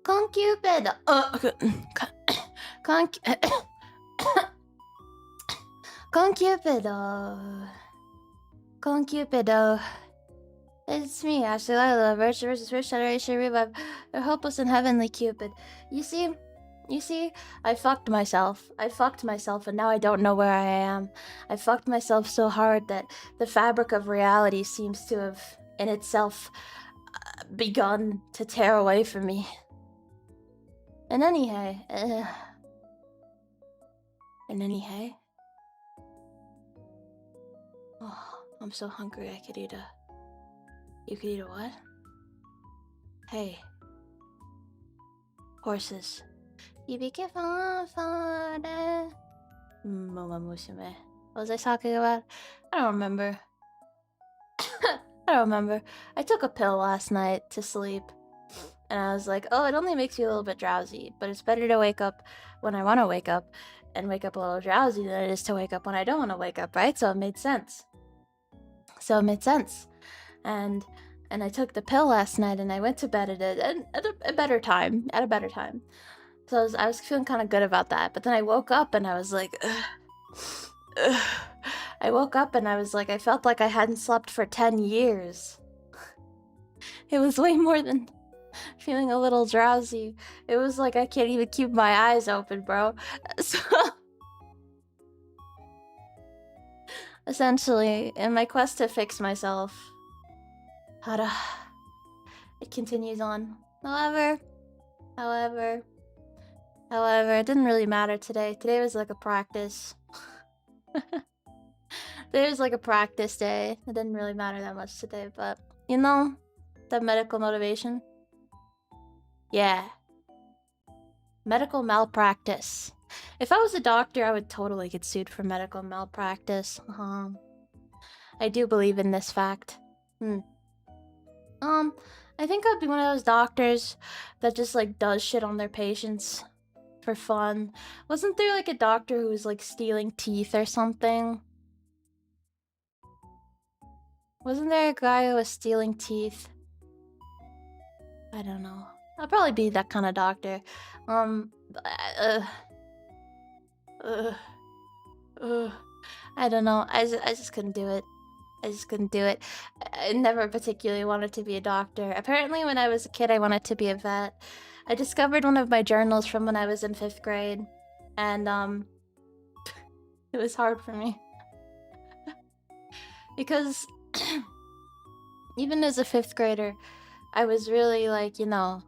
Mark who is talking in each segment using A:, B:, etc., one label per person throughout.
A: Concupid. Concupid. Concupid. It's me, Ashie Pat, Virtue versus First Generation Revive, a hopeless and heavenly Cupid. You see, I fucked myself. And now I don't know where I am. I fucked myself so hard that the fabric of reality seems to have, in itself, begun to tear away from me. And anyhow, oh, I'm so hungry. I could eat a. You could eat a what? Hey, horses. You be careful for the. What was I talking about? I don't remember. I took a pill last night to sleep. And I was like, oh, it only makes you a little bit drowsy, but it's better to wake up when I want to wake up and wake up a little drowsy than it is to wake up when I don't want to wake up, right? So it made sense. And I took the pill last night and I went to bed at a better time. So I was feeling kind of good about that. But then I woke up and I was like, ugh. I woke up and I was like, I felt like I hadn't slept for 10 years. It was way more than feeling a little drowsy. It was like I can't even keep my eyes open, bro. So essentially, in my quest to fix myself, it continues on. However, it didn't really matter today. Today was like a practice. Today was like a practice day. It didn't really matter that much today, but you know, that medical motivation. Yeah. Medical malpractice. If I was a doctor, I would totally get sued for medical malpractice. I do believe in this fact. I think I'd be one of those doctors that just like does shit on their patients for fun. Wasn't there like a doctor who was like stealing teeth or something? Wasn't there a guy who was stealing teeth? I don't know. I'll probably be that kind of doctor. I don't know. I just couldn't do it. I never particularly wanted to be a doctor. Apparently, when I was a kid, I wanted to be a vet. I discovered one of my journals from when I was in 5th grade, and it was hard for me because even as a 5th grader, I was really like, you know,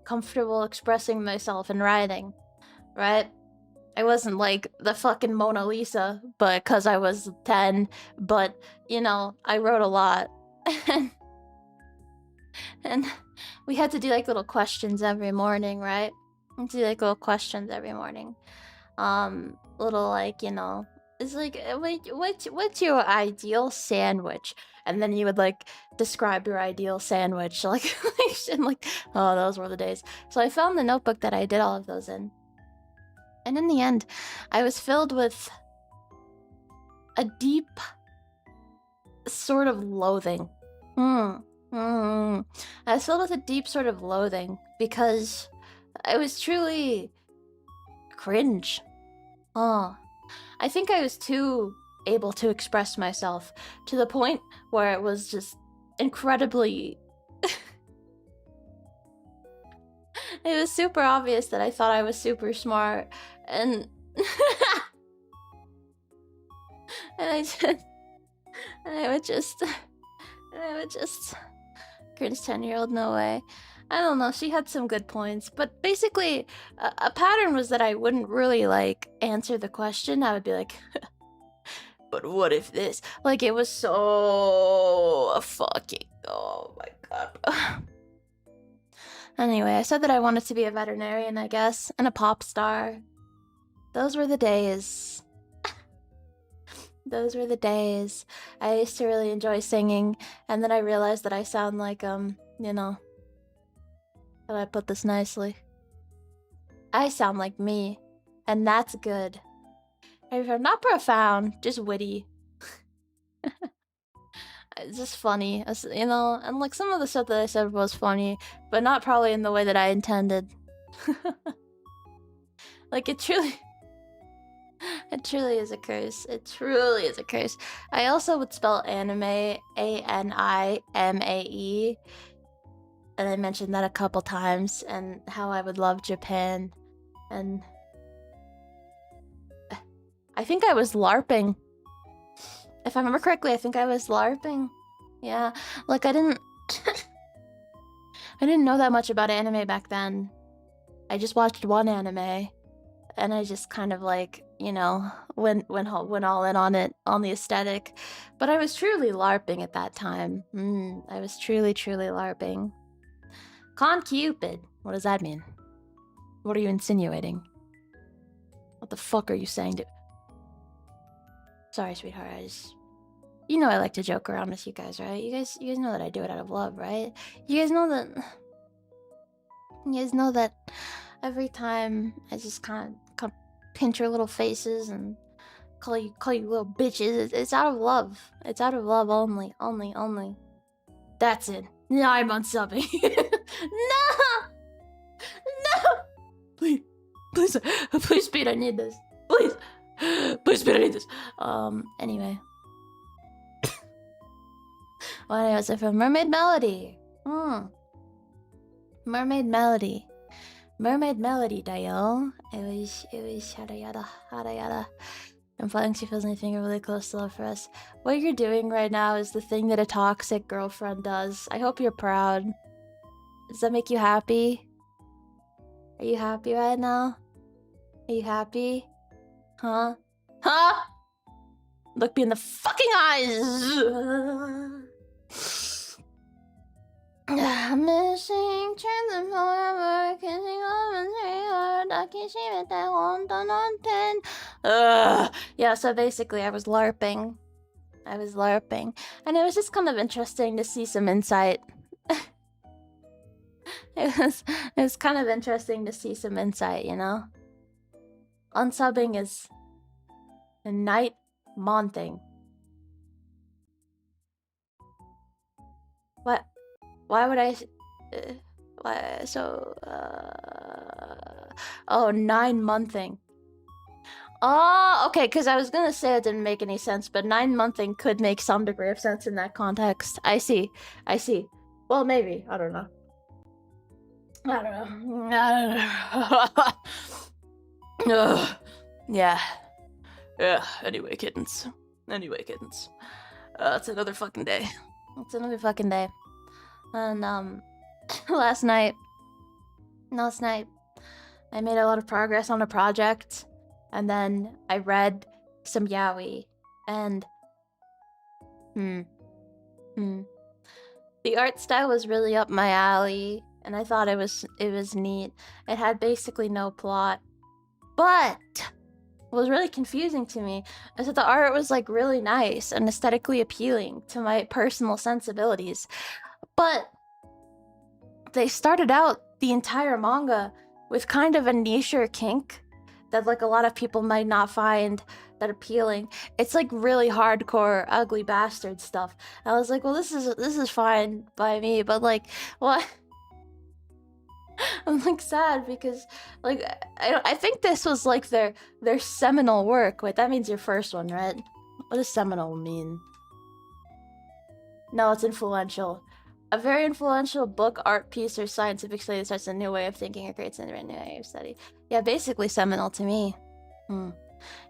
A: comfortable expressing myself in writing, right? I wasn't like the fucking Mona Lisa, but because I was 10, but you know, I wrote a lot. and we had to do like little questions every morning, right? We had to do like little questions every morning. Little like, you know, it's like, what's your ideal sandwich? And then you would like describe your ideal sandwich, like, and like, oh, those were the days. So I found the notebook that I did all of those in. And in the end, I was filled with a deep sort of loathing. I was filled with a deep sort of loathing because I was truly cringe. I think I was too able to express myself to the point where it was just incredibly... It was super obvious that I thought I was super smart, and I would just cringe 10-year-old, no way. I don't know, she had some good points, but basically a pattern was that I wouldn't really like answer the question. I would be like, but what if this? Like, it was so fucking, oh my god. Anyway, I said that I wanted to be a veterinarian, I guess, and a pop star. Those were the days. Those were the days. I used to really enjoy singing, and then I realized that I sound like, you know... How do I put this nicely? I sound like me, and that's good. Not profound, just witty. It's just funny, you know, and like some of the stuff that I said was funny, but not probably in the way that I intended. Like, it truly is a curse. It truly is a curse. I also would spell anime A-N-I-M-A-E, and I mentioned that a couple times, and how I would love Japan, and I think I was LARPing. If I remember correctly, I think I was LARPing. Yeah, like I didn't know that much about anime back then. I just watched one anime, and I just kind of like, you know, went all in on it, on the aesthetic. But I was truly LARPing at that time. I was truly LARPing. Con Cupid. What does that mean? What are you insinuating? What the fuck are you saying to... Sorry, sweetheart, I just... You know I like to joke around with you guys, right? You guys know that I do it out of love, right? You guys know that every time I just kind of pinch your little faces and call you little bitches. It's out of love. It's out of love only. That's it. Now I'm unsubbing. No! Please, Pete, I need this. Please, Pete, I need this. Anyway. Well, anyways, I found Mermaid Melody. Mermaid Melody da yo. It was yada yada. I'm finding she feels anything really close to love for us. What you're doing right now is the thing that a toxic girlfriend does. I hope you're proud. Does that make you happy? Are you happy right now? Are you happy? Huh? Look me in the fucking eyes! I'm missing chance forever, kissing on my heart, I can't see it, I want on 10. Yeah, so basically I was LARPing. And it was just kind of interesting to see some insight. It was kind of interesting to see some insight, you know? Unsubbing is a night-mon thing. What? Why would I... why, so... Oh, 9-monthing. Oh, okay, because I was gonna say it didn't make any sense, but 9-monthing could make some degree of sense in that context. I see. Well, maybe. I don't know. Yeah. Anyway, kittens. It's another fucking day. And, last night, I made a lot of progress on a project, and then I read some yaoi, and... The art style was really up my alley, and I thought it was neat. It had basically no plot, but what was really confusing to me is that the art was like really nice and aesthetically appealing to my personal sensibilities, but they started out the entire manga with kind of a niche kink that like a lot of people might not find that appealing. It's like really hardcore ugly bastard stuff. I was like, well, this is fine by me, but like, what? I'm like sad because like I think this was like their seminal work. Wait, that means your first one, right? What does seminal mean? No, it's influential. A very influential book, art piece, or scientific study that starts a new way of thinking or creates a new area of study. Yeah, basically seminal to me.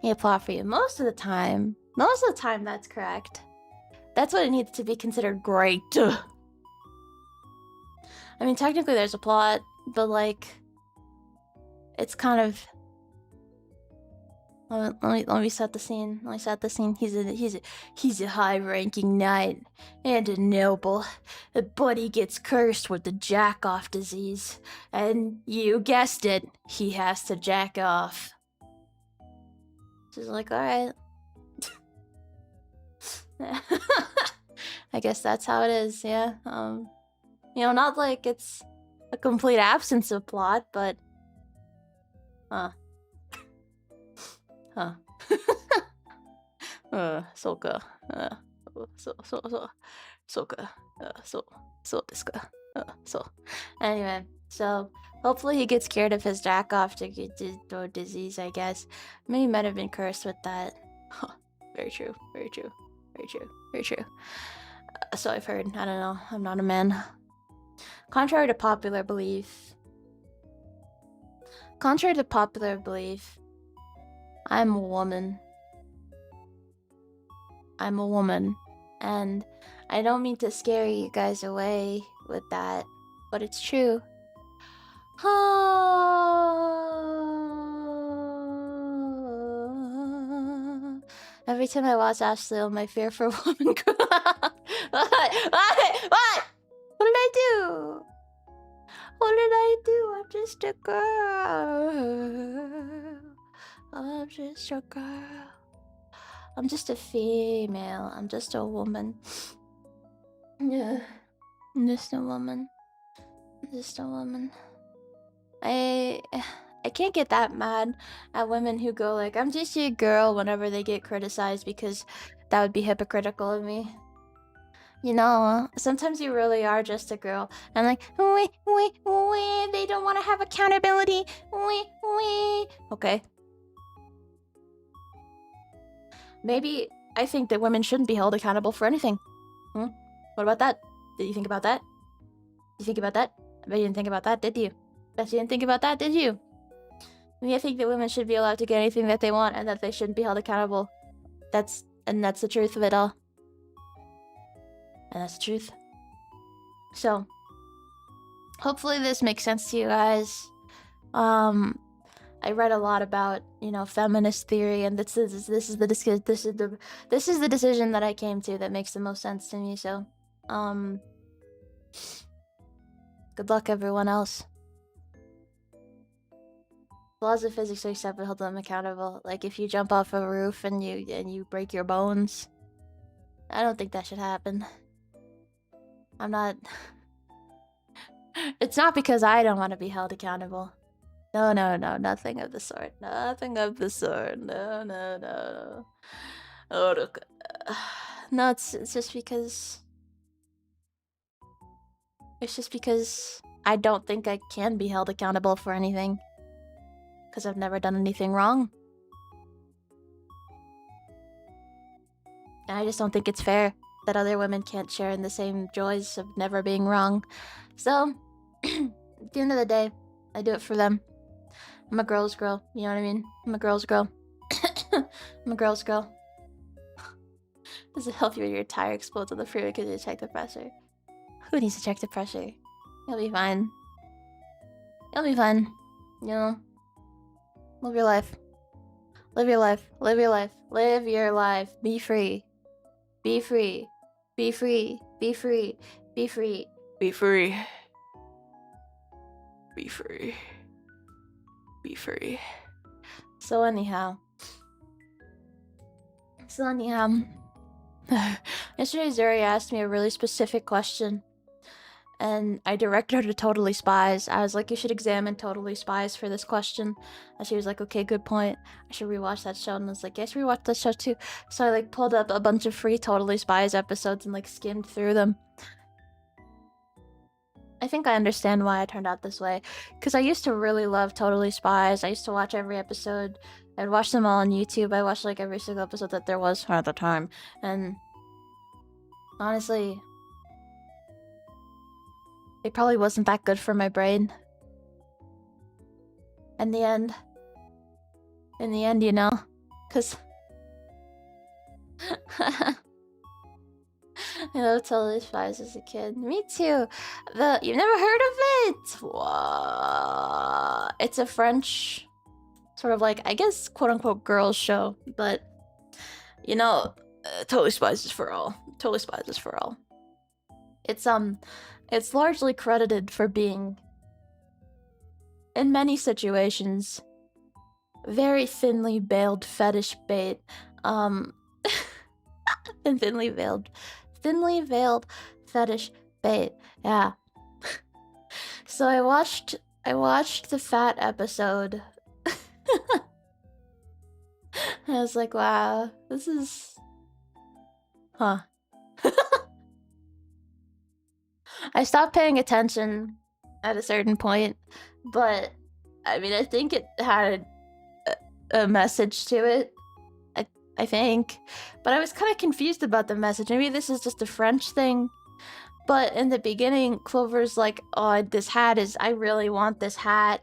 A: Yeah, plot for you. Most of the time, that's correct. That's what it needs to be considered great. I mean, technically there's a plot, but like, it's kind of. Let me set the scene. He's a high-ranking knight and a noble, but he gets cursed with the jack-off disease, and you guessed it, he has to jack off. She's like, all right. I guess that's how it is. Yeah. You know, not like it's a complete absence of plot, but Soka. So. Anyway, so hopefully he gets cured of his jack-off disease, I guess. I mean, he might have been cursed with that. Very true. So I've heard. I don't know. I'm not a man. Contrary to popular belief, I'm a woman. And I don't mean to scare you guys away with that, but it's true. Every time I watch Ashley, my fear for women grows. What? What did I do? I'm just a girl. I'm just a female. I'm just a woman. Yeah. I'm just a woman. I can't get that mad at women who go like, I'm just a girl whenever they get criticized, because that would be hypocritical of me. You know, sometimes you really are just a girl. And like, they don't want to have accountability. Okay. Maybe I think that women shouldn't be held accountable for anything. What about that? Did you think about that? I bet you didn't think about that, did you? I mean, I think that women should be allowed to get anything that they want and that they shouldn't be held accountable. That's the truth of it all. And that's the truth. So, hopefully this makes sense to you guys. I read a lot about, you know, feminist theory, and this is the decision that I came to that makes the most sense to me. So, good luck, everyone else. Laws of physics are accepted, hold them accountable. Like if you jump off a roof and you break your bones, I don't think that should happen. I'm not. It's not because I don't want to be held accountable. No, nothing of the sort. No. Oh, look. No, it's just because. It's just because I don't think I can be held accountable for anything. Because I've never done anything wrong. And I just don't think it's fair that other women can't share in the same joys of never being wrong. So, at the end of the day, I do it for them. I'm a girl's girl, you know what I mean? I'm a girl's girl. Does it help you when your tire explodes on the freeway because you check the pressure? Who needs to check the pressure? You'll be fine. You know? Live your life. Be free. So anyhow. Yesterday Zuri asked me a really specific question. and I directed her to Totally Spies. I was like, you should examine Totally Spies for this question. And she was like, okay, good point. I should rewatch that show. And I was like, yes, rewatch that show too. So I like pulled up a bunch of free Totally Spies episodes and like skimmed through them. I think I understand why I turned out this way. Because I used to really love Totally Spies. I used to watch every episode. I'd watch them all on YouTube. I watched like every single episode that there was at the time. And honestly, it probably wasn't that good for my brain. In the end, you know? Because I love Totally Spies as a kid. Me too. You've never heard of it? Whoa. It's a French sort of like, I guess, quote-unquote girls show. But, you know, Totally Spies is for all. Totally Spies is for all. It's largely credited for being, in many situations, very thinly veiled fetish bait. And thinly veiled fetish bait. Yeah. So I watched the fat episode. I was like, wow, this is... Huh. I stopped paying attention at a certain point, but I mean, I think it had a message to it. I think. But I was kind of confused about the message. Maybe this is just a French thing. But in the beginning, Clover's like, oh, this hat is... I really want this hat.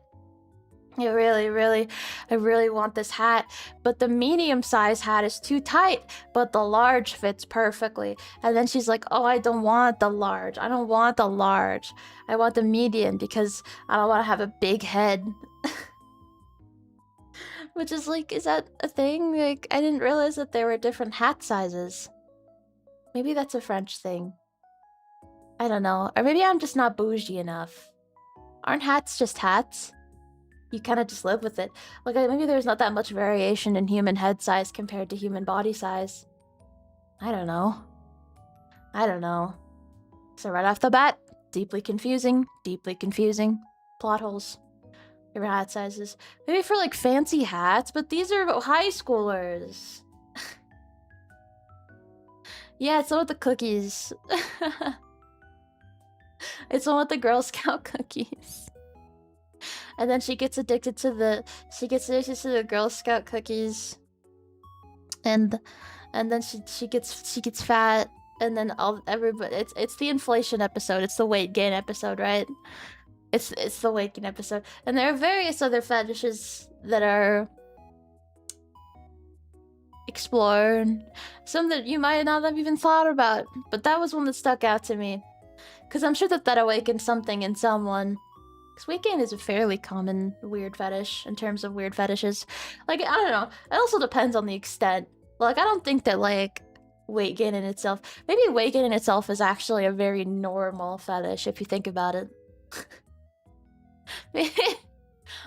A: I really want this hat. But the medium-sized hat is too tight. But the large fits perfectly. And then she's like, oh, I don't want the large. I don't want the large. I want the medium because I don't want to have a big head. Which is like, is that a thing? Like, I didn't realize that there were different hat sizes. Maybe that's a French thing. I don't know. Or maybe I'm just not bougie enough. Aren't hats just hats? You kind of just live with it. Like, maybe there's not that much variation in human head size compared to human body size. I don't know. So right off the bat, deeply confusing. Plot holes. Favorite hat sizes. Maybe for like fancy hats, but these are high schoolers. Yeah, it's the one with the cookies. It's the one with the Girl Scout cookies. And then she gets addicted to the Girl Scout cookies. And then she gets fat, and then everybody it's the inflation episode. It's the weight gain episode, right? It's the weight gain episode. And there are various other fetishes that are explored. Some that you might not have even thought about. But that was one that stuck out to me. Because I'm sure that awakened something in someone. Because weight gain is a fairly common weird fetish in terms of weird fetishes. Like, I don't know. It also depends on the extent. Like, I don't think that, like, weight gain in itself... Maybe weight gain in itself is actually a very normal fetish, if you think about it.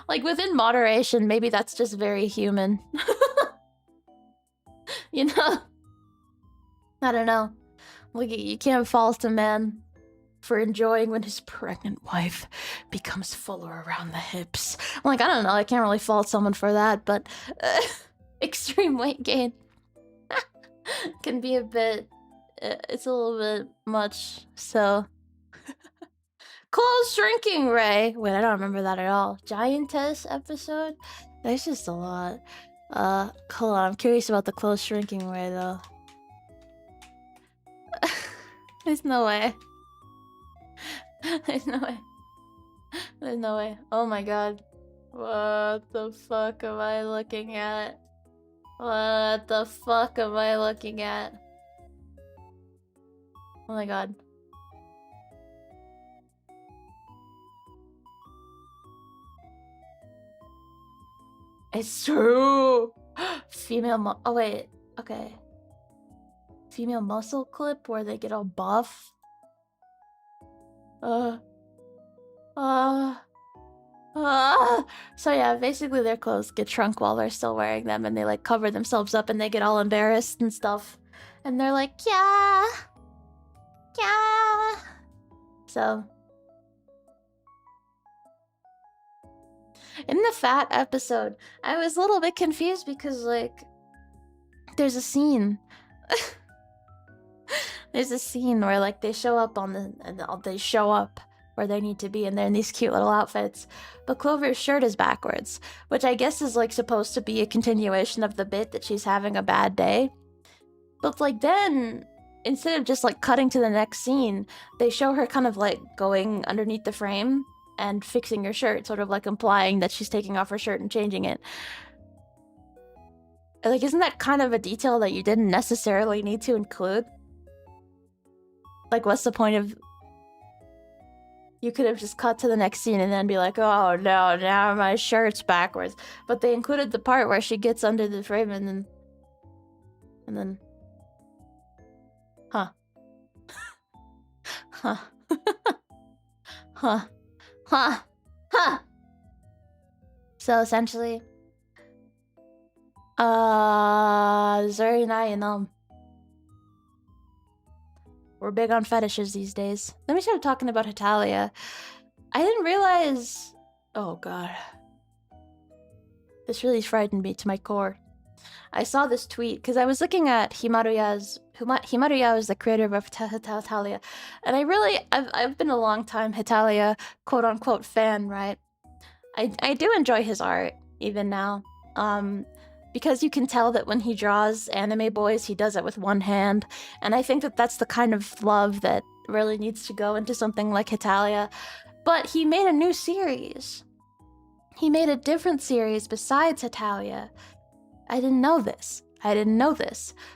A: Like, within moderation, maybe that's just very human. You know? I don't know. Like, you can't fault a man for enjoying when his pregnant wife becomes fuller around the hips. Like, I don't know, I can't really fault someone for that, but extreme weight gain can be a bit... it's a little bit much, so... Clothes shrinking ray! Wait, I don't remember that at all. Giantess episode? There's just a lot. Hold on, I'm curious about the clothes shrinking ray, though. There's no way. There's no way. Oh my god. What the fuck am I looking at? Oh my god. It's true! Female oh wait, okay. Female muscle clip where they get all buff. So yeah, basically their clothes get shrunk while they're still wearing them, and they like cover themselves up and they get all embarrassed and stuff. And they're like, yeah. So, In the fat episode, I was a little bit confused because, like, there's a scene. There's a scene where, like, they show up where they need to be, and they're in these cute little outfits. But Clover's shirt is backwards, which I guess is, like, supposed to be a continuation of the bit that she's having a bad day. But, like, then, instead of just, like, cutting to the next scene, they show her kind of, like, going underneath the frame and fixing her shirt, sort of, like, implying that she's taking off her shirt and changing it. Like, isn't that kind of a detail that you didn't necessarily need to include? Like, what's the point of... You could have just cut to the next scene and then be like, oh no, now my shirt's backwards. But they included the part where she gets under the frame and then... Huh. Huh. Huh. Huh. Huh. So essentially... Zuri and I, you know... We're big on fetishes these days. Let me start talking about Hetalia. I didn't realize... Oh god. This really frightened me to my core. I saw this tweet because I was looking at Himaruya's... Himaruya is the creator of Hetalia. And I've been a long time Hetalia quote-unquote fan, right? I do enjoy his art, even now. Because you can tell that when he draws anime boys, he does it with one hand. And I think that that's the kind of love that really needs to go into something like Hetalia. But he made a new series. He made a different series besides Hetalia. I didn't know this.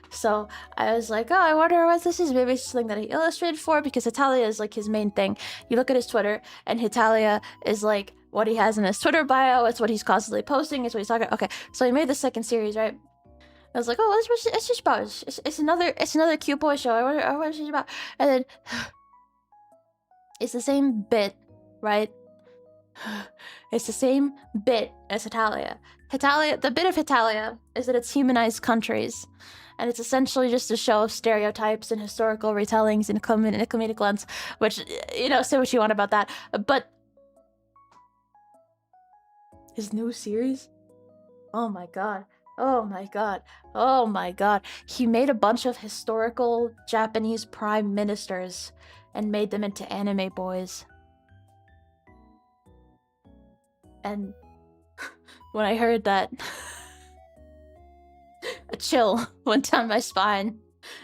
A: So I was like, oh, I wonder what this is. Maybe it's something that he illustrated for, because Hetalia is like his main thing. You look at his Twitter, and Hetalia is like what he has in his Twitter bio. It's what he's constantly posting. It's what he's talking. Okay, so he made the second series, right? I was like, oh, what's just about? It's another cute boy show. I wonder what it's about. And then it's the same bit, right? It's the same bit as Hetalia. The bit of Hetalia is that it's humanized countries, and it's essentially just a show of stereotypes and historical retellings in a comedic lens, which, you know, say what you want about that. But his new series? Oh my god. Oh my god. Oh my god. He made a bunch of historical Japanese prime ministers and made them into anime boys. And when I heard that, a chill went down my spine,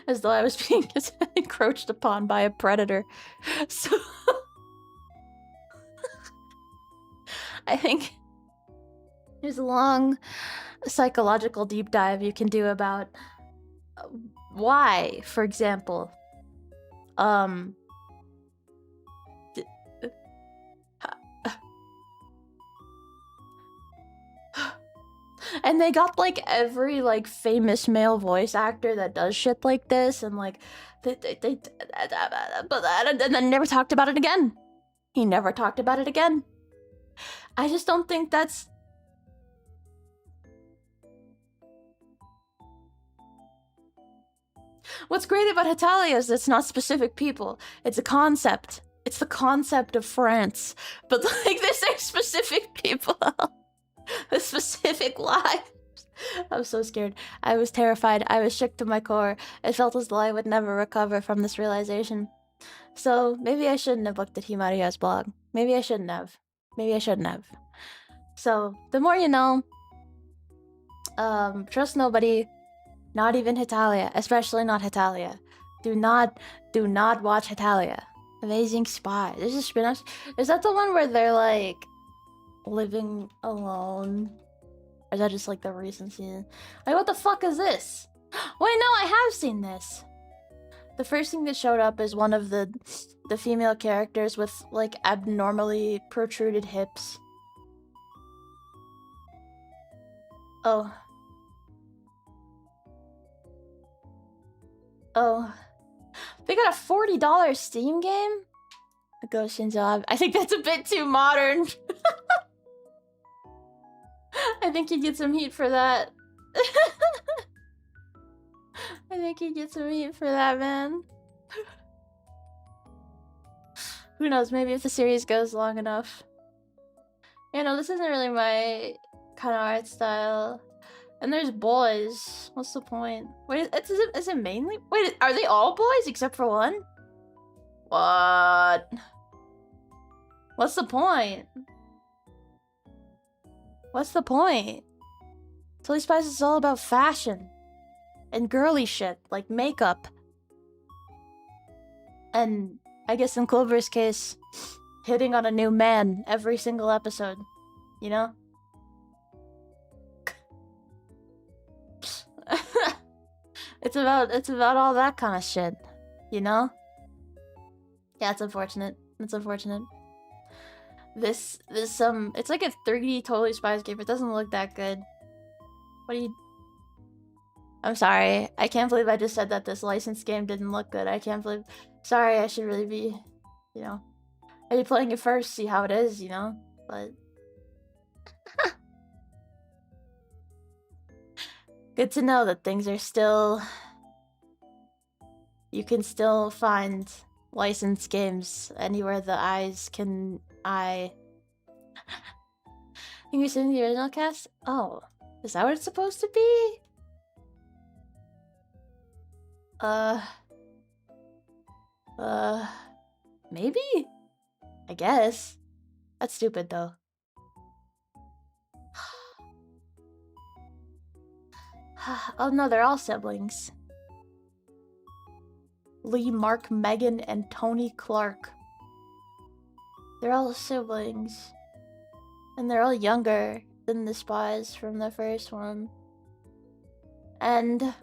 A: as though I was being encroached upon by a predator. So I think there's a long psychological deep dive you can do about why, for example, and they got like every like famous male voice actor that does shit like this, and like and then never talked about it again. He never talked about it again. I just don't think that's... What's great about Hetalia is it's not specific people. It's a concept. It's the concept of France. But like, this ain't specific people. The specific lives. I'm so scared. I was terrified. I was shook to my core. It felt as though I would never recover from this realization. So maybe I shouldn't have looked at Himaruya's blog. Maybe I shouldn't have. So the more you know. Trust nobody. Not even Hetalia. Especially not Hetalia. Do not watch Hetalia. Amazing Spy. There's a spin-off. Is that the one where they're like living alone? Or is that just like the recent season? Like, what the fuck is this? Wait, no, I have seen this. The first thing that showed up is one of the female characters with like abnormally protruded hips. Oh. They got a $40 Steam game? The Ghost Shinjo. I think that's a bit too modern. I think you'd get some heat for that. I think you'd get some heat for that, man. Who knows, maybe if the series goes long enough. You know, this isn't really my kind of art style. And there's boys. What's the point? Wait, is it mainly? Wait, are they all boys except for one? What? What's the point? What's the point? Totally Spies is all about fashion. And girly shit, like makeup. And I guess in Clover's case, hitting on a new man every single episode. You know? It's about all that kind of shit. You know? Yeah, it's unfortunate. It's unfortunate. This it's like a 3D Totally Spies game. It doesn't look that good. What do you... I'm sorry. I can't believe I just said that this licensed game didn't look good. I can't believe... Sorry, I should really be... You know... I'd be playing it first, see how it is, you know? But... Good to know that things are still... You can still find licensed games anywhere the eyes can eye. Think you're seeing the original cast? Oh, is that what it's supposed to be? Maybe? I guess. That's stupid though. Oh no, they're all siblings. Lee, Mark, Megan, and Tony Clark. They're all siblings. And they're all younger than the spies from the first one. And...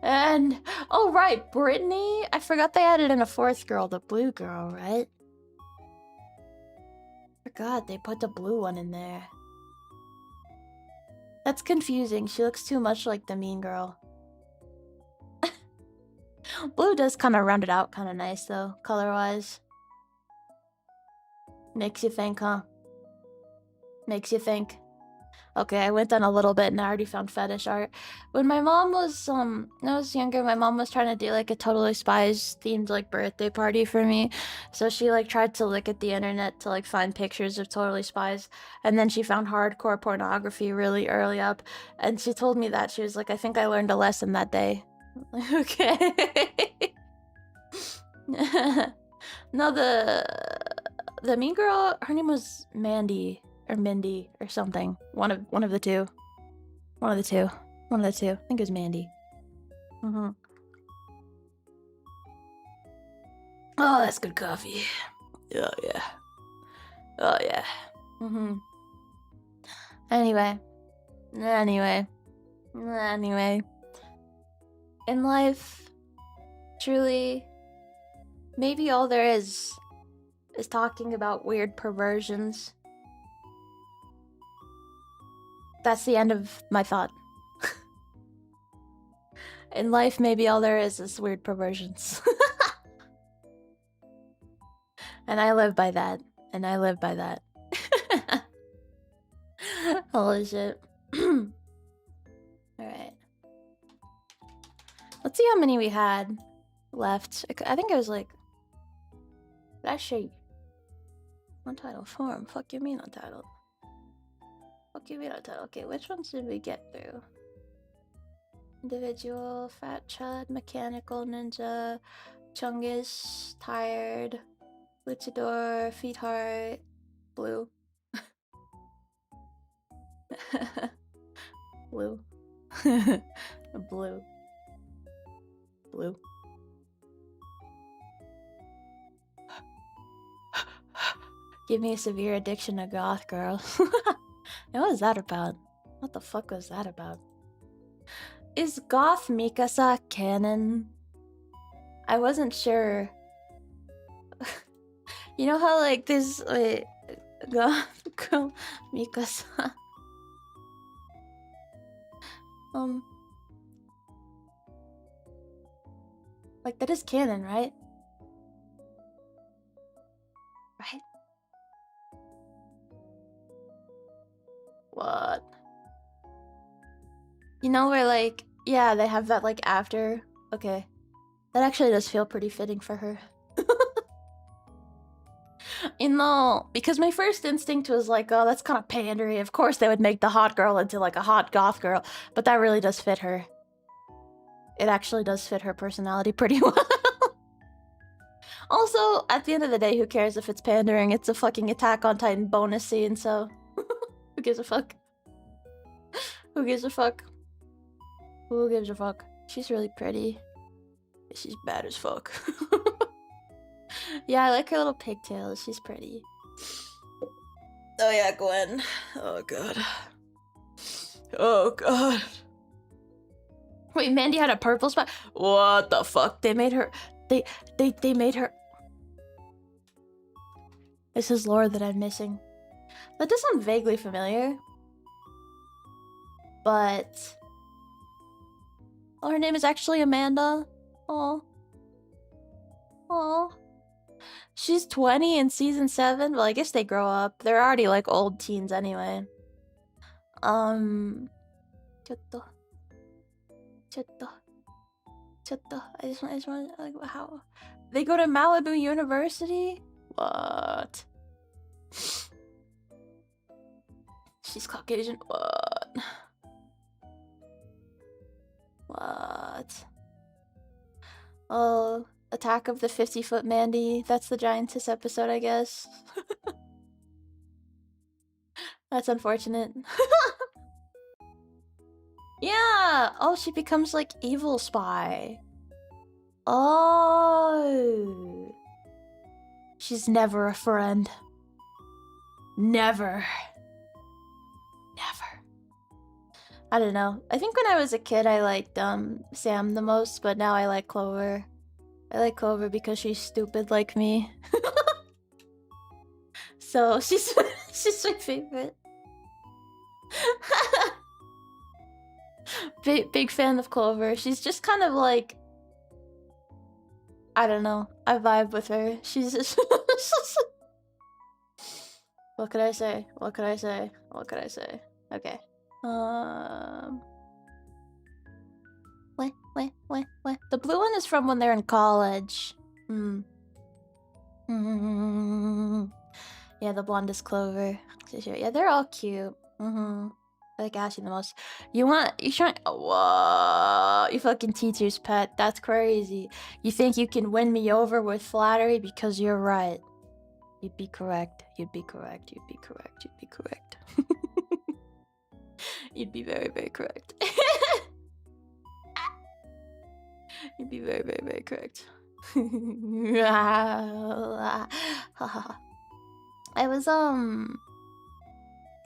A: Oh right, Brittany! I forgot they added in a fourth girl, the blue girl, right? Forgot they put the blue one in there. That's confusing. She looks too much like the mean girl. Blue does kind of round it out kind of nice though, color-wise. Makes you think, huh? Makes you think. Okay, I went on a little bit and I already found fetish art. When my mom was, when I was younger, my mom was trying to do like a Totally Spies themed like birthday party for me. So she like tried to look at the internet to like find pictures of Totally Spies. And then she found hardcore pornography really early up. And she told me that. She was like, I think I learned a lesson that day. Okay. No, the mean girl, her name was Mandy or Mindy or something. One of the two. One of the two. I think it was Mandy. Oh, that's good coffee. Oh yeah. Oh yeah. Anyway. In life, truly, maybe all there is talking about weird perversions. That's the end of my thought. In life, maybe all there is weird perversions. And I live by that. Holy shit. Alright. Let's see how many we had left. I think it was like... Actually... Untitled form. Fuck you mean untitled? Okay, which ones did we get through? Individual, Fat Chud, Mechanical Ninja, Chungus, Tired, Luchador, Feet Heart, Blue. Blue. Blue. Give me a severe addiction to goth girl. What was that about? What the fuck was that about? Is goth Mikasa canon? I wasn't sure. You know how like there's goth girl Mikasa. Like that is canon, right? Right? What? You know where like, yeah, they have that like after. Okay. That actually does feel pretty fitting for her. You know, because my first instinct was like, oh, that's kind of pandery. Of course they would make the hot girl into like a hot goth girl, but that really does fit her. It actually does fit her personality pretty well. Also, at the end of the day, who cares if it's pandering? It's a fucking Attack on Titan bonus scene, so who gives a fuck? Who gives a fuck? Who gives a fuck? She's really pretty. She's bad as fuck. Yeah, I like her little pigtails. She's pretty. Oh yeah, Gwen. Oh god. Oh god. Wait, Mandy had a purple spot? What the fuck? They made her... They made her... This is lore that I'm missing. That does sound vaguely familiar. But... Oh, her name is actually Amanda. Oh. Oh. She's 20 in season 7. Well, I guess they grow up. They're already like old teens anyway. Chotto. I just want like how they go to Malibu University? What? She's Caucasian. What? Oh, Attack of the 50-foot Mandy. That's the Giantess episode, I guess. That's unfortunate. Yeah! Oh, she becomes like evil spy. Oh. She's never a friend. Never. Never. I don't know. I think when I was a kid I liked Sam the most, but now I like Clover. I like Clover because she's stupid like me. So she's my favorite. Big fan of Clover. She's just kind of like, I don't know. I vibe with her. She's just what could I say? What could I say? What could I say? Okay. What? The blue one is from when they're in college. Yeah, the blonde is Clover. Yeah, they're all cute. I like Ashie the most. You trying? Whoa, you fucking teacher's pet. That's crazy. You think you can win me over with flattery because you're right. You'd be correct. You'd be correct. You'd be correct. You'd be correct. You'd be very, very correct. You'd be very, very, very correct. I was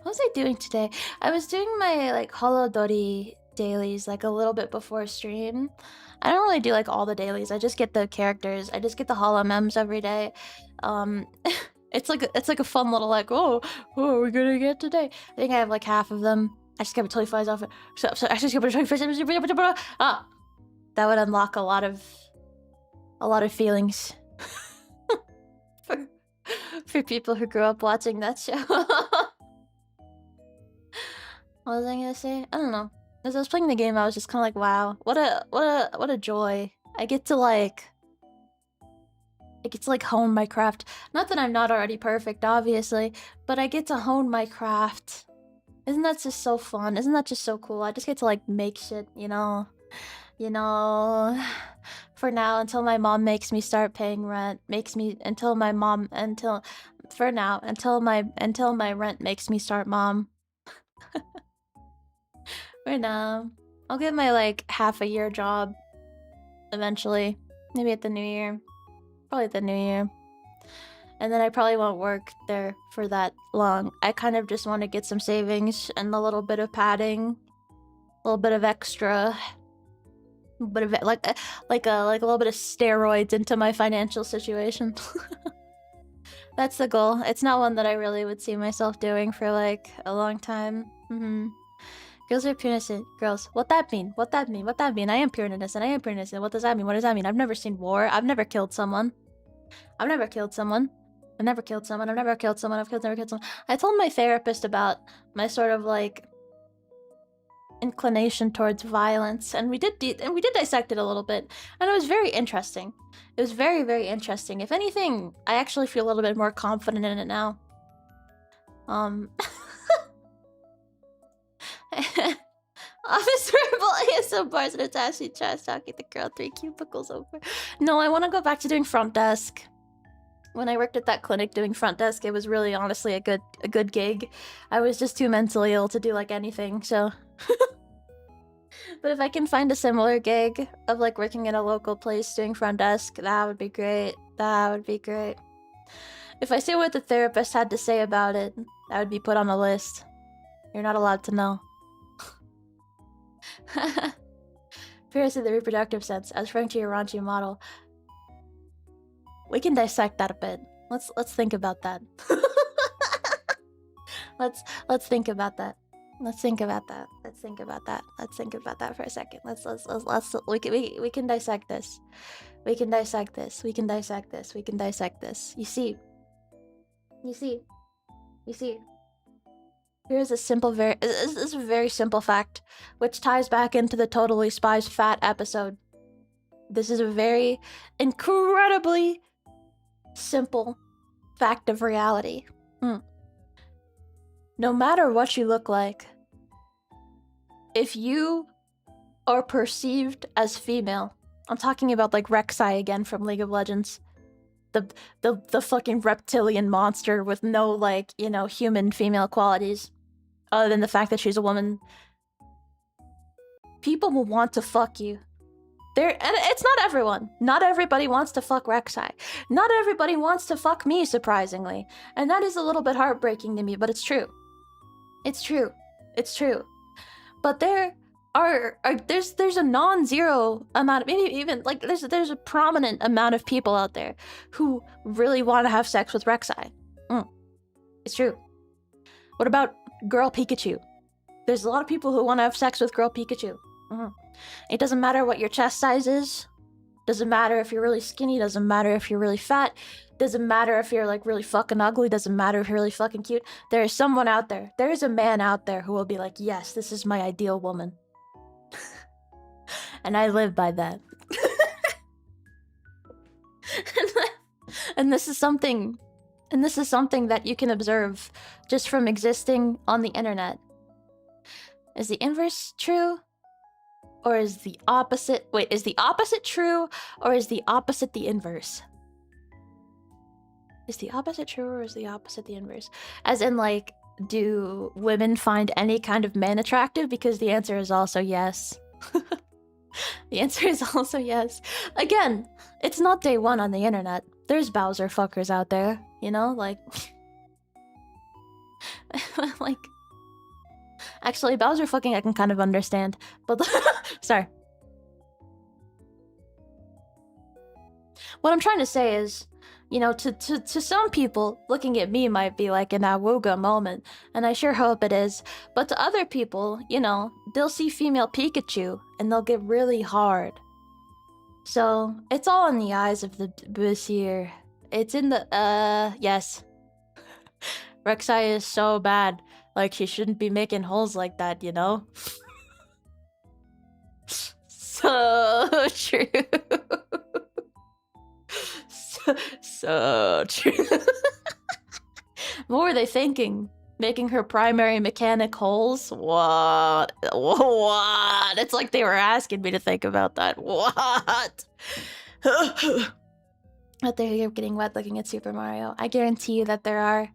A: what was I doing today? I was doing my like Holodori dailies like a little bit before stream. I don't really do like all the dailies. I just get the characters. I just get the holo memes every day. It's like a fun little like, oh, what are we gonna get today? I think I have like half of them. I just kept totally flies off it. So I just kept that would unlock a lot of feelings for people who grew up watching that show. What was I gonna say? I don't know. As I was playing the game, I was just kind of like, wow, what a joy. I get to like hone my craft. Not that I'm not already perfect, obviously, but I get to hone my craft. Isn't that just so fun? Isn't that just so cool? I just get to like make shit, you know, for now until my mom makes me start paying rent, until my rent makes me start mom. For now, I'll get my like half a year job eventually, maybe at the new year, probably at the new year. And then I probably won't work there for that long. I kind of just want to get some savings and a little bit of padding, a little bit of extra, a bit of like a little bit of steroids into my financial situation. That's the goal. It's not one that I really would see myself doing for like a long time. Girls are pure innocent. Girls, what that mean? What that mean? What that mean? I am pure innocent. I am pure innocent. What does that mean? What does that mean? I've never seen war. I've never killed someone. I've never killed someone. I've never killed someone. I've never killed someone. I've never killed someone. I told my therapist about my sort of like inclination towards violence, and we did dissect it a little bit, and it was very interesting. It was very, very interesting. If anything, I actually feel a little bit more confident in it now. Office verbal ASM bars and it's Ashie trash talking the girl 3 cubicles over. No, I want to go back to doing front desk. When I worked at that clinic doing front desk, it was really honestly a good gig. I was just too mentally ill to do like anything, so. But if I can find a similar gig of like working in a local place doing front desk, that would be great. That would be great. If I see what the therapist had to say about it, that would be put on a list. You're not allowed to know. Appears in the reproductive sense, as referring to your raunchy model. We can dissect that a bit. Let's think about that. let's think about that. Let's think about that. Let's think about that. Let's think about that for a second. We can dissect this. We can dissect this. We can dissect this. We can dissect this. You see. Here's a simple, this is a very simple fact, which ties back into the Totally Spies Fat episode. This is a very incredibly simple fact of reality. No matter what you look like, if you are perceived as female, I'm talking about like Rek'Sai again from League of Legends, the fucking reptilian monster with no like, you know, human female qualities, other than the fact that she's a woman. People will want to fuck you. And it's not everyone. Not everybody wants to fuck Rek'Sai. Not everybody wants to fuck me, surprisingly. And that is a little bit heartbreaking to me, but it's true. It's true. It's true. But there's a non-zero amount, maybe even like there's a prominent amount of people out there who really want to have sex with Rek'Sai. It's true. What about girl Pikachu? There's a lot of people who want to have sex with girl Pikachu. It doesn't matter what your chest size is. Doesn't matter if you're really skinny. Doesn't matter if you're really fat. Doesn't matter if you're like really fucking ugly. Doesn't matter if you're really fucking cute. There is someone out there. There is a man out there who will be like, yes, this is my ideal woman. And I live by that. And this is something that you can observe just from existing on the internet. Is the inverse true? Or is the opposite... Wait, is the opposite true? Or is the opposite the inverse? Is the opposite true or is the opposite the inverse? As in, like, do women find any kind of man attractive? Because the answer is also yes. The answer is also yes. Again, it's not day one on the internet. There's Bowser fuckers out there, you know? Like... like... Actually, Bowser fucking I can kind of understand, but... Sorry. What I'm trying to say is, you know, to some people, looking at me might be like an awooga moment, and I sure hope it is, but to other people, you know, they'll see female Pikachu, and they'll get really hard. So, it's all in the eyes of the Bussier. It's in the, yes. Rek'Sai is so bad. Like, she shouldn't be making holes like that, you know? So true. So true. What were they thinking? Making her primary mechanic holes? What? What? It's like they were asking me to think about that. What? Out there, you're getting wet looking at Super Mario. I guarantee you that there are.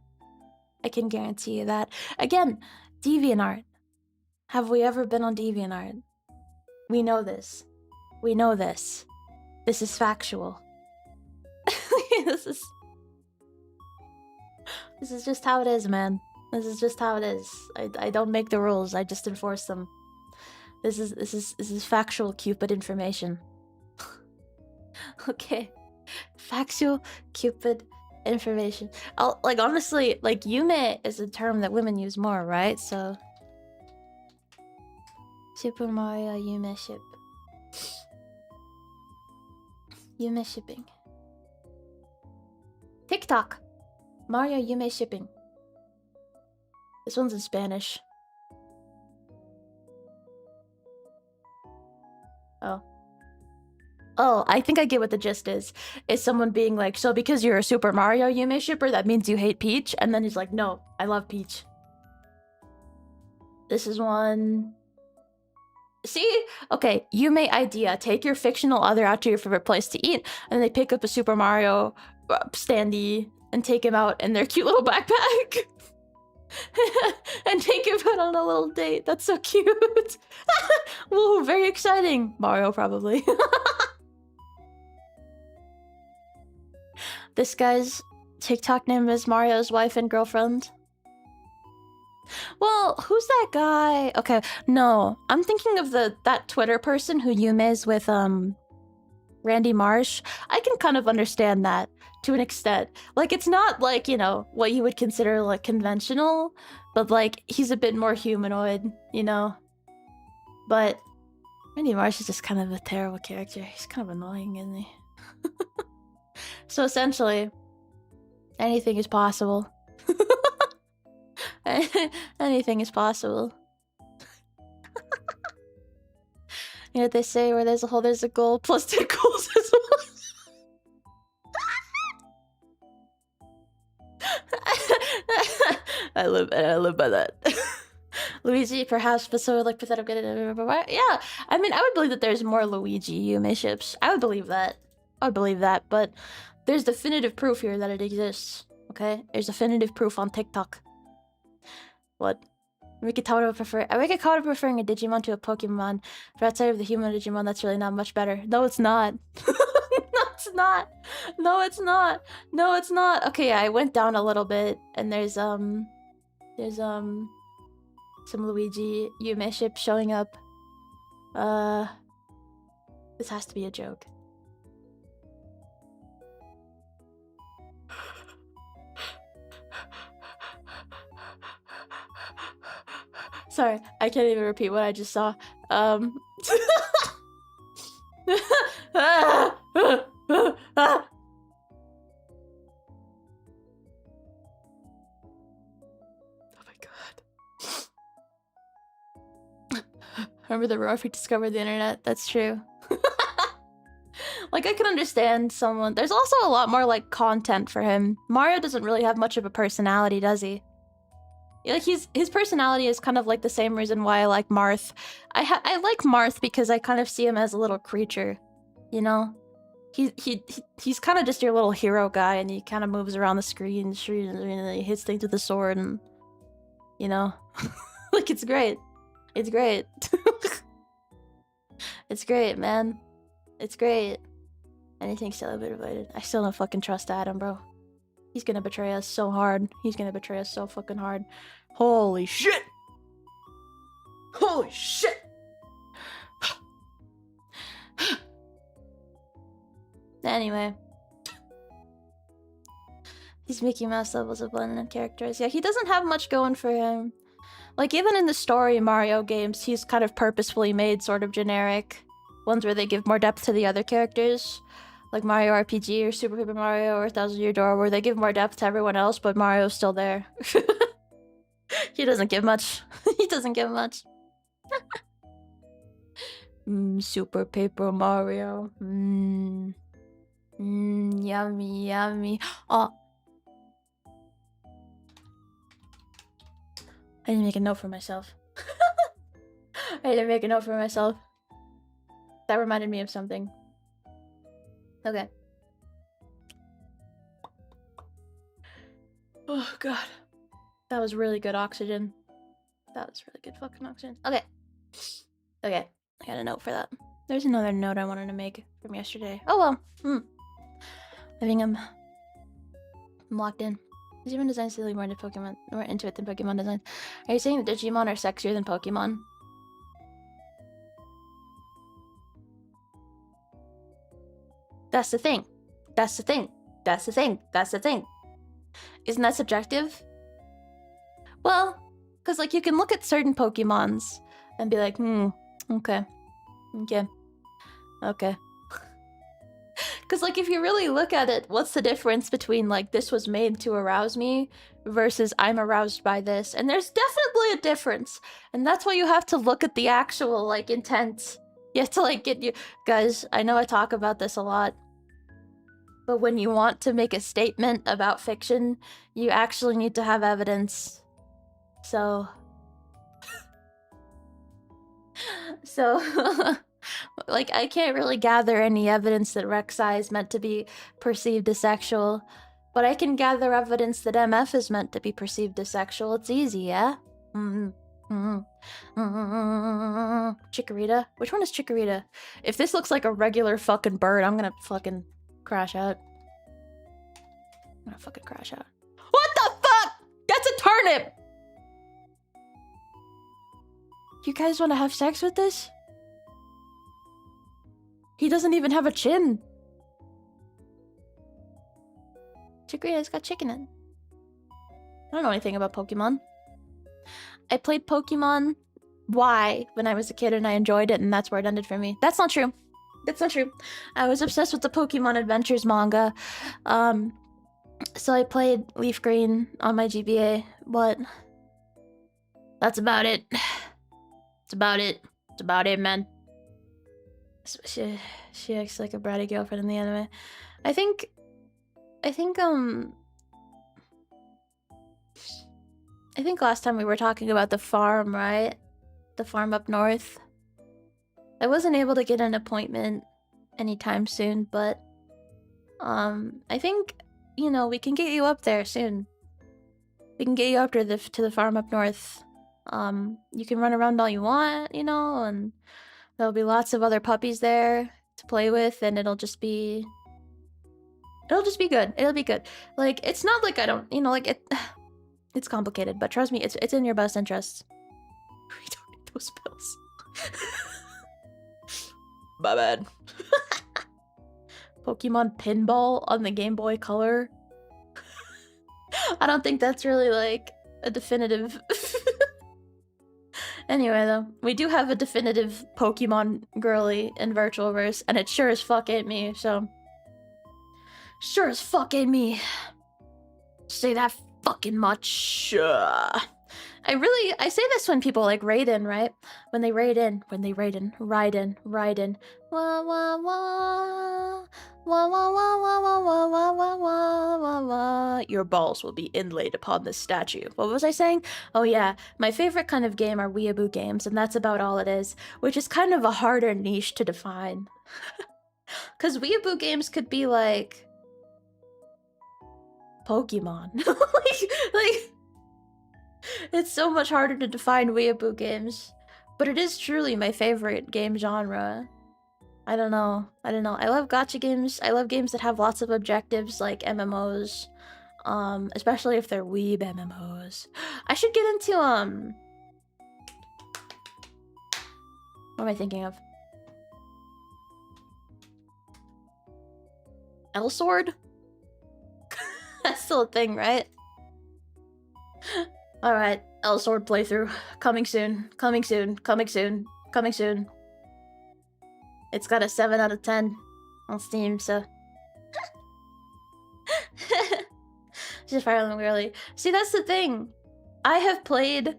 A: I can guarantee you that. Again, DeviantArt. Have we ever been on DeviantArt? We know this. We know this. This is factual. This is just how it is, man. This is just how it is. I don't make the rules. I just enforce them. This is factual Cupid information. Okay. Factual Cupid information. Like, honestly, like, Yume is a term that women use more, right? So Super Mario Yume ship. Yume shipping. TikTok. Mario Yume shipping. This one's in Spanish. Oh, I think I get what the gist is. Is someone being like, so because you're a Super Mario Yume shipper, that means you hate Peach? And then he's like, no, I love Peach. This is one... See? Okay, Yume idea. Take your fictional other out to your favorite place to eat, and they pick up a Super Mario standee and take him out in their cute little backpack. And take him out on a little date. That's so cute. Woo, very exciting. Mario, probably. This guy's TikTok name is Mario's wife and girlfriend. Well, who's that guy? Okay, no. I'm thinking of that Twitter person who Yume's with Randy Marsh. I can kind of understand that to an extent. Like, it's not like, you know, what you would consider like conventional, but like he's a bit more humanoid, you know? But Randy Marsh is just kind of a terrible character. He's kind of annoying, isn't he? So essentially, anything is possible. Anything is possible. You know what they say, where there's a hole, there's a goal, plus 2 goals as well. I live by that. Luigi, perhaps, but so like pathetic. Yeah, I mean, I would believe that there's more Luigi Yume ships. I would believe that. I would believe that, but there's definitive proof here that it exists. Okay, there's definitive proof on TikTok. What? Rikitawa preferring a Digimon to a Pokemon. For outside of the human Digimon, that's really not much better. No, it's not. No, it's not. No, it's not. No, it's not. Okay, I went down a little bit, and there's some Luigi Yume ship showing up. This has to be a joke. Sorry, I can't even repeat what I just saw. Oh my god. Remember the roar if we discovered the internet? That's true. Like, I can understand someone. There's also a lot more, like, content for him. Mario doesn't really have much of a personality, does he? Like, his personality is kind of like the same reason why I like Marth. I like Marth because I kind of see him as a little creature, you know? He's kind of just your little hero guy, and he kind of moves around the screen, and he hits things with a sword, and you know, like, it's great. It's great. It's great, man. It's great. Anything still a bit related. I still don't fucking trust Adam, bro. He's gonna betray us so hard. He's gonna betray us so fucking hard. Holy shit! Holy shit! Anyway. These Mickey Mouse levels of blended characters. Yeah, he doesn't have much going for him. Like, even in the story Mario games, he's kind of purposefully made sort of generic ones where they give more depth to the other characters. Like Mario RPG or Super Paper Mario or Thousand Year Door, where they give more depth to everyone else, but Mario's still there. He doesn't give much. He doesn't give much. Super Paper Mario. Yummy, yummy. Oh. I need to make a note for myself. I need to make a note for myself. That reminded me of something. Okay. Oh god. That was really good oxygen. That was really good fucking oxygen. Okay. Okay. I got a note for that. There's another note I wanted to make from yesterday. Oh well. I think I'm locked in. Digimon design is really more into Pokemon, more into it than Pokemon design. Are you saying that Digimon are sexier than Pokemon? That's the thing. That's the thing. That's the thing. That's the thing. Isn't that subjective? Well, because, like, you can look at certain Pokemons and be like, okay. Okay. Okay. Because, like, if you really look at it, what's the difference between, like, this was made to arouse me versus I'm aroused by this? And there's definitely a difference. And that's why you have to look at the actual, like, intent You have to like get you guys, I know I talk about this a lot, but when you want to make a statement about fiction, you actually need to have evidence. So like I can't really gather any evidence that Rek'Sai is meant to be perceived as sexual, but I can gather evidence that MF is meant to be perceived as sexual. It's easy, yeah? Chikorita? Which one is Chikorita? If this looks like a regular fucking bird, I'm gonna fucking crash out. I'm gonna fucking crash out. What the fuck? That's a turnip! You guys wanna have sex with this? He doesn't even have a chin. Chikorita's got chicken in. I don't know anything about Pokemon. I played Pokemon Y when I was a kid and I enjoyed it, and that's where it ended for me. That's not true. That's not true. I was obsessed with the Pokemon Adventures manga. So I played Leaf Green on my GBA, but that's about it. That's about it. That's about it, man. She acts like a bratty girlfriend in the anime. I think last time we were talking about the farm, right? The farm up north. I wasn't able to get an appointment anytime soon, but I think, you know, we can get you up there soon. We can get you up to the farm up north. You can run around all you want, you know, and there'll be lots of other puppies there to play with, and it'll just be good. It'll be good. Like, it's not like I don't, you know, like it's complicated, but trust me, it's in your best interests. We don't need those pills. My bad. Pokemon Pinball on the Game Boy Color. I don't think that's really like a definitive. Anyway, though, we do have a definitive Pokemon girly in Virtualverse, and it sure as fuck ain't me, so. Sure as fuck ain't me. Say that fucking much. I say this when people like raid in, right? When they raid in, ride in. Wah wah wah. Wah wah wah wah wah wah wah wah wah wah wah. Your balls will be inlaid upon this statue. What was I saying? Oh yeah, my favorite kind of game are weeaboo games, and that's about all it is, which is kind of a harder niche to define. Cause weeaboo games could be like Pokemon. like it's so much harder to define weeaboo games, but it is truly my favorite game genre. I don't know. I love gacha games. I love games that have lots of objectives, like MMOs. Especially if they're weeb MMOs. I should get into what am I thinking of? L-Sword? That's still a thing, right? Alright, L-Sword playthrough. Coming soon. It's got a 7 out of 10 on Steam, so... Just Fire Emblem girly. See, that's the thing. I have played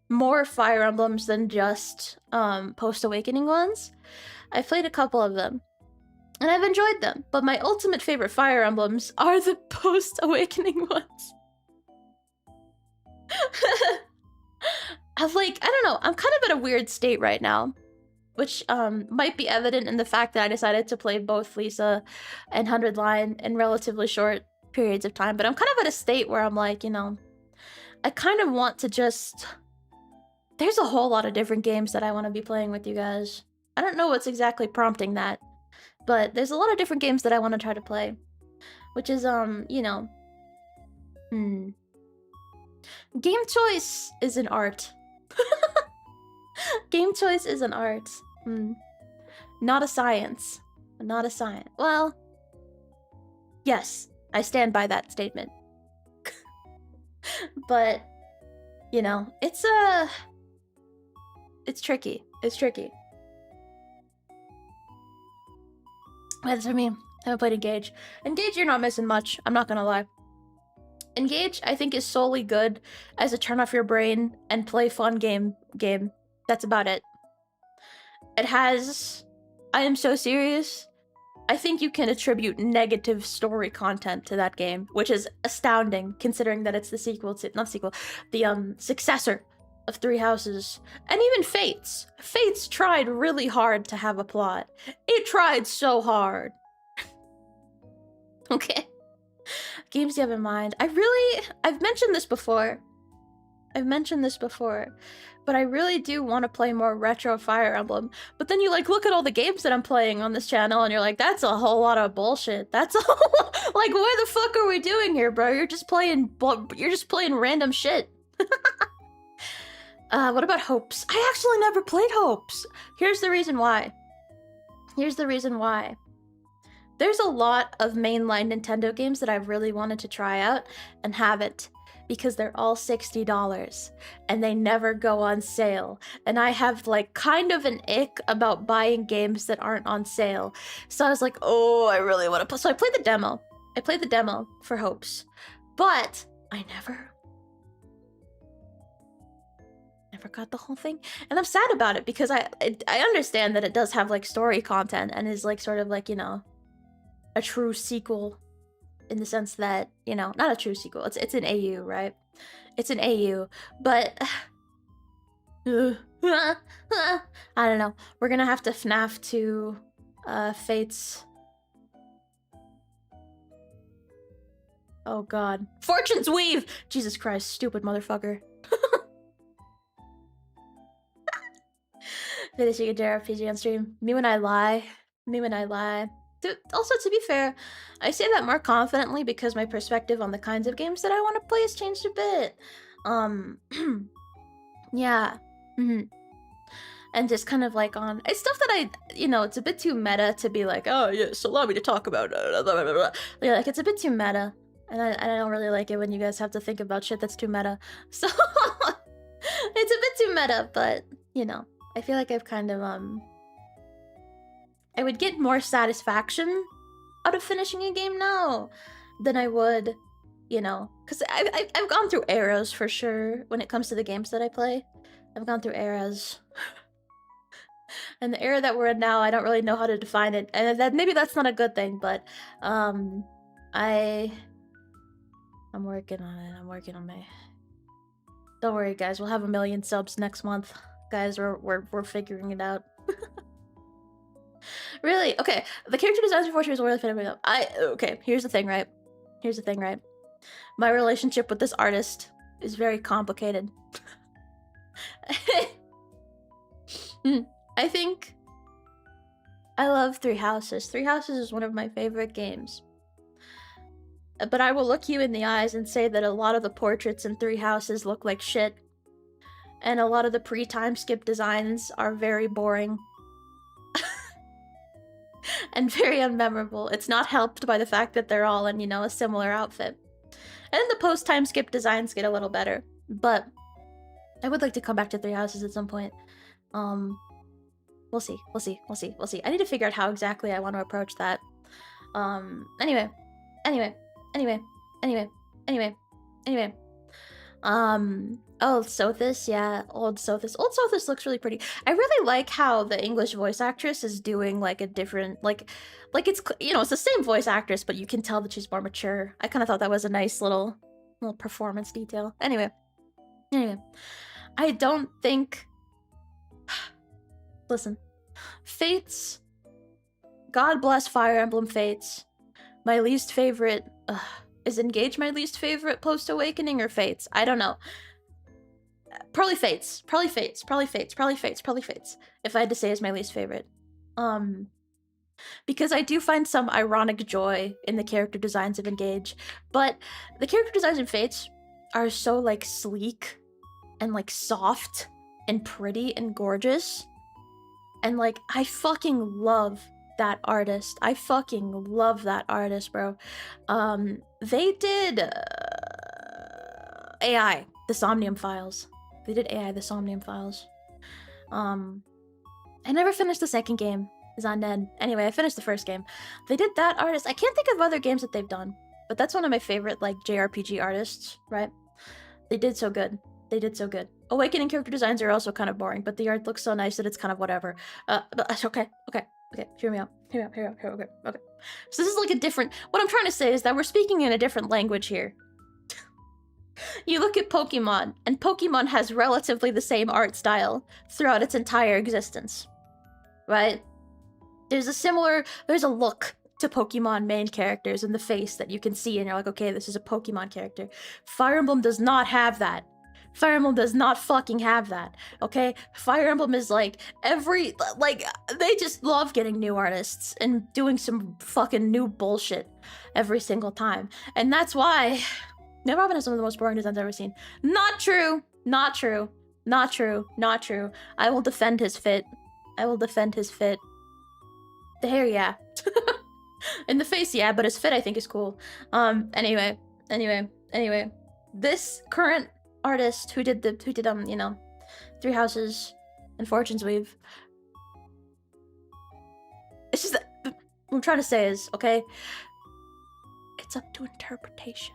A: more Fire Emblems than just post-awakening ones. I've played a couple of them. And I've enjoyed them, but my ultimate favorite Fire Emblems are the post-awakening ones. I don't know, I'm kind of in a weird state right now, which might be evident in the fact that I decided to play both Lisa and 100 Line in relatively short periods of time, but I'm kind of at a state where I'm like, you know, I kind of want to just... There's a whole lot of different games that I want to be playing with you guys. I don't know what's exactly prompting that, but there's a lot of different games that I want to try to play, which is, you know... Game choice is an art. Game choice is an art. Not a science. Not a science. Well, yes, I stand by that statement. But, you know, it's tricky. It's tricky. That's for me. I haven't played Engage. Engage, you're not missing much. I'm not gonna lie. Engage, I think, is solely good as a turn off your brain and play fun game. That's about it. It has... I am so serious. I think you can attribute negative story content to that game, which is astounding considering that it's the sequel to... Not sequel. The, successor of Three Houses. And even Fates. Fates tried really hard to have a plot. It tried so hard. Okay. Games you have in mind. I've mentioned this before. But I really do want to play more retro Fire Emblem. But then you like look at all the games that I'm playing on this channel and you're like, that's a whole lot of bullshit. That's all like, what the fuck are we doing here, bro? You're just playing random shit. What about Hopes? I actually never played Hopes. Here's the reason why. There's a lot of mainline Nintendo games that I've really wanted to try out and haven't, because they're all $60 and they never go on sale. And I have like kind of an ick about buying games that aren't on sale. So I was like, oh, I really want to play. So I played the demo. For Hopes, but I never got the whole thing. And I'm sad about it because I understand that it does have like story content and is like sort of like, you know, a true sequel in the sense that, you know, not a true sequel. It's an AU, right? It's an AU, but I don't know. We're gonna have to FNAF to Fates. Oh god. Fortune's Weave! Jesus Christ, stupid motherfucker. Finishing a JRPG on stream. Me when I lie. Also, to be fair, I say that more confidently because my perspective on the kinds of games that I want to play has changed a bit. Yeah. And just kind of like on... It's stuff that you know, it's a bit too meta to be like, oh yes, allow me to talk about it. Yeah, like it's a bit too meta. And I don't really like it when you guys have to think about shit that's too meta. So, it's a bit too meta, but, you know. I feel like I've kind of, I would get more satisfaction out of finishing a game now than I would, you know, because I've gone through eras for sure when it comes to the games that I play. I've gone through eras. And the era that we're in now, I don't really know how to define it. And maybe that's not a good thing, but I'm working on it. I'm working on my... Don't worry, guys. We'll have 1 million subs next month. Guys, we're figuring it out. Really? Okay. The character designs before she was really fit up. Okay, here's the thing, right? My relationship with this artist is very complicated. I think I love Three Houses. Three Houses is one of my favorite games. But I will look you in the eyes and say that a lot of the portraits in Three Houses look like shit. And a lot of the pre-time skip designs are very boring. And very unmemorable. It's not helped by the fact that they're all in, you know, a similar outfit. And then the post-time skip designs get a little better. But I would like to come back to Three Houses at some point. We'll see. I need to figure out how exactly I want to approach that. Anyway. Oh, Sothis, yeah, old Sothis. Old Sothis looks really pretty. I really like how the English voice actress is doing like a different, like it's, you know, it's the same voice actress, but you can tell that she's more mature. I kind of thought that was a nice little performance detail. Anyway, I don't think... Listen, Fates, God bless Fire Emblem Fates. My least favorite, is Engage my least favorite post-Awakening or Fates? I don't know. Probably Fates. If I had to say is my least favorite. Because I do find some ironic joy in the character designs of Engage, but the character designs in Fates are so like sleek and like soft and pretty and gorgeous. And like, I fucking love that artist. I fucking love that artist, bro. They did AI, the Somnium Files. They did AI, the Somnium Files. I never finished the second game. Is on Ned. Anyway, I finished the first game. They did that artist. I can't think of other games that they've done, but that's one of my favorite like JRPG artists, right? They did so good. They did so good. Awakening character designs are also kind of boring, but the art looks so nice that it's kind of whatever. But okay, hear me out. Okay. So this is like a different... What I'm trying to say is that we're speaking in a different language here. You look at Pokemon, and Pokemon has relatively the same art style throughout its entire existence. Right? There's a look to Pokemon main characters in the face that you can see, and you're like, okay, this is a Pokemon character. Fire Emblem does not have that. Fire Emblem does not fucking have that, okay? Fire Emblem is like, they just love getting new artists and doing some fucking new bullshit every single time. And that's why Robin has some of the most boring designs I've ever seen. Not true. I will defend his fit. The hair, yeah. In the face, yeah, but his fit I think is cool. Anyway. This current artist who did Three Houses and Fortune's Weave. It's just that, what I'm trying to say is, okay, it's up to interpretation.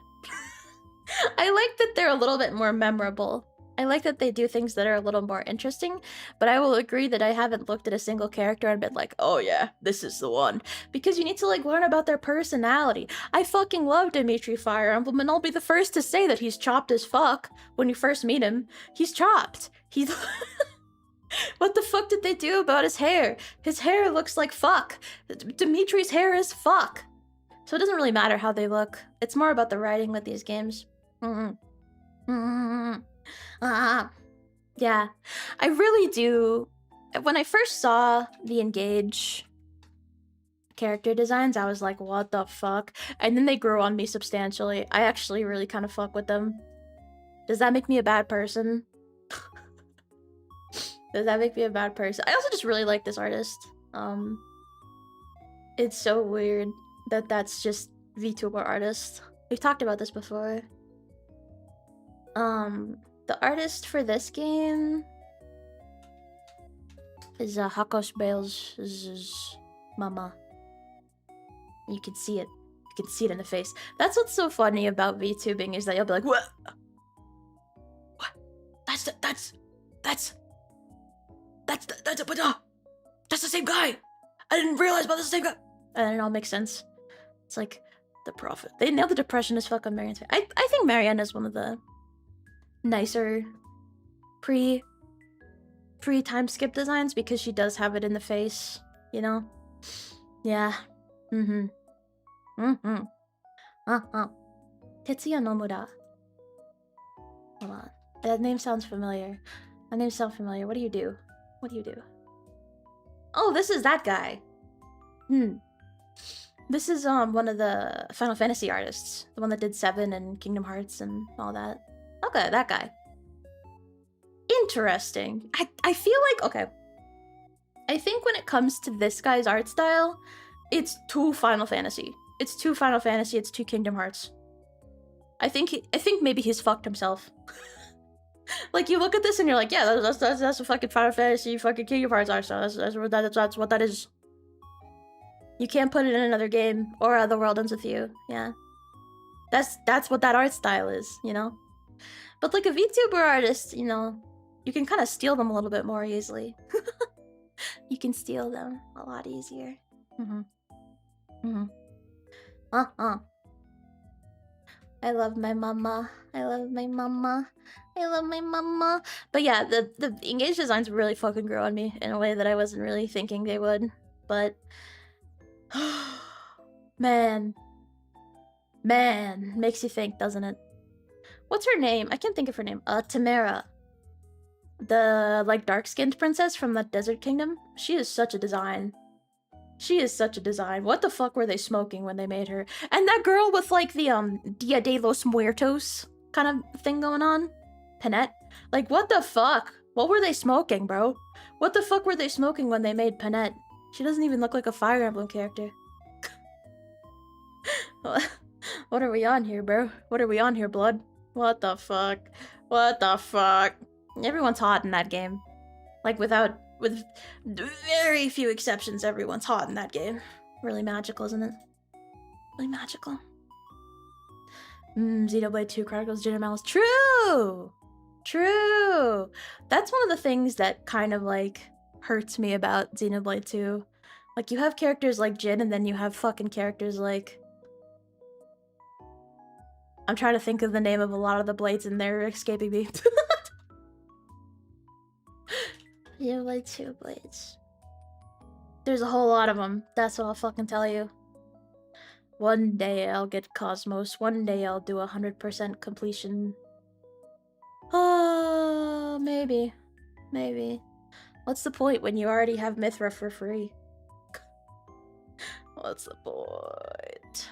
A: I like that they're a little bit more memorable. I like that they do things that are a little more interesting, but I will agree that I haven't looked at a single character and been like, oh yeah, this is the one. Because you need to like learn about their personality. I fucking love Dimitri Fire Emblem, and I'll be the first to say that he's chopped as fuck when you first meet him. He's chopped. He's... What the fuck did they do about his hair? His hair looks like fuck. Dimitri's hair is fuck. So it doesn't really matter how they look. It's more about the writing with these games. Yeah, I really do. When I first saw the Engage character designs, I was like, what the fuck? And then they grew on me substantially. I actually really kind of fuck with them. Does that make me a bad person? Does that make me a bad person? I also just really like this artist. It's so weird that that's just VTuber artist. We've talked about this before. The artist for this game is Hakos Bale's mama. You can see it. You can see it in the face. That's what's so funny about VTubing is that you'll be like, what? What? That's the same guy. I didn't realize about the same guy. And then it all makes sense. It's like the prophet. They nailed the depression as fuck on Marianne's face. I think Marianne is one of the nicer pre-time skip designs because she does have it in the face, you know? Yeah. Tetsuya Nomura. Hold on. That name sounds familiar. What do you do? Oh, this is that guy. This is one of the Final Fantasy artists. The one that did 7 and Kingdom Hearts and all that. Okay, that guy. Interesting. I feel like, okay. I think when it comes to this guy's art style, it's too Final Fantasy. It's too Kingdom Hearts. I think maybe he's fucked himself. Like, you look at this and you're like, yeah, that's a fucking Final Fantasy, fucking Kingdom Hearts art style. That's what that is. You can't put it in another game, or The World Ends With You. Yeah. That's what that art style is, you know? But like a VTuber artist, you know, you can kind of steal them a little bit more easily. You can steal them a lot easier. I love my mama. But yeah, the Engage designs really fucking grew on me in a way that I wasn't really thinking they would. But man, makes you think, doesn't it? What's her name? I can't think of her name. Tamara. The, like, dark-skinned princess from that Desert Kingdom. She is such a design. What the fuck were they smoking when they made her? And that girl with, like, the, Dia de los Muertos kind of thing going on. Panette. Like, what the fuck? What were they smoking, bro? What the fuck were they smoking when they made Panette? She doesn't even look like a Fire Emblem character. What are we on here, bro? What are we on here, blood? What the fuck? Everyone's hot in that game. Like, with very few exceptions, everyone's hot in that game. Really magical, isn't it? Really magical. Xenoblade 2 Chronicles Junior Malice. True! True! That's one of the things that kind of, like, hurts me about Xenoblade 2. Like, you have characters like Jin, and then you have fucking characters like... I'm trying to think of the name of a lot of the blades, and they're escaping me. Xenoblade 2 blades. There's a whole lot of them. That's what I'll fucking tell you. One day I'll get Cosmos. One day I'll do 100% completion. Oh, maybe. Maybe. What's the point when you already have Mithra for free? What's the point?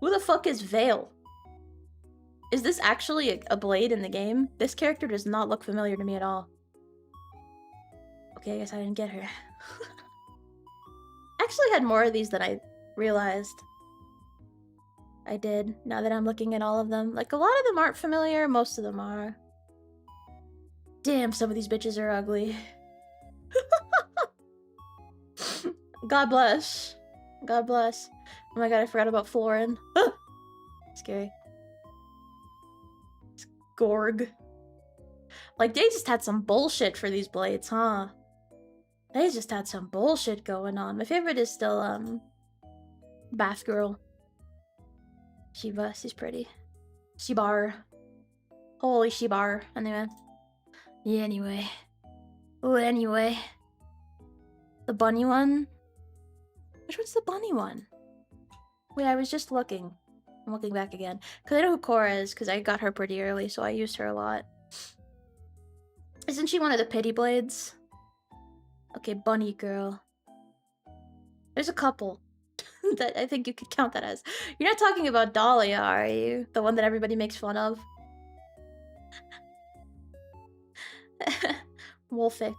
A: Who the fuck is Vale? Is this actually a blade in the game? This character does not look familiar to me at all. Okay, I guess I didn't get her. I actually had more of these than I realized. I did, now that I'm looking at all of them. Like, a lot of them aren't familiar, most of them are. Damn, some of these bitches are ugly. God bless. God bless. Oh my god, I forgot about Florin. Scary. It's Gorg. Like, they just had some bullshit for these blades, huh? They just had some bullshit going on. My favorite is still, Bath Girl. Shiva, she's pretty. Shibar. Holy Shibar. Anyway. Yeah, anyway. Oh, anyway. The bunny one? Which one's the bunny one? Wait, I was just looking. I'm looking back again. Because I know who Cora is, because I got her pretty early, so I used her a lot. Isn't she one of the pity blades? Okay, bunny girl. There's a couple. That I think you could count that as. You're not talking about Dahlia, are you? The one that everybody makes fun of? Wolfic.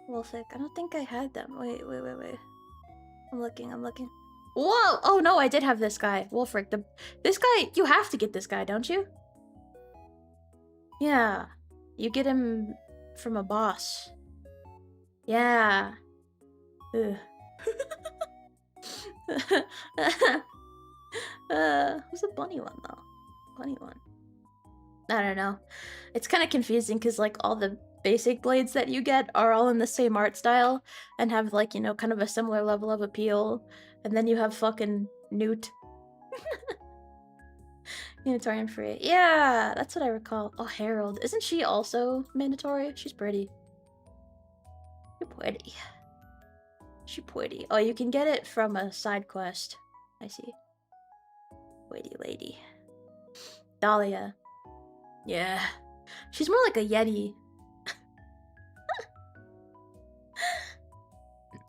A: Wolfic. I don't think I had them. Wait. I'm looking. Whoa! Oh no, I did have this guy. Wolfric. This guy, you have to get this guy, don't you? Yeah. You get him from a boss. Yeah. Ugh. Who's the bunny one though? Bunny one. I don't know. It's kind of confusing because like all the basic blades that you get are all in the same art style and have like, you know, kind of a similar level of appeal. And then you have fucking Newt. Unitarian free. Yeah, that's what I recall. Oh, Herald. Isn't she also mandatory? She's pretty. You're pretty. She's pretty. Oh, you can get it from a side quest. I see. Pretty lady. Dahlia. Yeah. She's more like a Yeti.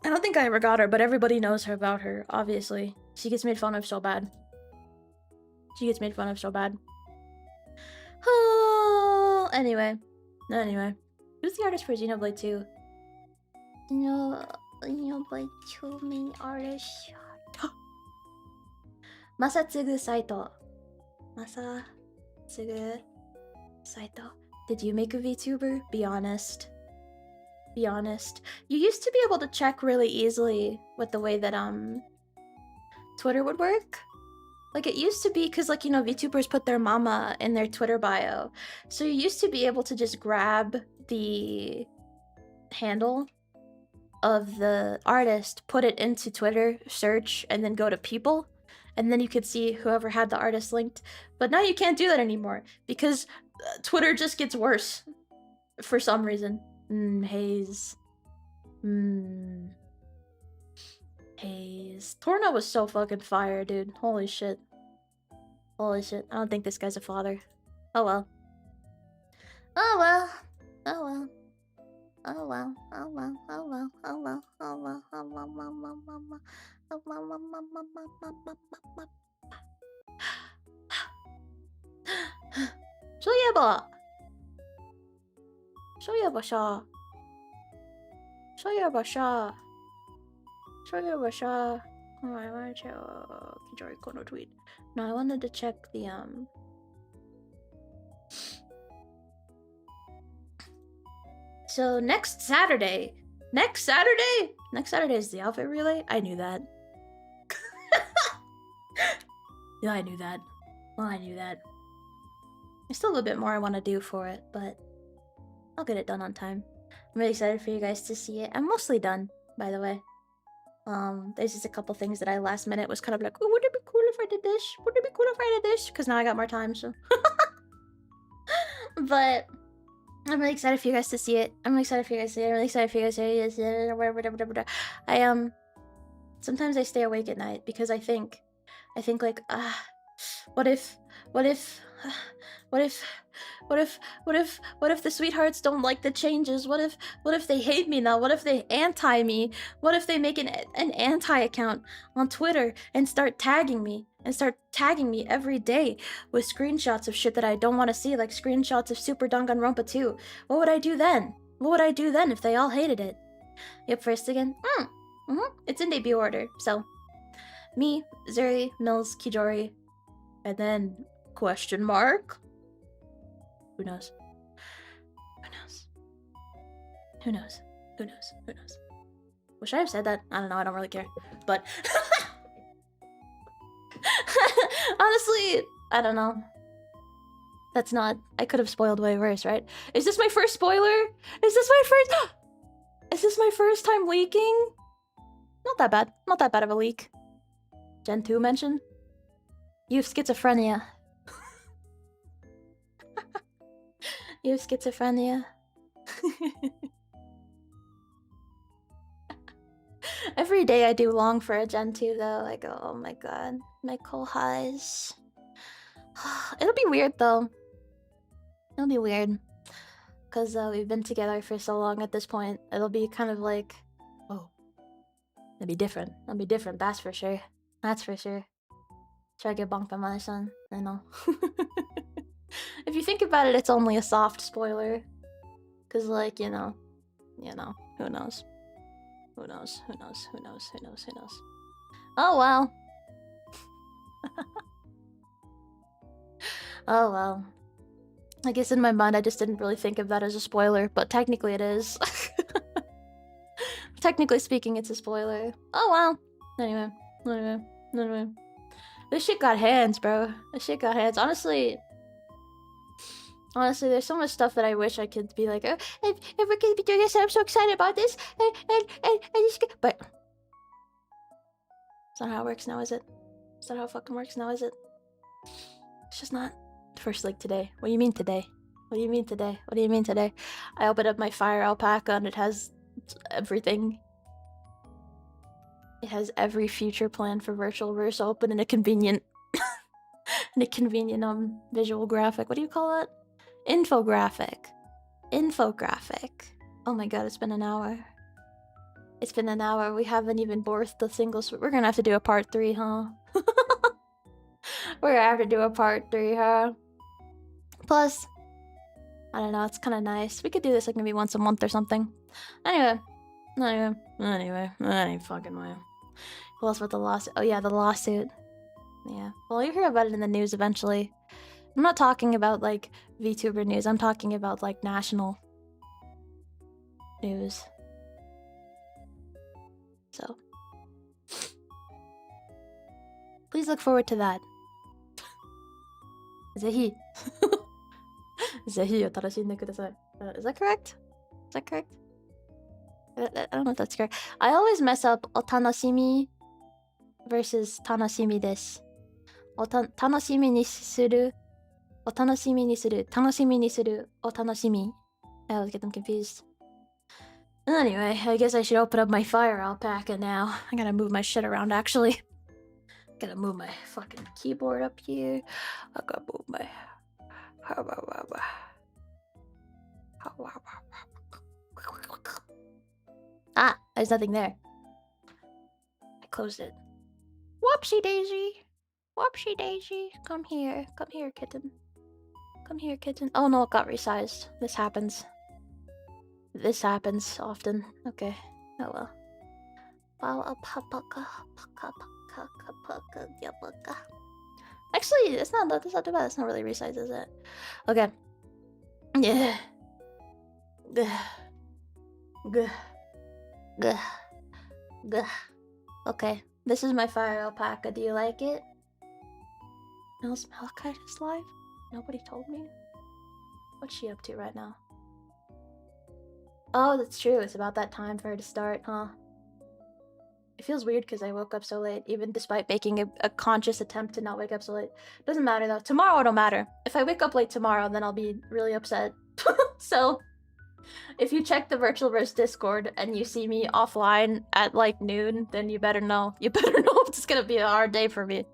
A: I don't think I ever got her, but everybody knows her about her, obviously. She gets made fun of so bad. Who's the artist for Xenoblade 2? Xenoblade 2 main artist. Masatsugu Saito. Masatsugu Saito. Did you make a VTuber? Be honest. Be honest. You used to be able to check really easily with the way that Twitter would work. Like, it used to be, because, like, you know, VTubers put their mama in their Twitter bio. So you used to be able to just grab the handle of the artist, put it into Twitter, search, and then go to people. And then you could see whoever had the artist linked. But now you can't do that anymore, because Twitter just gets worse. For some reason. Haze. Haze. Torna was so fucking fire, dude. Holy shit. Holy shit. I don't think this guy's a father. Oh well. Oh well. Oh well. Oh well. Oh well. Oh well. Oh well. Oh well. Oh well. Oh well. Shoyeba. Shoyeba-sha. Shoyeba-sha. Shoyeba-sha. Oh, I wanted to check Kijori Konno tweet. No, I wanted to check the So next Saturday. Next Saturday is the outfit relay? I knew that. Yeah, I knew that. Well, I knew that. There's still a little bit more I want to do for it, but I'll get it done on time. I'm really excited for you guys to see it. I'm mostly done, by the way. There's just a couple things that I last minute was kind of like, oh, would it be cool if I did this? Would it be cool if I did this? Because now I got more time, so. But I'm really excited for you guys to see it. I'm really excited for you guys to see it. I'm really excited for you guys to see it. Whatever. Sometimes I stay awake at night because I think like, what if the sweethearts don't like the changes? What if they hate me now? What if they anti me? What if they make an anti account on Twitter and start tagging me every day with screenshots of shit that I don't want to see, like screenshots of Super Danganronpa 2? What would I do then? What would I do then if they all hated it? Yep, first again. It's in debut order, so me, Zuri, Milz, Kijori, and then question mark. Who knows? Who knows? Wish I have said that. I don't know. I don't really care. But honestly, I don't know. That's not. I could have spoiled way worse, right? Is this my first spoiler? Is this my first time leaking? Not that bad. Not that bad of a leak. Gen 2 mention? You have schizophrenia. You have schizophrenia. Every day I do long for a Gen 2 though. I go, oh my god, my cold highs. It'll be weird though. It'll be weird. Because we've been together for so long at this point. It'll be kind of like, oh, it'll be different. It'll be different, that's for sure. That's for sure. Try to get bonked by my son. I know. If you think about it, it's only a soft spoiler. Cause like, you know, who knows? Who knows? Oh well. Oh well. I guess in my mind I just didn't really think of that as a spoiler, but technically it is. Technically speaking, it's a spoiler. Oh well. Anyway. This shit got hands, bro. This shit got hands. Honestly, there's so much stuff that I wish I could be like, oh, if we're gonna be doing this, I'm so excited about this, and just... But it's not how it works now, is it? It's not how it fucking works now, is it? It's just not. First, like, today. What do you mean today? What do you mean today? I opened up my Fire Alpaca and it has everything. It has every future plan for Virtual Verse open in a convenient... visual graphic. What do you call it? Infographic. Oh my god, it's been an hour. We haven't even birthed a single... We're gonna have to do a part 3, huh? We're gonna have to do a part 3, huh? Plus, I don't know, it's kind of nice. We could do this like maybe once a month or something. Anyway, any fucking way. Who else about the lawsuit? Oh yeah, the lawsuit. Yeah, well, you hear about it in the news eventually. I'm not talking about like VTuber news. I'm talking about like national news. So, please look forward to that. Zehi. Zehiを楽しんでください. Is that correct? I don't know if that's correct. I always mess up otanoshimi versus tanoshimi desu. 楽しみにする I always get them confused. Anyway, I guess I should open up my Fire Alpaca now. I gotta move my shit around, actually. Gotta move my fucking keyboard up here. I gotta move my... Ah, there's nothing there. I closed it. Whoopsie daisy. Come here, kitten. Oh no, it got resized. This happens often. Okay. Oh well. Actually, that's not too bad. That's not really resized, is it? Okay. Yeah. Okay. This is my Fire Alpaca. Do you like it? Milz Malakite is live? Nobody told me. What's she up to right now? Oh, that's true. It's about that time for her to start, huh? It feels weird because I woke up so late, even despite making a conscious attempt to not wake up so late. Doesn't matter though. Tomorrow it'll matter. If I wake up late tomorrow, then I'll be really upset. So, if you check the Virtualverse Discord and you see me offline at like noon, then you better know. You better know it's gonna be a hard day for me.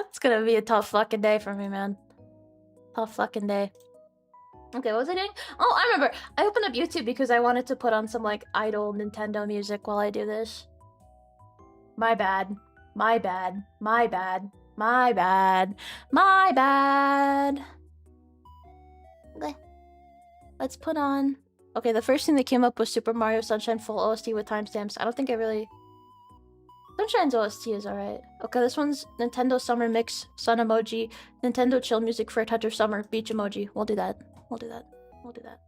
A: It's gonna be a tough fucking day for me, man. Tough fucking day. Okay, what was I doing? Oh, I remember. I opened up YouTube because I wanted to put on some, like, idle Nintendo music while I do this. My bad. My bad. My bad. My bad. My bad. Okay. Let's put on... Okay, the first thing that came up was Super Mario Sunshine full OST with timestamps. I don't think I really... Sunshine's OST is alright. Okay, this one's Nintendo Summer Mix, Sun Emoji, Nintendo Chill Music for a Touch of Summer, Beach Emoji. We'll do that. We'll do that. We'll do that.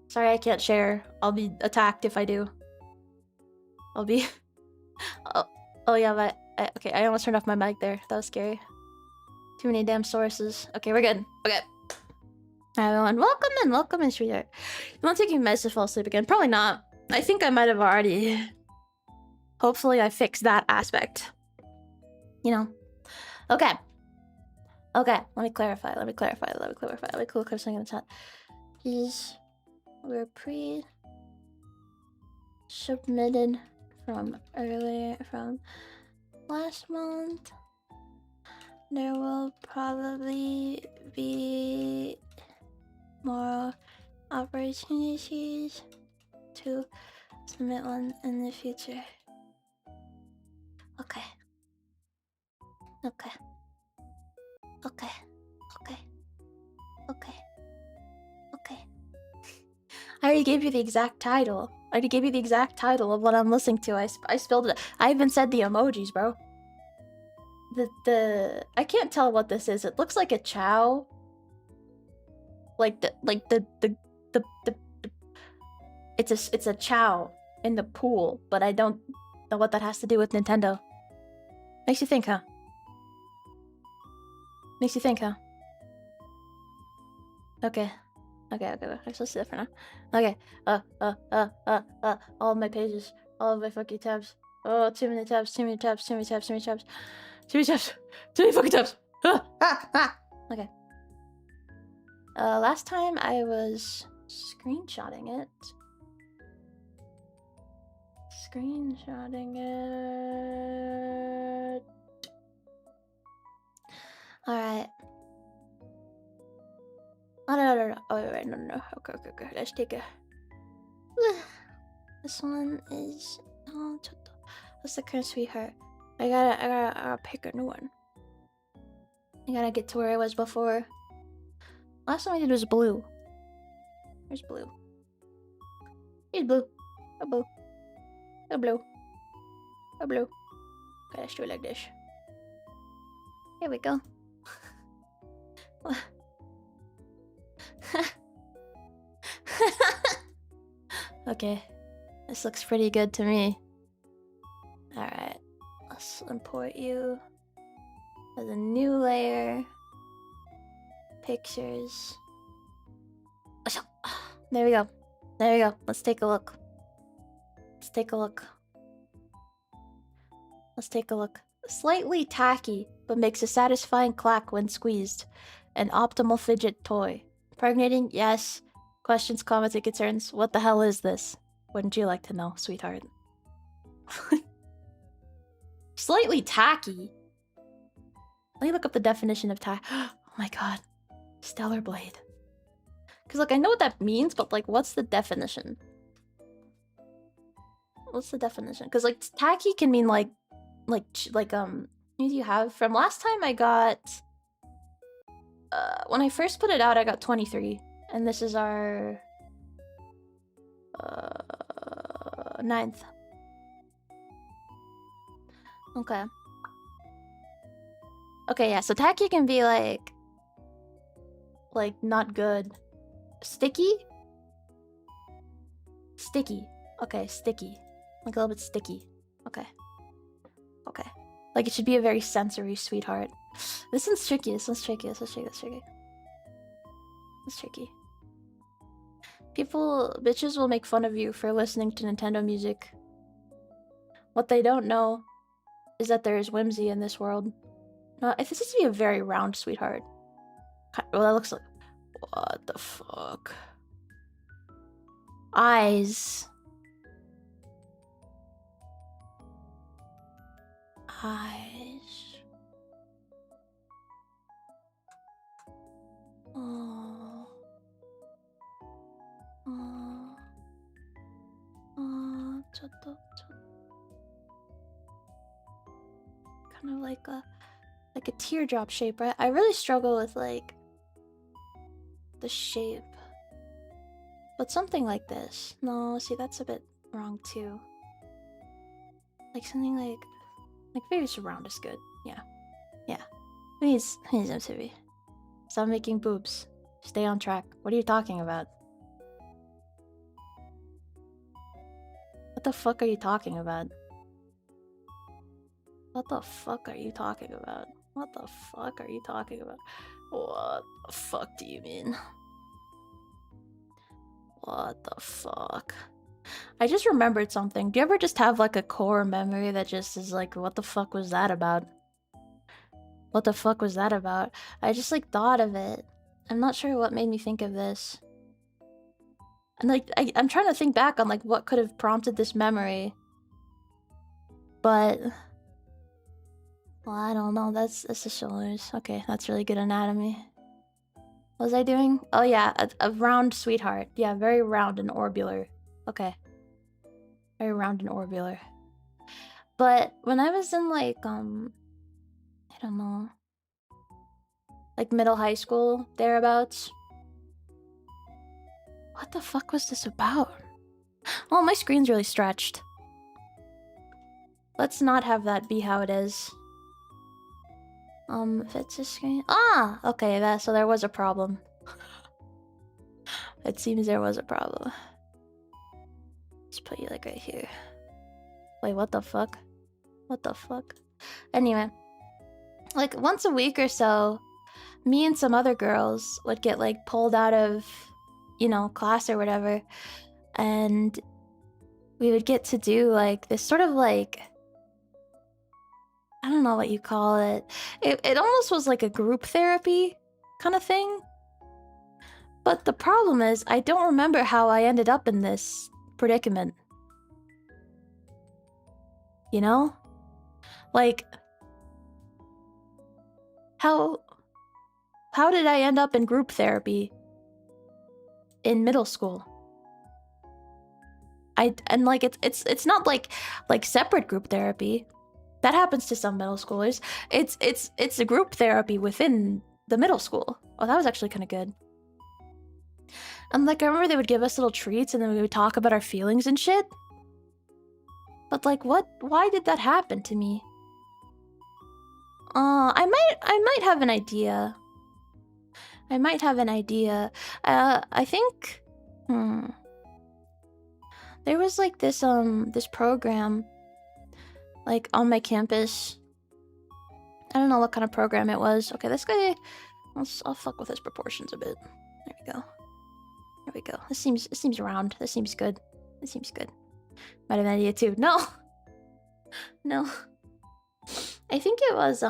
A: Sorry I can't share. I'll be attacked if I do. I'll be... oh yeah, but... okay, I almost turned off my mic there. That was scary. Too many damn sources. Okay, we're good. Okay. Hi everyone, welcome in, sweetheart. You want to take your meds to fall asleep again? Probably not. I think I might have already... Hopefully I fixed that aspect. You know. Okay. Okay, let me clarify something in the chat. These were pre-submitted from last month. There will probably be more opportunities to submit one in the future. Okay. Okay. Okay. Okay. Okay. Okay. I already gave you the exact title. I already gave you the exact title of what I'm listening to. I spelled it. I even said the emojis, bro. I can't tell what this is. It looks like a chow. It's a chow in the pool, but I don't know what that has to do with Nintendo. Makes you think, huh? Makes you think, huh? Okay. Okay. I'm supposed to see that for now. Okay. All of my pages. All of my fucking tabs. Oh, too many tabs. Too many fucking tabs. Okay. Last time I was screenshotting it. Alright. Oh, no. Oh, wait, no. Okay. Let's take a... This one is... Oh, what's the current sweetheart? I gotta pick a new one. I gotta get to where I was before. Last time I did was blue. Where's blue? Here's blue. A blue. Okay, let's do it like this. Here we go. Okay. This looks pretty good to me. Alright. Let's import you as a new layer. Pictures. There we go. Let's take a look. Slightly tacky, but makes a satisfying clack when squeezed. An optimal fidget toy. Pregnating? Yes. Questions, comments, and concerns? What the hell is this? Wouldn't you like to know, sweetheart? Slightly tacky? Let me look up the definition of tacky. Oh my god. Stellar Blade. Because, like, I know what that means, but, like, what's the definition? Because, like, tacky can mean, what do you have? From last time I got... when I first put it out, I got 23. And this is our... 9th. Okay. Okay, yeah, so tacky can be, like, not good. Sticky? Sticky. Okay, sticky. Like, a little bit sticky. Okay. Like, it should be a very sensory sweetheart. This one's tricky. It's tricky. Bitches will make fun of you for listening to Nintendo music. What they don't know is that there is whimsy in this world. This is to be a very round sweetheart. Well, that looks like... What the fuck? Eyes. Eyes. Oh. Oh. Oh. Kind of like a teardrop shape, right? I really struggle with like the shape. But something like this. No, see, that's a bit wrong too. Like something like maybe it's round is good. Yeah. Yeah. He's MTV. Stop making boobs. Stay on track. What are you talking about? What the fuck are you talking about? What the fuck are you talking about? What the fuck are you talking about? What the fuck do you mean? What the fuck? I just remembered something. Do you ever just have like a core memory that just is like, what the fuck was that about? What the fuck was that about? I just like thought of it. I'm not sure what made me think of this. And like, I'm trying to think back on like what could have prompted this memory. But... well, I don't know. That's the shoulders. Okay, that's really good anatomy. What was I doing? Oh yeah, a round sweetheart. Yeah, very round and orbular. Okay. Very round and orbular. But when I was in like, I don't know. Like middle high school, thereabouts. What the fuck was this about? Oh, my screen's really stretched. Let's not have that be how it is. Fits the screen. Ah! Okay, so there was a problem. It seems there was a problem. Let's put you like right here. Wait, what the fuck? What the fuck? Anyway. Like once a week or so, me and some other girls would get like pulled out of, you know, class or whatever. And we would get to do like this sort of like... I don't know what you call it. It almost was like a group therapy kind of thing. But the problem is, I don't remember how I ended up in this predicament. You know? Like... How did I end up in group therapy in middle school? And like it's not like separate group therapy. That happens to some middle schoolers. It's a group therapy within the middle school. Oh, that was actually kind of good. And like I remember they would give us little treats and then we would talk about our feelings and shit. But like why did that happen to me? I might have an idea. I might have an idea. I think there was like this program like on my campus. I don't know what kind of program it was. Okay, this guy, I'll fuck with his proportions a bit. There we go. There we go. This seems round. This seems good. This seems good. Might have an idea too. No. No. I think it was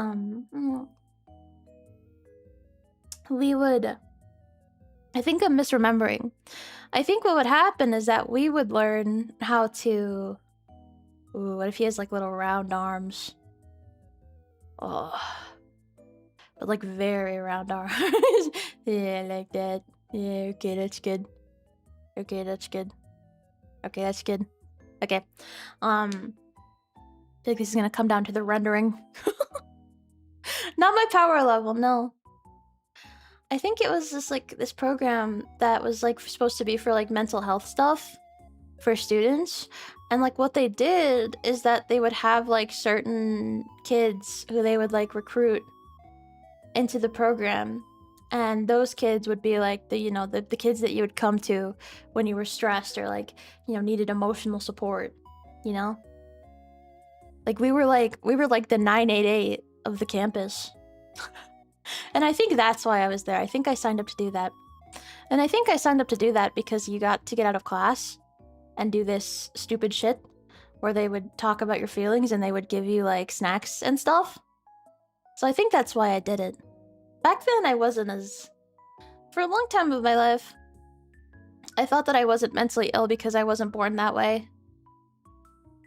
A: we would, I think I'm misremembering. I think what would happen is that we would learn how to... Ooh, what if he has like little round arms? Oh. But like very round arms. Yeah, like that. Yeah, okay, that's good. Okay, that's good. Okay, that's good. Okay. I think this is gonna come down to the rendering. Not my power level, no. I think it was just like this program that was like supposed to be for like mental health stuff for students. And like what they did is that they would have like certain kids who they would like recruit into the program. And those kids would be like the kids that you would come to when you were stressed or like, needed emotional support, Like we were like the 988 of the campus. And I think that's why I was there. I think I signed up to do that. And I think I signed up to do that because you got to get out of class and do this stupid shit where they would talk about your feelings and they would give you like snacks and stuff. So I think that's why I did it. Back then I wasn't as... For a long time of my life, I thought that I wasn't mentally ill because I wasn't born that way.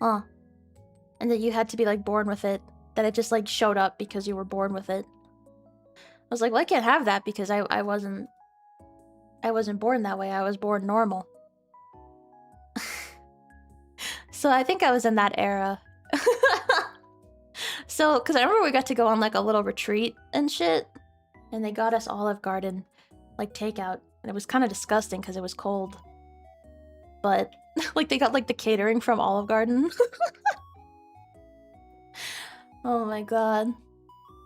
A: And that you had to be like born with it. That it just like showed up because you were born with it. I was like, well, I can't have that because I wasn't born that way. I was born normal. So I think I was in that era. So, because I remember we got to go on like a little retreat and shit. And they got us Olive Garden, like takeout. And it was kind of disgusting because it was cold. But, like, they got like the catering from Olive Garden. Oh my god.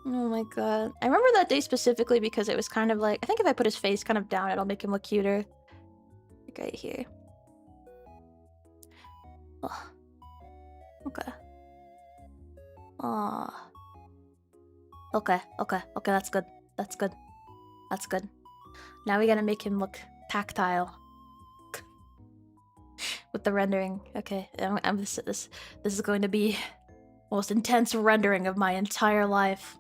A: Oh my god. I remember that day specifically because it was kind of like... I think if I put his face kind of down, it'll make him look cuter. Like right here. Oh. Okay. Aw. Okay, that's good. That's good. That's good. Now we gotta make him look tactile. With the rendering. Okay, this is going to be the most intense rendering of my entire life.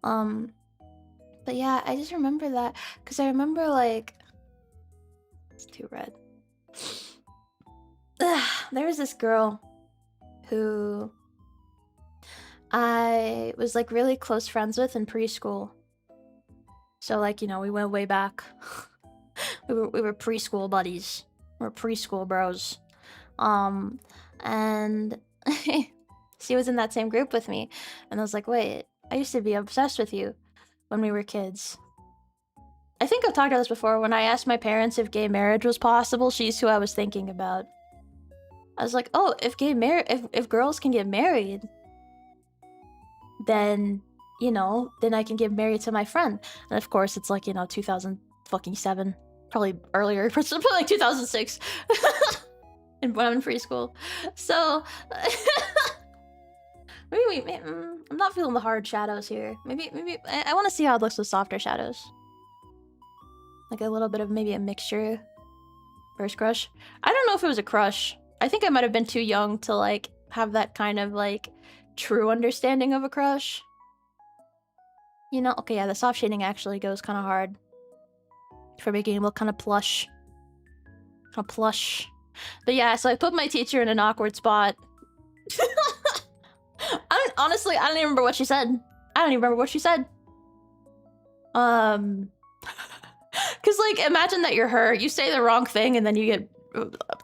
A: But yeah, I just remember that because I remember like... It's too red. There was this girl who I was like really close friends with in preschool. So like, you know, we went way back. we were preschool buddies. We're preschool bros. And she was in that same group with me. And I was like, wait, I used to be obsessed with you when we were kids. I think I've talked about this before. When I asked my parents if gay marriage was possible, she's who I was thinking about. I was like, oh, if girls can get married, then, you know, then I can get married to my friend. And of course, it's like, you know, 2007, probably earlier, probably like 2006, and when I'm in preschool. So, maybe I'm not feeling the hard shadows here. Maybe I want to see how it looks with softer shadows. Like a little bit of maybe a mixture. First crush. I don't know if it was a crush. I think I might have been too young to like have that kind of like true understanding of a crush. You know, okay, yeah, the soft shading actually goes kind of hard for making it look kind of plush. Kind of plush. But yeah, so I put my teacher in an awkward spot. Honestly, I don't even remember what she said. I don't even remember what she said. Cause like, imagine that you're her, you say the wrong thing, and then you get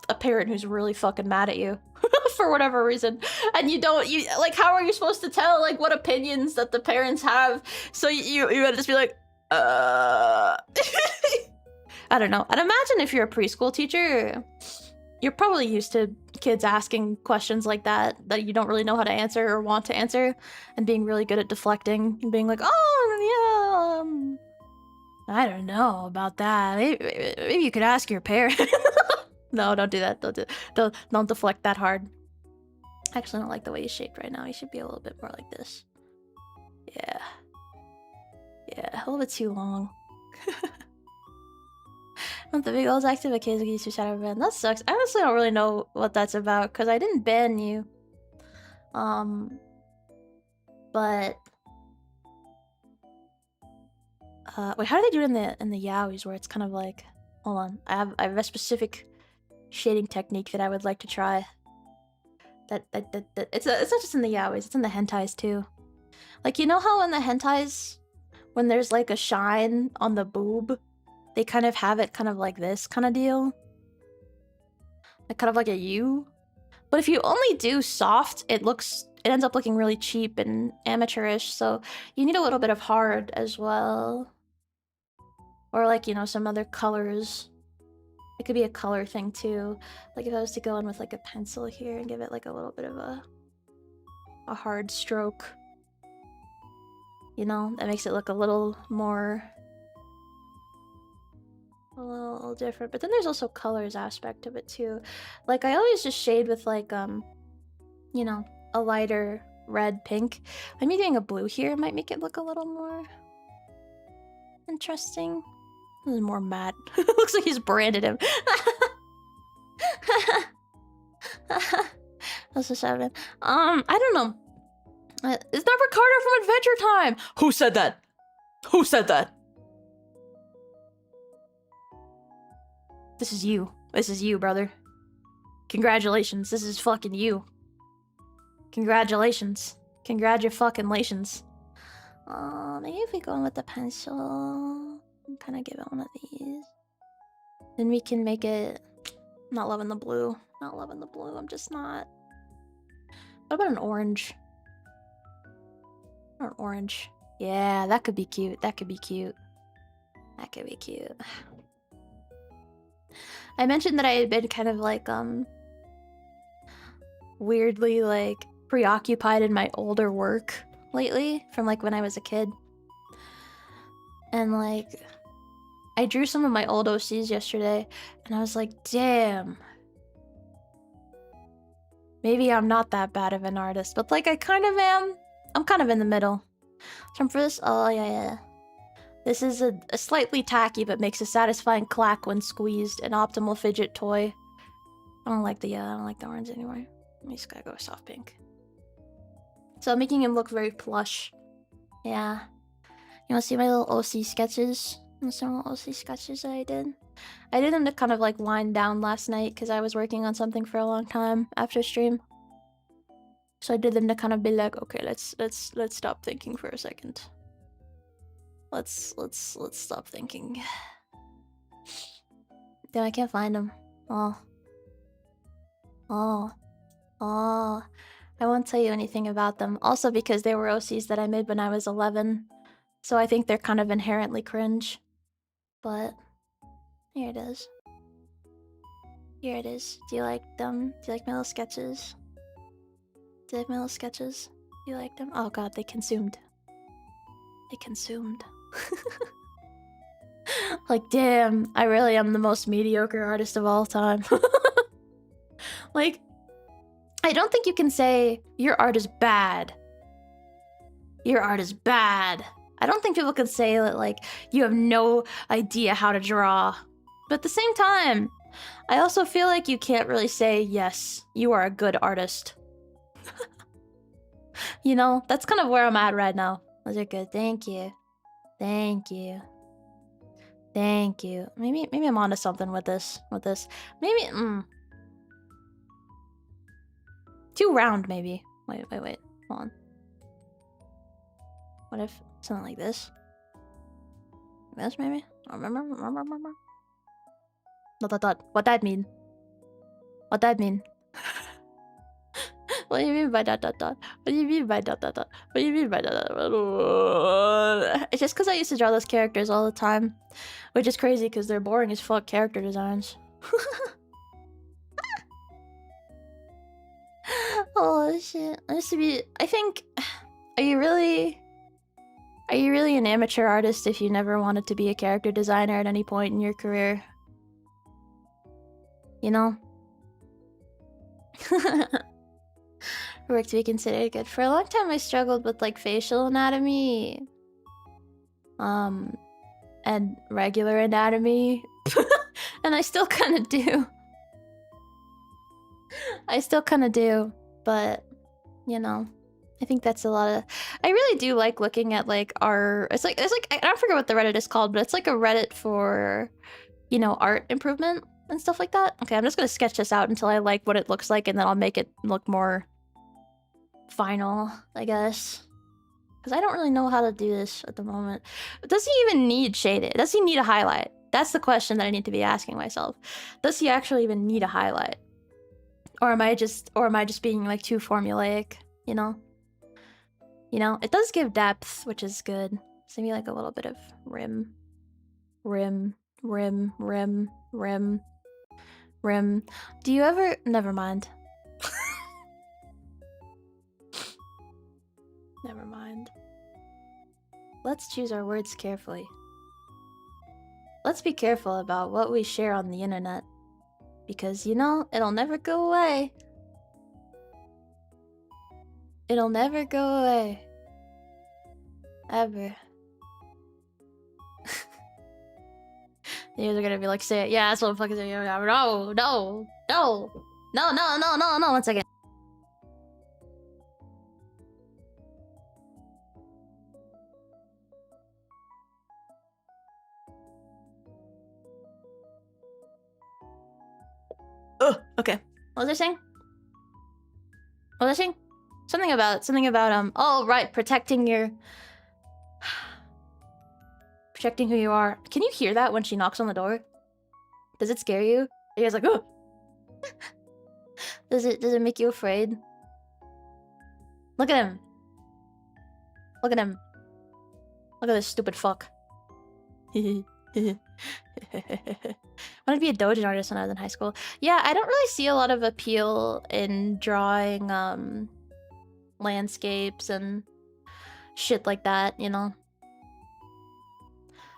A: a parent who's really fucking mad at you for whatever reason, and you like, how are you supposed to tell like what opinions that the parents have? So you gotta just be like, I don't know. And imagine if you're a preschool teacher, you're probably used to kids asking questions like that you don't really know how to answer or want to answer, and being really good at deflecting and being like, oh yeah, I don't know about that. Maybe you could ask your parent. No, don't do that. Don't deflect that hard. I actually don't like the way he's shaped right now. He should be a little bit more like this. Yeah. Yeah, a little bit too long. The big old active occasionally used to shadow ban. That sucks. I honestly don't really know what that's about because I didn't ban you. But wait, how do they do it in the yaois where it's kind of like, hold on, I have a specific shading technique that I would like to try. That it's not just in the yaois, it's in the hentais too. Like, you know how in the hentais, when there's like a shine on the boob, they kind of have it kind of like this kind of deal? Like kind of like a U? But if you only do soft, it ends up looking really cheap and amateurish, so you need a little bit of hard as well. Or like, you know, some other colors. It could be a color thing too. Like if I was to go in with like a pencil here and give it like a little bit of a hard stroke. You know, that makes it look a little more... a little different. But then there's also colors aspect of it too. Like I always just shade with like, you know, a lighter red pink. Maybe doing a blue here might make it look a little more interesting. This is more matte. Looks like he's branded him. That's a 7. I don't know. Is that Ricardo from Adventure Time? Who said that? Who said that? This is you. This is you, brother. Congratulations. This is fucking you. Congratulations. Congratulations. Maybe if we go in with the pencil, kind of give it one of these. Then we can make it... Not loving the blue. Not loving the blue. I'm just not. What about an orange? Or an orange. Yeah, that could be cute. That could be cute. That could be cute. I mentioned that I had been kind of like, weirdly, like, preoccupied in my older work lately from, like, when I was a kid. And, like, I drew some of my old OCs yesterday, and I was like, damn. Maybe I'm not that bad of an artist, but, like, I kind of am. I'm kind of in the middle. So for this, oh, yeah. This is a slightly tacky, but makes a satisfying clack when squeezed, an optimal fidget toy. I don't like the orange anymore. I just gotta go soft pink. So making him look very plush. Yeah. You wanna see my little OC sketches? Some little OC sketches that I did? I did them to kind of like wind down last night because I was working on something for a long time after stream. So I did them to kind of be like, okay, let's stop thinking for a second. Let's stop thinking. Damn, I can't find them. Oh. I won't tell you anything about them. Also because they were OCs that I made when I was 11. So I think they're kind of inherently cringe. But here it is. Here it is. Do you like them? Do you like my little sketches? Do you like my little sketches? Do you like them? Oh god, they consumed. They consumed. Like, damn, I really am the most mediocre artist of all time. Like, I don't think you can say your art is bad. Your art is bad. I don't think people can say that, like, you have no idea how to draw. But at the same time, I also feel like you can't really say, yes, you are a good artist. You know, that's kind of where I'm at right now. Those are good. Thank you. Thank you. Thank you. Maybe I'm onto something with this. Maybe, too round, maybe. Wait. Hold on. What if something like this? This, maybe? Remember? Dot. What that mean? What that mean? What do you mean by dot? What do you mean by dot? What do you mean by dot? It's just because I used to draw those characters all the time. Which is crazy because they're boring as fuck character designs. Oh shit. I think... Are you really an amateur artist if you never wanted to be a character designer at any point in your career? You know? Work to be considered good. For a long time I struggled with like facial anatomy. And regular anatomy. And I still kind of do. But, you know, I think that's a lot of... I really do like looking at like our... It's like I don't forget what the Reddit is called, but it's like a Reddit for, you know, art improvement and stuff like that. Okay, I'm just gonna sketch this out until I like what it looks like, and then I'll make it look more final, I guess. Because I don't really know how to do this at the moment. Does he even need shaded? Does he need a highlight? That's the question that I need to be asking myself. Does he actually even need a highlight? Or am I just being like too formulaic, you know? You know, it does give depth, which is good. So maybe like a little bit of rim. Do you ever... Never mind. Never mind. Let's choose our words carefully. Let's be careful about what we share on the internet. Because, you know, it'll never go away. It'll never go away. Ever. You guys are gonna be like, say it. Yeah, that's what I'm fucking saying. No. 1 second. Oh, okay. What was I saying? What was I saying? Something about oh right, protecting who you are. Can you hear that when she knocks on the door? Does it scare you? Are you guys like, oh? Does it make you afraid? Look at him. Look at him. Look at this stupid fuck. Wanted to be a doujin artist when I was in high school. Yeah, I don't really see a lot of appeal in drawing landscapes and shit like that, you know.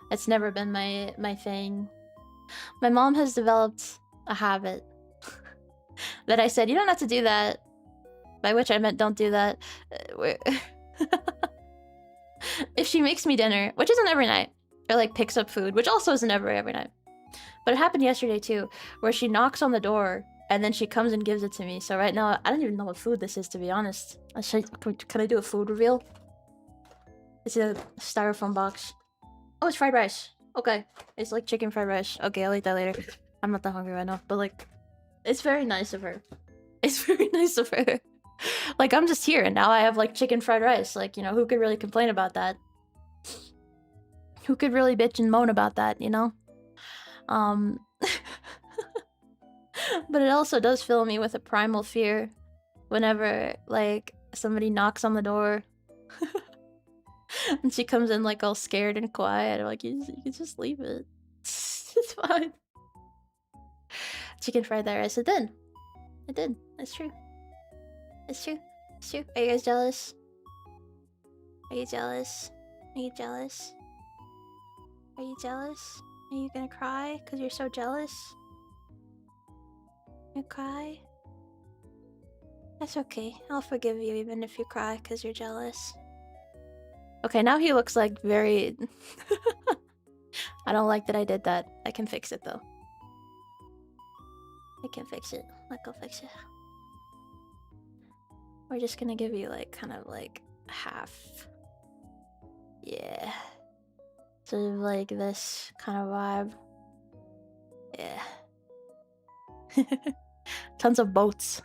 A: It's never been my thing. My mom has developed a habit that I said, you don't have to do that. By which I meant don't do that. If she makes me dinner, which isn't every night, or like picks up food, which also isn't every night. But it happened yesterday too, where she knocks on the door and then she comes and gives it to me. So right now, I don't even know what food this is, to be honest. Can I do a food reveal? It's a styrofoam box. Oh, it's fried rice. Okay. It's like chicken fried rice. Okay, I'll eat that later. I'm not that hungry right now, but like, it's very nice of her. It's very nice of her. Like, I'm just here and now I have like chicken fried rice. Like, you know, who could really complain about that? Who could really bitch and moan about that, you know? But it also does fill me with a primal fear whenever, like, somebody knocks on the door and she comes in, like, all scared and quiet. I'm like, you can just leave it. It's fine. Chicken fried that rice. It did. It did. It's true. It's true. It's true. Are you guys jealous? Are you jealous? Are you jealous? Are you jealous? Are you gonna cry because you're so jealous? You cry? That's okay. I'll forgive you even if you cry because you're jealous. Okay, now he looks like very... I don't like that I did that. I can fix it though. I can fix it. I'll go fix it. We're just gonna give you like kind of like half. Yeah. Sort of like this kind of vibe. Yeah. Tons of boats.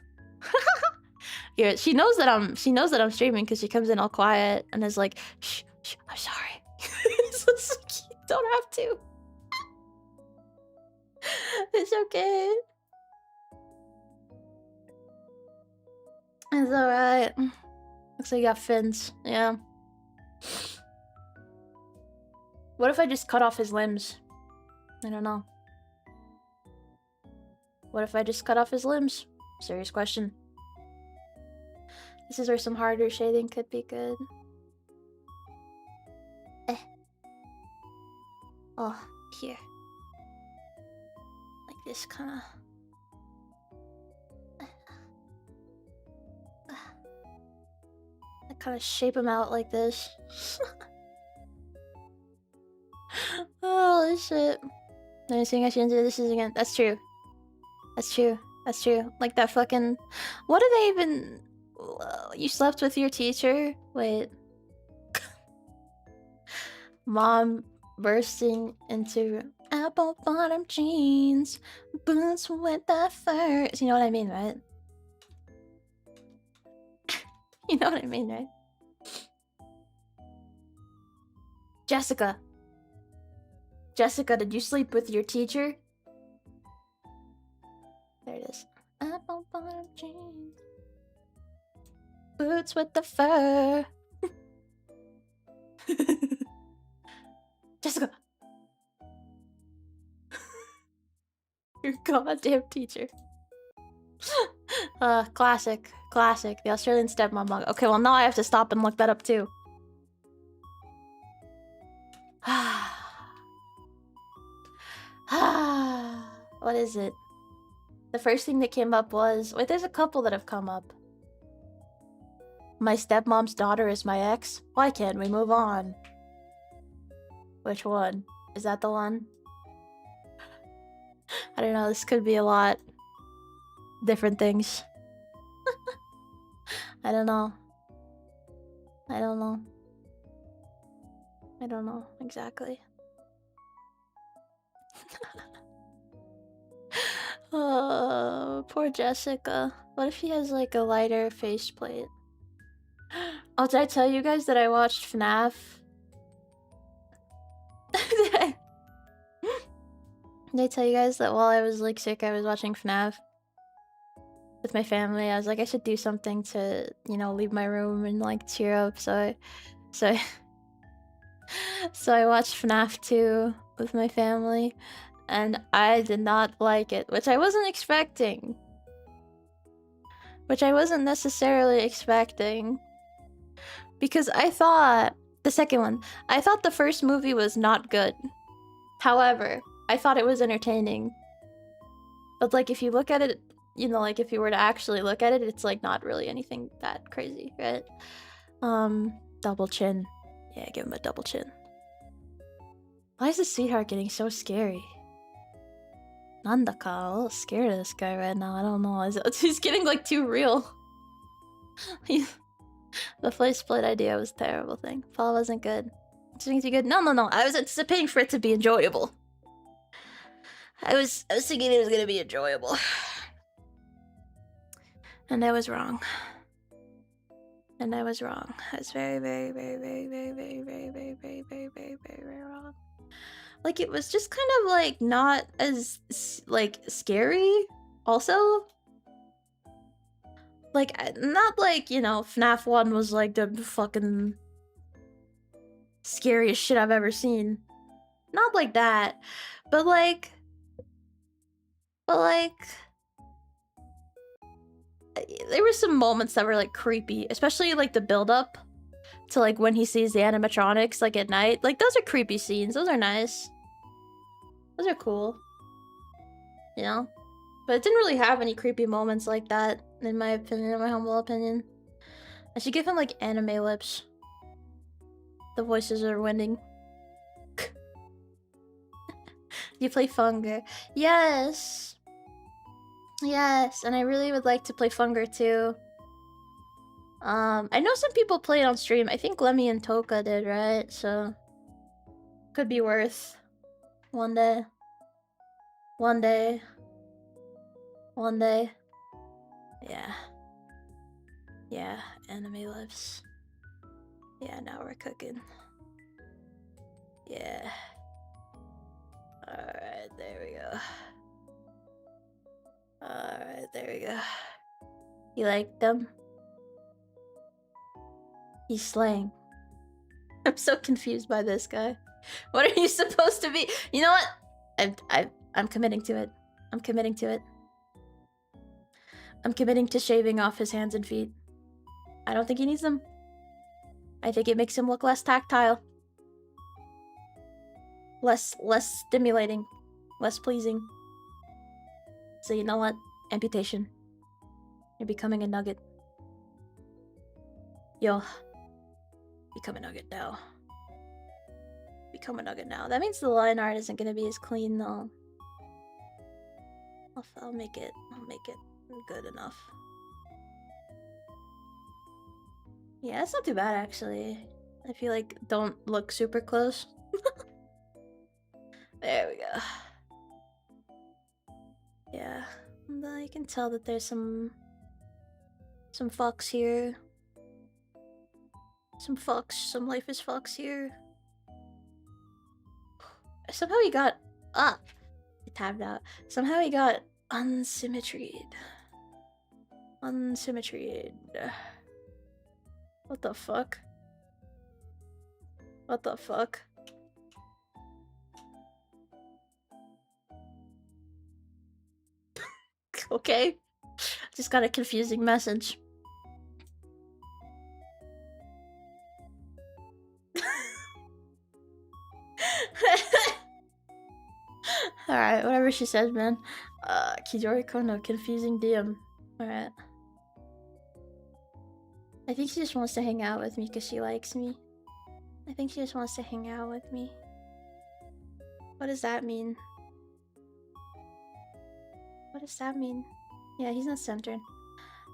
A: Yeah, she knows that I'm streaming because she comes in all quiet and is like, shh, I'm sorry. It's so cute. Don't have to. It's okay. It's alright. Looks like you got fins. Yeah. What if I just cut off his limbs? I don't know. What if I just cut off his limbs? Serious question. This is where some harder shading could be good. Oh, here. Like this kind of... I kind of shape him out like this. Holy shit. I'm saying I shouldn't do this again. That's true. That's true. That's true. Like that fucking... What do they even... You slept with your teacher? Wait. Mom bursting into apple bottom jeans, boots with the fur. You know what I mean, right? You know what I mean, right? Jessica. Jessica, did you sleep with your teacher? There it is. Apple bottom jeans. Boots with the fur. Jessica. Your goddamn teacher. Classic. Classic. The Australian stepmom manga. Okay, well now I have to stop and look that up too. What is it? The first thing that came up was... Wait, there's a couple that have come up. My stepmom's daughter is my ex. Why can't we move on? Which one? Is that the one? I don't know, this could be a lot. Different things. I don't know. I don't know. I don't know exactly. Oh, poor Jessica. What if she has like a lighter faceplate? Oh, did I tell you guys that I watched FNAF? Did I tell you guys that while I was like sick, I was watching FNAF with my family? I was like, I should do something to, you know, leave my room and like cheer up. So I watched FNAF 2 with my family, and I did not like it, which I wasn't expecting. Which I wasn't necessarily expecting. Because I thought, the second one, I thought the first movie was not good. However, I thought it was entertaining. But like, if you look at it, you know, like if you were to actually look at it, it's like not really anything that crazy, right? Double chin. Yeah, give him a double chin. Why is the sweetheart getting so scary? Nandaka, I'm a little scared of this guy right now. I don't know. He's getting like too real. The faceplate idea was a terrible thing. Fall wasn't good. It's good. No. I was anticipating for it to be enjoyable. I was thinking it was gonna be enjoyable. And I was wrong. I was very, very, very, very, very, very, very, very, very, very, very, very, very wrong. Like, it was just kind of like not as like scary also. Like, not like, you know, FNAF 1 was like the fucking scariest shit I've ever seen. Not like that. But like there were some moments that were like creepy, especially like the build up to like when he sees the animatronics like at night. Like, those are creepy scenes. Those are nice. Those are cool. You know? But it didn't really have any creepy moments like that, in my opinion, in my humble opinion. I should give him like anime lips. The voices are winning. You play Funger. Yes! Yes, and I really would like to play Funger too. I know some people play it on stream. I think Lemmy and Toka did, right? So could be worth one day. One day. Yeah. Yeah, anime lips. Yeah, now we're cooking. Yeah. Alright, there we go. Alright, there we go. You like them? He's slaying. I'm so confused by this guy. What are you supposed to be? You know what? I'm committing to it. I'm committing to shaving off his hands and feet. I don't think he needs them. I think it makes him look less tactile. Less stimulating. Less pleasing. So you know what? Amputation. You're becoming a nugget. Yo. Become a nugget now. Become a nugget now. That means the line art isn't gonna be as clean though. I'll make it good enough. Yeah, it's not too bad actually. I feel like don't look super close. There we go. Yeah, you can tell that there's some fucks here. Some life is fucks here. Somehow he got it tabbed out. Somehow he got unsymmetried. What the fuck? What the fuck? Okay. Just got a confusing message. Alright, whatever she says, man. Kijori Konno, confusing DM. Alright. I think she just wants to hang out with me because she likes me. I think she just wants to hang out with me. What does that mean? does that mean? Yeah, he's not centered.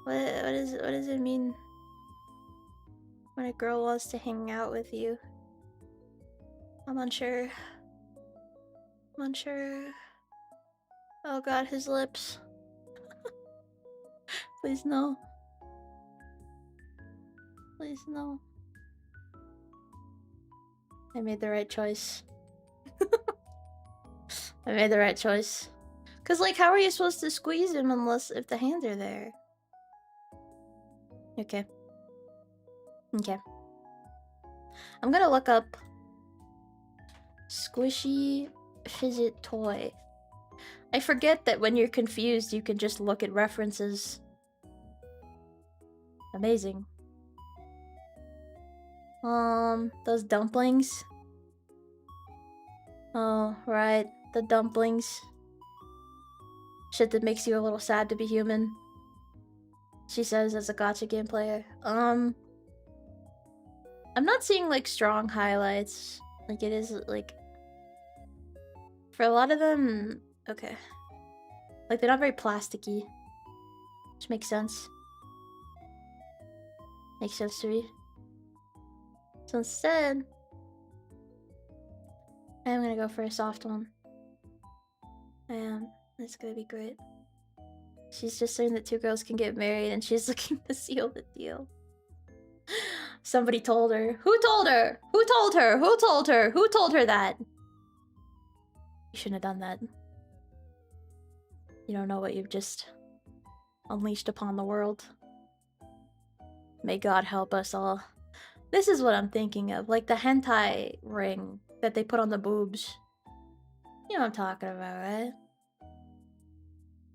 A: What does it mean when a girl wants to hang out with you? I'm unsure. I'm unsure. Oh god, his lips. Please no. Please no. I made the right choice. I made the right choice. Cause like, how are you supposed to squeeze him unless if the hands are there? Okay. Okay. I'm gonna look up squishy fidget toy. I forget that when you're confused, you can just look at references. Amazing. Those dumplings. Oh, right. The dumplings. Shit that makes you a little sad to be human. She says as a gacha game player. I'm not seeing like strong highlights. Like it is like for a lot of them, okay. Like they're not very plasticky. Which makes sense. Makes sense to me. So instead, I'm gonna go for a soft one. I am. It's gonna be great. She's just saying that two girls can get married and she's looking to seal the deal. Somebody told her. Who told her? Who told her? Who told her? Who told her that? You shouldn't have done that. You don't know what you've just unleashed upon the world. May God help us all. This is what I'm thinking of. Like the hentai ring that they put on the boobs. You know what I'm talking about, right?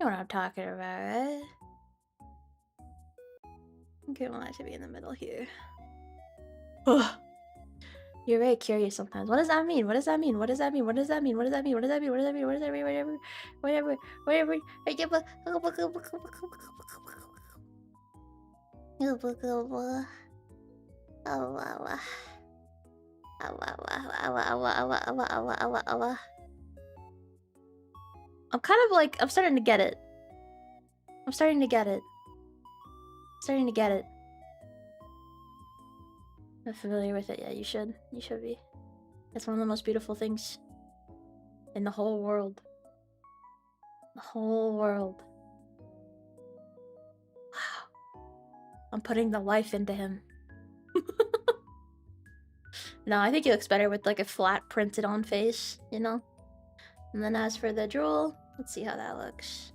A: You know what I'm talking about, right? Okay, well I should be in the middle here. Ugh. You're very curious sometimes. What does that mean? What does that mean? What does that mean? What does that mean? What does that mean? What does that mean? What does that mean? What does that mean? Whatever. I'm kind of like, I'm starting to get it. I'm starting to get it. Starting to get it. I'm familiar with it. Yeah, you should. You should be. That's one of the most beautiful things in the whole world. The whole world. Wow. I'm putting the life into him. No, I think he looks better with like a flat printed on face, you know? And then as for the drool, let's see how that looks.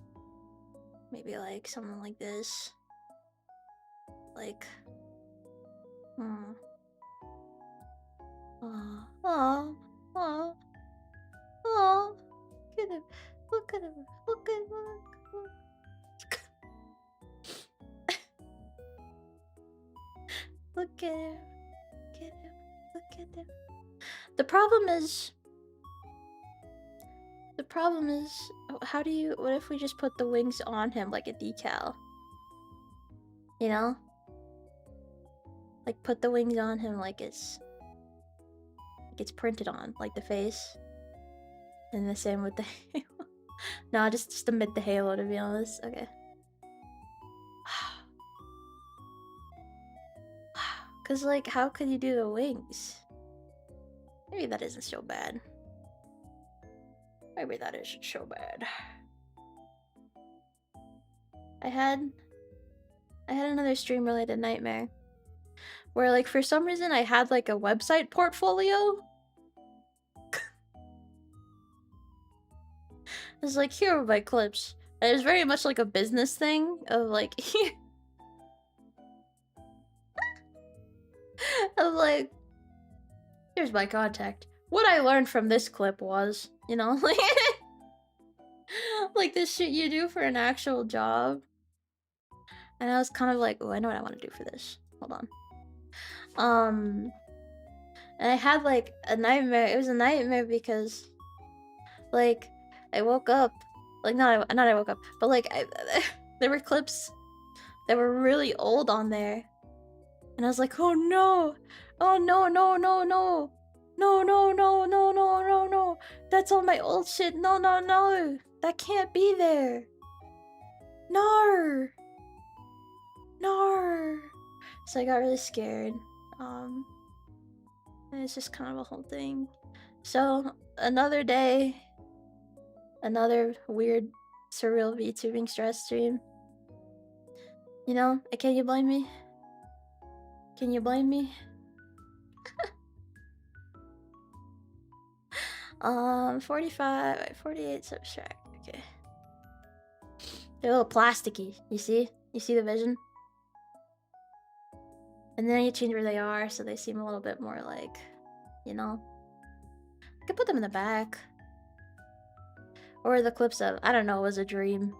A: Maybe like something like this. Like... Oh, look at him, look at him, look. Look at him, look at him. The problem is, how do you, what if we just put the wings on him like a decal? You know? Like put the wings on him like it's printed on, like the face. And the same with the halo. No, just omit the halo, to be honest. Okay. Cause like, how could you do the wings? Maybe that isn't so bad. Maybe that isn't so bad. I had another stream related nightmare where like for some reason I had like a website portfolio. It's like, here are my clips. And it was very much like a business thing of like of like, here's my contact. What I learned from this clip was, you know, like like this shit you do for an actual job. And I was kind of like, oh, I know what I want to do for this. Hold on. And I had like a nightmare. It was a nightmare because like I woke up, like not I woke up, but like there were clips that were really old on there. And I was like, oh no. Oh no, no, no, no. No, no, no, no, no, no, no. That's all my old shit. No, no, no. That can't be there. No! No! So I got really scared. And it's just kind of a whole thing. So, another day. Another weird, surreal VTubing stress stream. You know, can you blame me? Can you blame me? 45, 48 subtract. Okay. They're a little plasticky, you see? You see the vision? And then you change where they are so they seem a little bit more like, you know? I could put them in the back. Or the clips of, I don't know, it was a dream.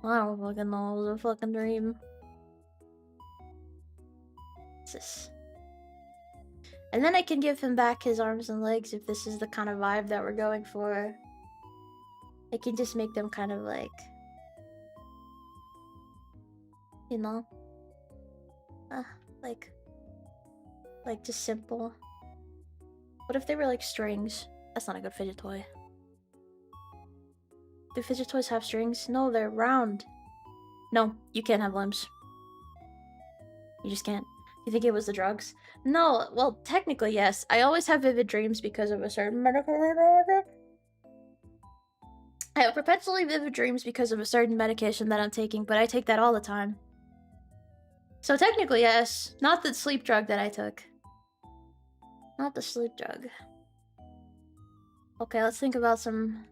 A: I don't fucking know, it was a fucking dream. What's this? And then I can give him back his arms and legs if this is the kind of vibe that we're going for. I can just make them kind of like, you know, like just simple. What if they were like strings? That's not a good fidget toy. Do fidget toys have strings? No, they're round. No, you can't have limbs. You just can't. You think it was the drugs? No, well, technically, yes. I always have vivid dreams because of a certain medical... I have perpetually vivid dreams because of a certain medication that I'm taking, but I take that all the time. So technically, yes. Not the sleep drug that I took. Not the sleep drug. Okay, let's think about some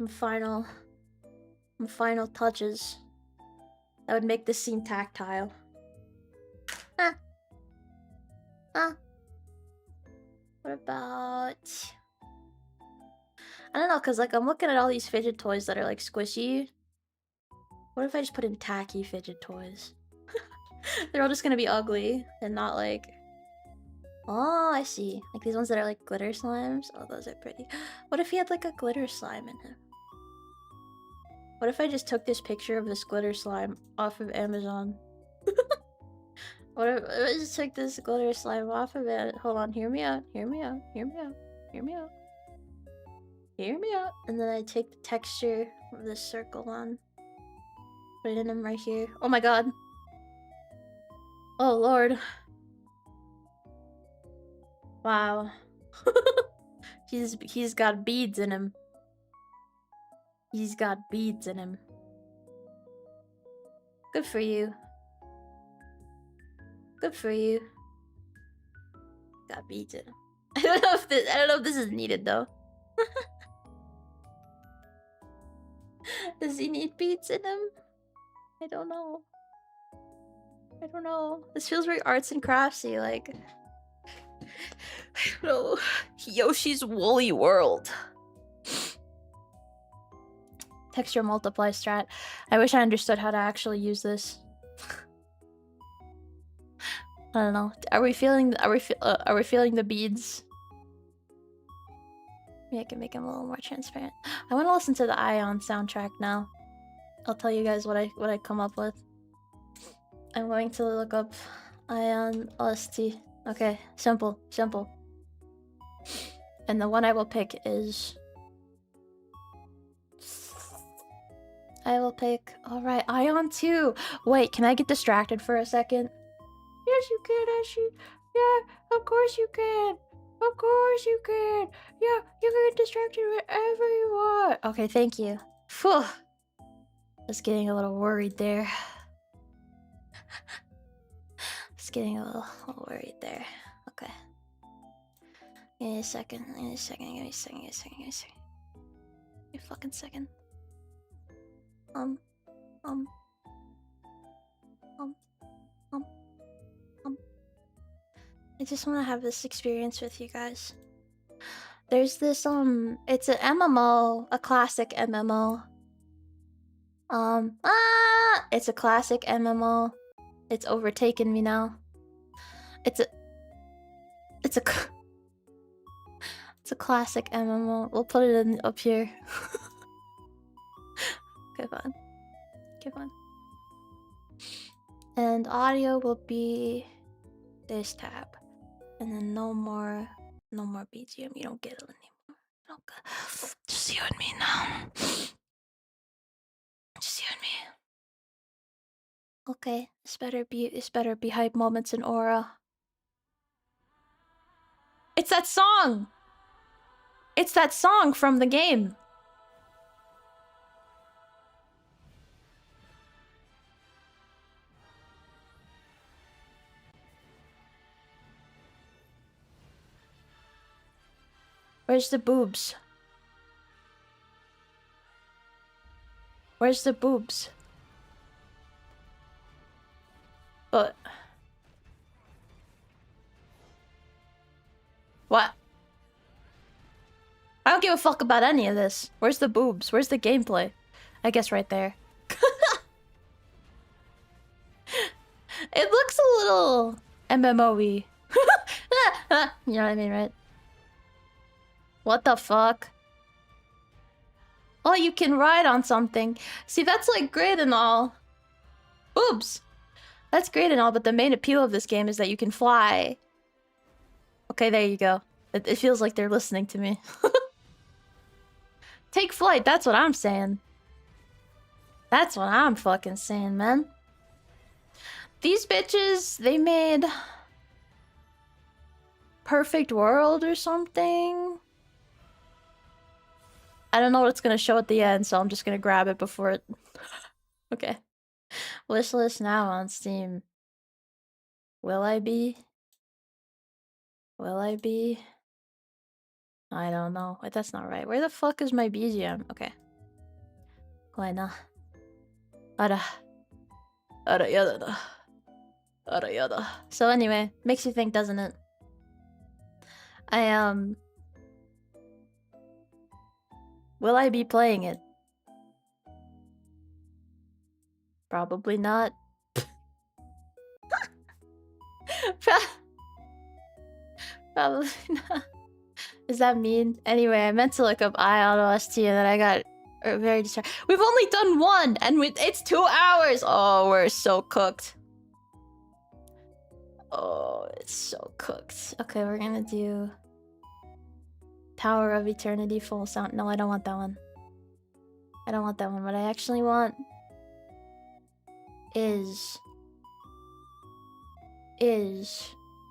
A: final touches that would make this scene tactile. What about... I don't know, cause like I'm looking at all these fidget toys that are like squishy. What if I just put in tacky fidget toys? They're all just gonna be ugly and not like... Oh, I see. Like these ones that are like glitter slimes. Oh, those are pretty. What if he had like a glitter slime in him? What if I just took this picture of this glitter slime off of Amazon? What if I just took this glitter slime off of it? Hold on, hear me out, hear me out, hear me out, hear me out. Hear me out. And then I take the texture of this circle on. Put it in him right here. Oh my god. Oh lord. Wow. He's got beads in him. He's got beads in him. Good for you. Good for you. Got beads in him. I don't know if this is needed though. Does he need beads in him? I don't know. I don't know. This feels very arts and craftsy, like... I don't know. Yoshi's Woolly World. Texture multiply strat. I wish I understood how to actually use this. I don't know. Are we feeling the beads? Maybe I can make them a little more transparent. I want to listen to the Ion soundtrack now. I'll tell you guys what I come up with. I'm going to look up Ion OST. Okay, simple. And the one I will pick is... I will pick... Alright, Ion 2! Wait, can I get distracted for a second? Yes, you can, Ashie. Yeah, of course you can. Of course you can. Yeah, you can get distracted wherever you want. Okay, thank you. Phew. Just getting a little worried there. Just getting a little worried there. Okay. Give me a second. Give me a second. Give me a second. Give me a second. Give me a second. Give me a fucking second. I just want to have this experience with you guys. There's this it's an MMO, a classic MMO. It's a classic MMO. It's overtaken me now. It's a classic MMO. We'll put it in up here. Okay, fine. Okay, fine. And audio will be this tab. And then no more BGM. You don't get it anymore. Okay. Just you and me now. Okay, this better be hype moments in aura. It's that song! It's that song from the game! Where's the boobs? Where's the boobs? But... What? I don't give a fuck about any of this. Where's the boobs? Where's the gameplay? I guess right there. It looks a little MMO-y. You know what I mean, right? What the fuck? Oh, you can ride on something. See, that's like great and all. Boobs! That's great and all, but the main appeal of this game is that you can fly. Okay, there you go. It feels like they're listening to me. Take flight, that's what I'm saying. That's what I'm fucking saying, man. These bitches, they made... Perfect World or something? I don't know what it's gonna show at the end, so I'm just gonna grab it before it... Okay. Wishlist now on Steam. Will I be? Will I be? I don't know. Wait, that's not right. Where the fuck is my BGM? Okay. Why not? Ara. Ara yada da. Ara yada. So anyway, makes you think, doesn't it? Will I be playing it? Probably not. Probably not. Does that mean? Anyway, I meant to look up Ion OST and then I got very distracted. We've only done one and it's 2 hours! Oh, we're so cooked. Oh, it's so cooked. Okay, we're gonna do... Tower of Eternity full sound. No, I don't want that one. I don't want that one. What I actually want... is...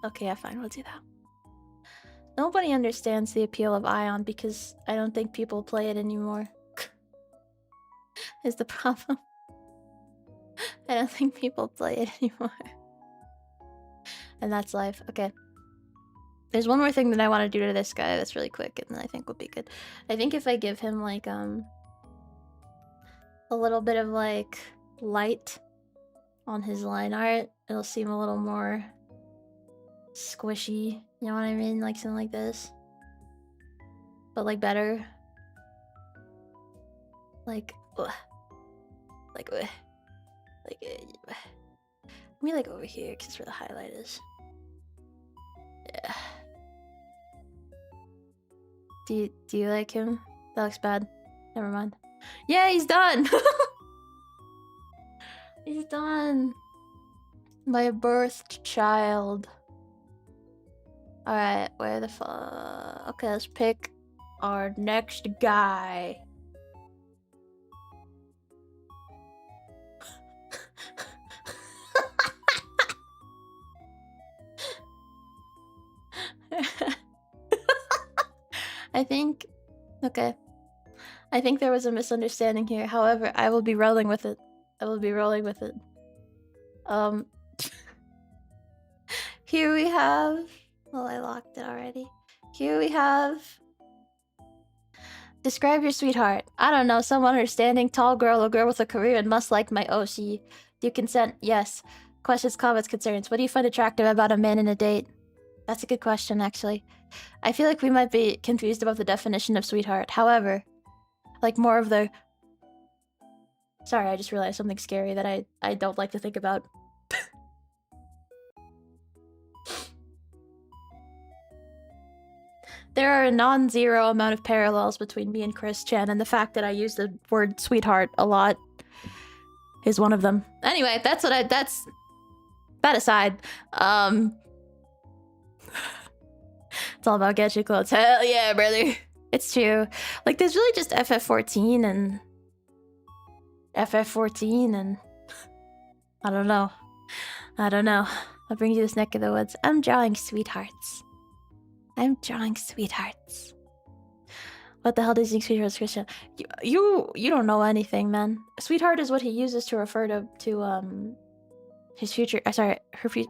A: Okay, yeah, fine, we'll do that. Nobody understands the appeal of Ion because I don't think people play it anymore. Is the problem. I don't think people play it anymore. And that's life. Okay. There's one more thing that I want to do to this guy that's really quick and I think will be good. I think if I give him like a little bit of like light on his line art, it'll seem a little more squishy. You know what I mean? Like something like this. But like better. Like like let me like over here because that's where the highlight is. Yeah. Do you like him? That looks bad. Never mind. Yeah, he's done. He's done. My birthed child. Alright, where the fuck? Okay, let's pick our next guy. I think... Okay. I think there was a misunderstanding here. However, I will be rolling with it. I will be rolling with it. Here we have... Well, I locked it already. Here we have... Describe your sweetheart. I don't know, someone understanding, tall girl, a girl with a career and must like my Oshi. Do you consent? Yes. Questions, comments, concerns. What do you find attractive about a man in a date? That's a good question, actually. I feel like we might be confused about the definition of sweetheart. However, like more of the... Sorry, I just realized something scary that I don't like to think about. There are a non-zero amount of parallels between me and Chris Chen, and the fact that I use the word sweetheart a lot is one of them. Anyway, that's that aside. It's all about get your clothes. Hell yeah, brother. It's true. Like, there's really just FF14 and... FF14 and... I don't know. I don't know. What brings you this neck of the woods? I'm drawing sweethearts. I'm drawing sweethearts. What the hell does he think sweetheart is, Christian? You don't know anything, man. Sweetheart is what he uses to refer to his future. Sorry, her future.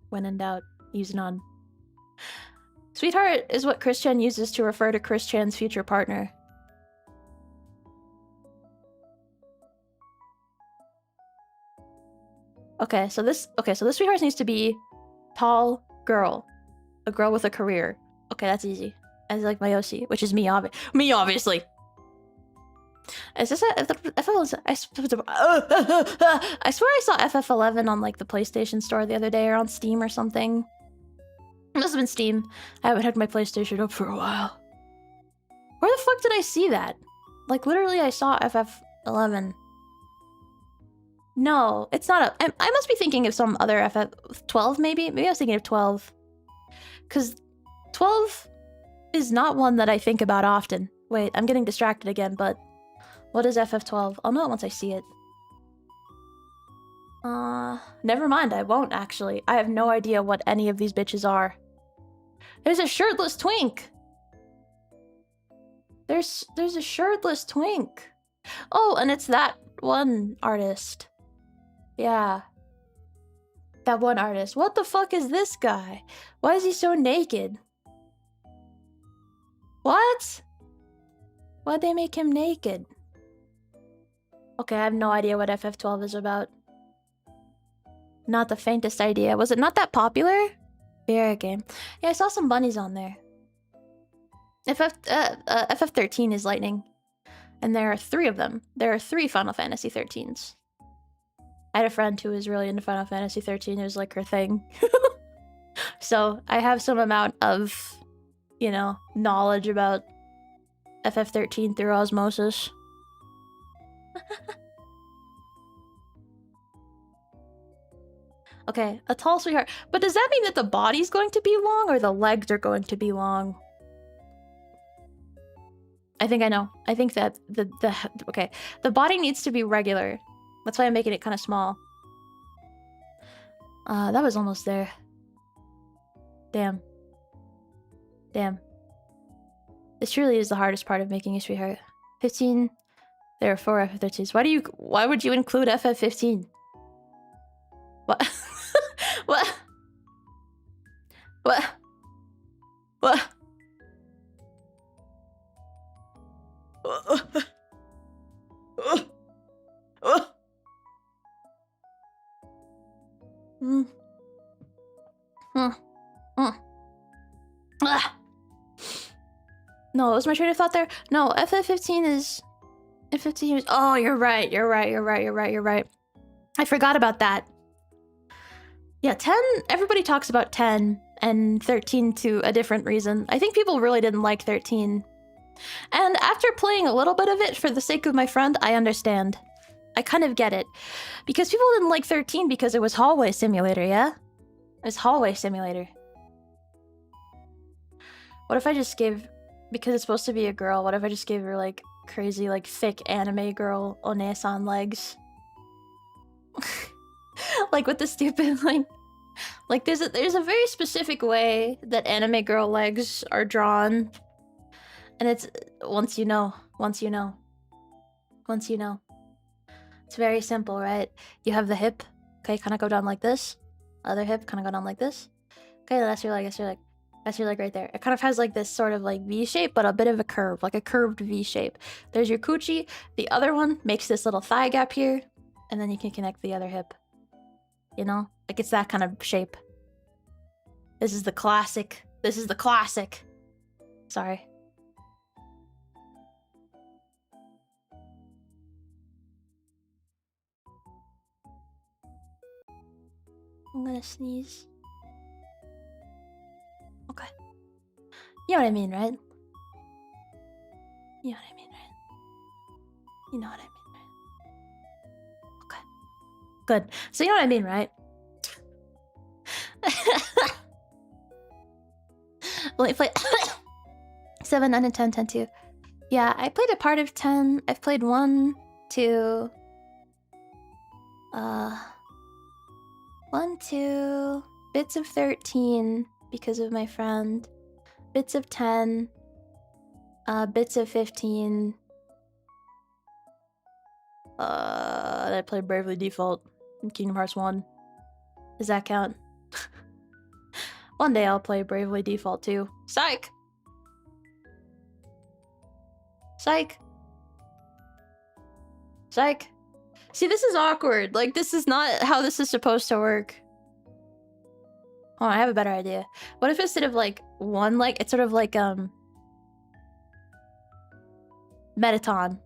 A: When in doubt, use none. Sweetheart is what Christian uses to refer to Christian's future partner. Okay, so this sweetheart needs to be tall girl. A girl with a career. Okay, that's easy. As like Mayoshi, which is me, obviously. Is this I swear I saw FF11 on like the PlayStation store the other day, or on Steam or something. It must have been Steam. I haven't had my PlayStation up for a while. Where the fuck did I see that? Like literally I saw FF11. No, it's not a... I must be thinking of some other FF12 maybe? Maybe I was thinking of 12. Because 12 is not one that I think about often. Wait, I'm getting distracted again, but... What is FF12? I'll know it once I see it. Never mind, I won't actually. I have no idea what any of these bitches are. There's a shirtless twink! There's a shirtless twink! Oh, and it's that one artist. Yeah. That one artist. What the fuck is this guy? Why is he so naked? What? Why'd they make him naked? Okay, I have no idea what FF12 is about. Not the faintest idea. Was it not that popular? Fair game. Yeah, I saw some bunnies on there. FF13 is lightning. And there are 3 of them. There are 3 Final Fantasy 13s. I had a friend who was really into Final Fantasy 13. It was like her thing. So I have some amount of, you know, knowledge about FF13 through osmosis. Okay, a tall sweetheart. But does that mean that the body's going to be long or the legs are going to be long? I think I know. I think that okay, the body needs to be regular. That's why I'm making it kind of small. That was almost there. Damn. Damn. This truly is the hardest part of making a sweetheart. 15. There are 4 FF13s. Why would you include FF15? What? What? What? What? No, what was my train of thought there? No, FF15 is... F15 is... Oh, you're right. You're right. I forgot about that. Yeah, 10... Everybody talks about 10 and 13 to a different reason. I think people really didn't like 13. And after playing a little bit of it for the sake of my friend, I understand. I kind of get it. Because people didn't like 13 because it was Hallway Simulator, yeah? It was Hallway Simulator. What if I just gave... Because it's supposed to be a girl, what if I just gave her, like, crazy, like, thick anime girl Onesan legs? Like, with the stupid, like, there's a very specific way that anime girl legs are drawn. And it's... Once you know. It's very simple, right? You have the hip. Okay, kind of go down like this. Other hip, kind of go down like this. Okay, that's your leg, That's your leg right there. It kind of has like this sort of like V shape, but a bit of a curve, like a curved V shape. There's your coochie. The other one makes this little thigh gap here, and then you can connect the other hip. You know? Like it's that kind of shape. This is the classic. Sorry. I'm gonna sneeze. Okay. You know what I mean, right? Okay. Good. So you know what I mean, right? Well, I played 7, 9, and 10, 10, 2. Yeah, I played a part of 10. I've played 1, 2. 1, 2. Bits of 13 because of my friend. Bits of 10. Bits of 15. I played Bravely Default in Kingdom Hearts 1. Does that count? One day I'll play Bravely Default too. Psych! Psych! Psych! See, this is awkward. Like, this is not how this is supposed to work. Oh, I have a better idea. What if instead of, like, one leg, it's sort of like, Metaton.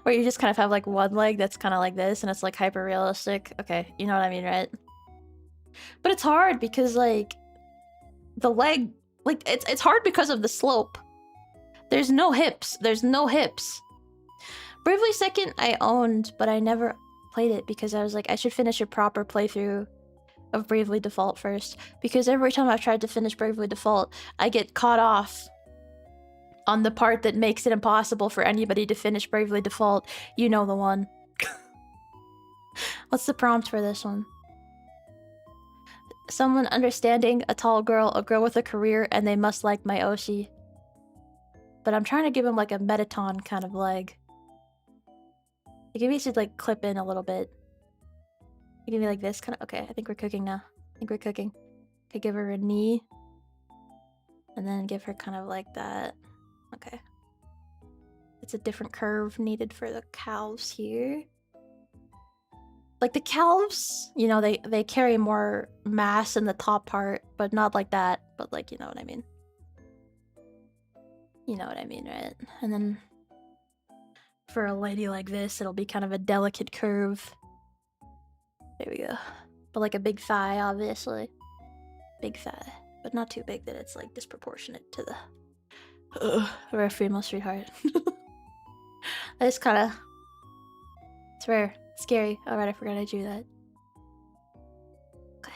A: Where you just kind of have, like, one leg that's kind of like this, and it's, like, hyper-realistic. Okay, you know what I mean, right? But it's hard because, like, the leg... Like, it's hard because of the slope. There's no hips. There's no hips. Bravely Second I owned, but I never played it because I was like, I should finish a proper playthrough of Bravely Default first. Because every time I've tried to finish Bravely Default, I get caught off on the part that makes it impossible for anybody to finish Bravely Default. You know the one. What's the prompt for this one? Someone understanding, a tall girl, a girl with a career, and they must like my Oshi. But I'm trying to give him like a Metaton kind of leg. Like, maybe you should like clip in a little bit. Give me like this kind of... Okay, I think we're cooking now. I think we're cooking. Could give her a knee. And then give her kind of like that. Okay. It's a different curve needed for the calves here. Like the calves, you know, they carry more mass in the top part, but not like that. But like, you know what I mean. You know what I mean, right? And then for a lady like this, it'll be kind of a delicate curve. There we go. But like a big thigh, obviously. Big thigh. But not too big that it's like disproportionate to the rare female sweetheart. That's kind of... It's rare. Scary. Alright, I forgot I drew that. Okay.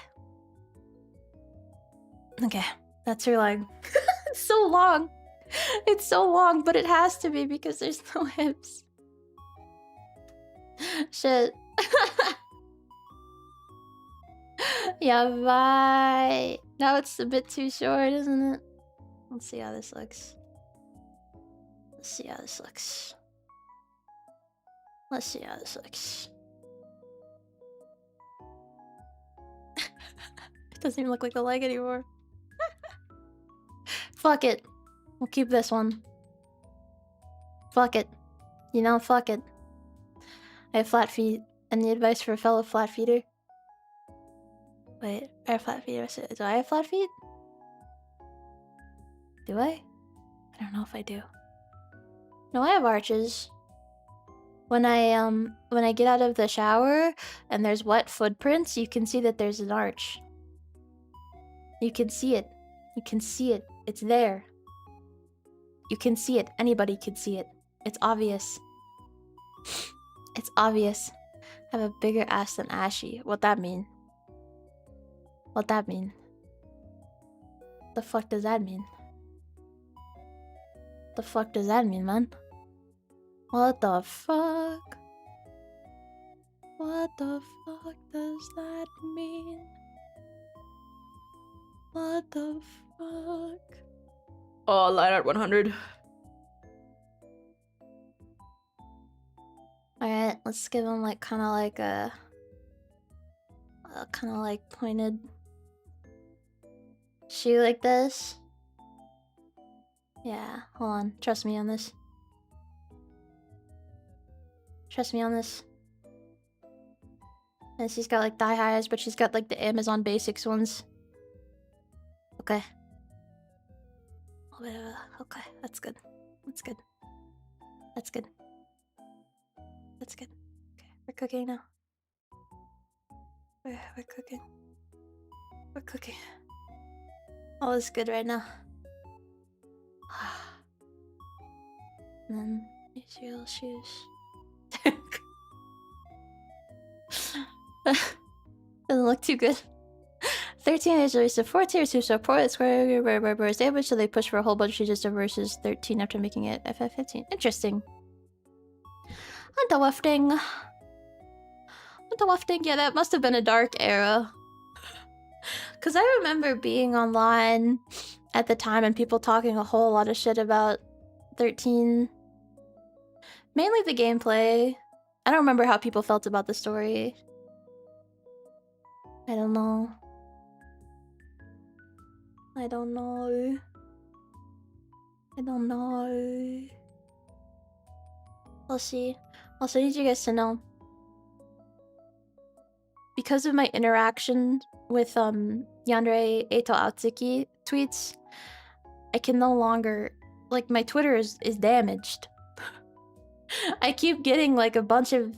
A: Okay. That's her leg. It's so long. It's so long, but it has to be because there's no hips. Shit. Yeah, bye. Now it's a bit too short, isn't it? Let's see how this looks. Let's see how this looks. Let's see how this looks. It doesn't even look like a leg anymore. Fuck it. We'll keep this one. Fuck it. You know, fuck it. I have flat feet. Any advice for a fellow flat feeder? Wait, I have flat feet. Do I have flat feet? Do I? I don't know if I do. No, I have arches. When I get out of the shower and there's wet footprints, you can see that there's an arch. You can see it. You can see it. It's there. You can see it. Anybody can see it. It's obvious. It's obvious. I have a bigger ass than Ashie. What that mean? What that mean? The fuck does that mean? The fuck does that mean, man? What the fuck? What the fuck does that mean? What the fuck? Oh, line art 100. Alright, let's give him like kind of like a kind of like pointed shoe like this. Yeah, hold on. Trust me on this. Trust me on this. And she's got like thigh highs, but she's got like the Amazon Basics ones. Okay. A little bit of a... Okay, that's good. That's good. That's good. That's good. Okay, we're cooking now. We're cooking. We're cooking. All is good right now. And then these real shoes. Doesn't look too good. 13 is released to 4 tiers to support Square is damage, so they push for a whole bunch of just versus 13 after making it FF15. Interesting. Underwafting. Underwafting, yeah, that must have been a dark era. Because I remember being online at the time and people talking a whole lot of shit about 13. Mainly the gameplay. I don't remember how people felt about the story. I don't know. I don't know. I don't know. We'll see. Also, I need you guys to know. Because of my interaction with Yandere Eito Aotsuki tweets, I can no longer, like, my Twitter is damaged. I keep getting like a bunch of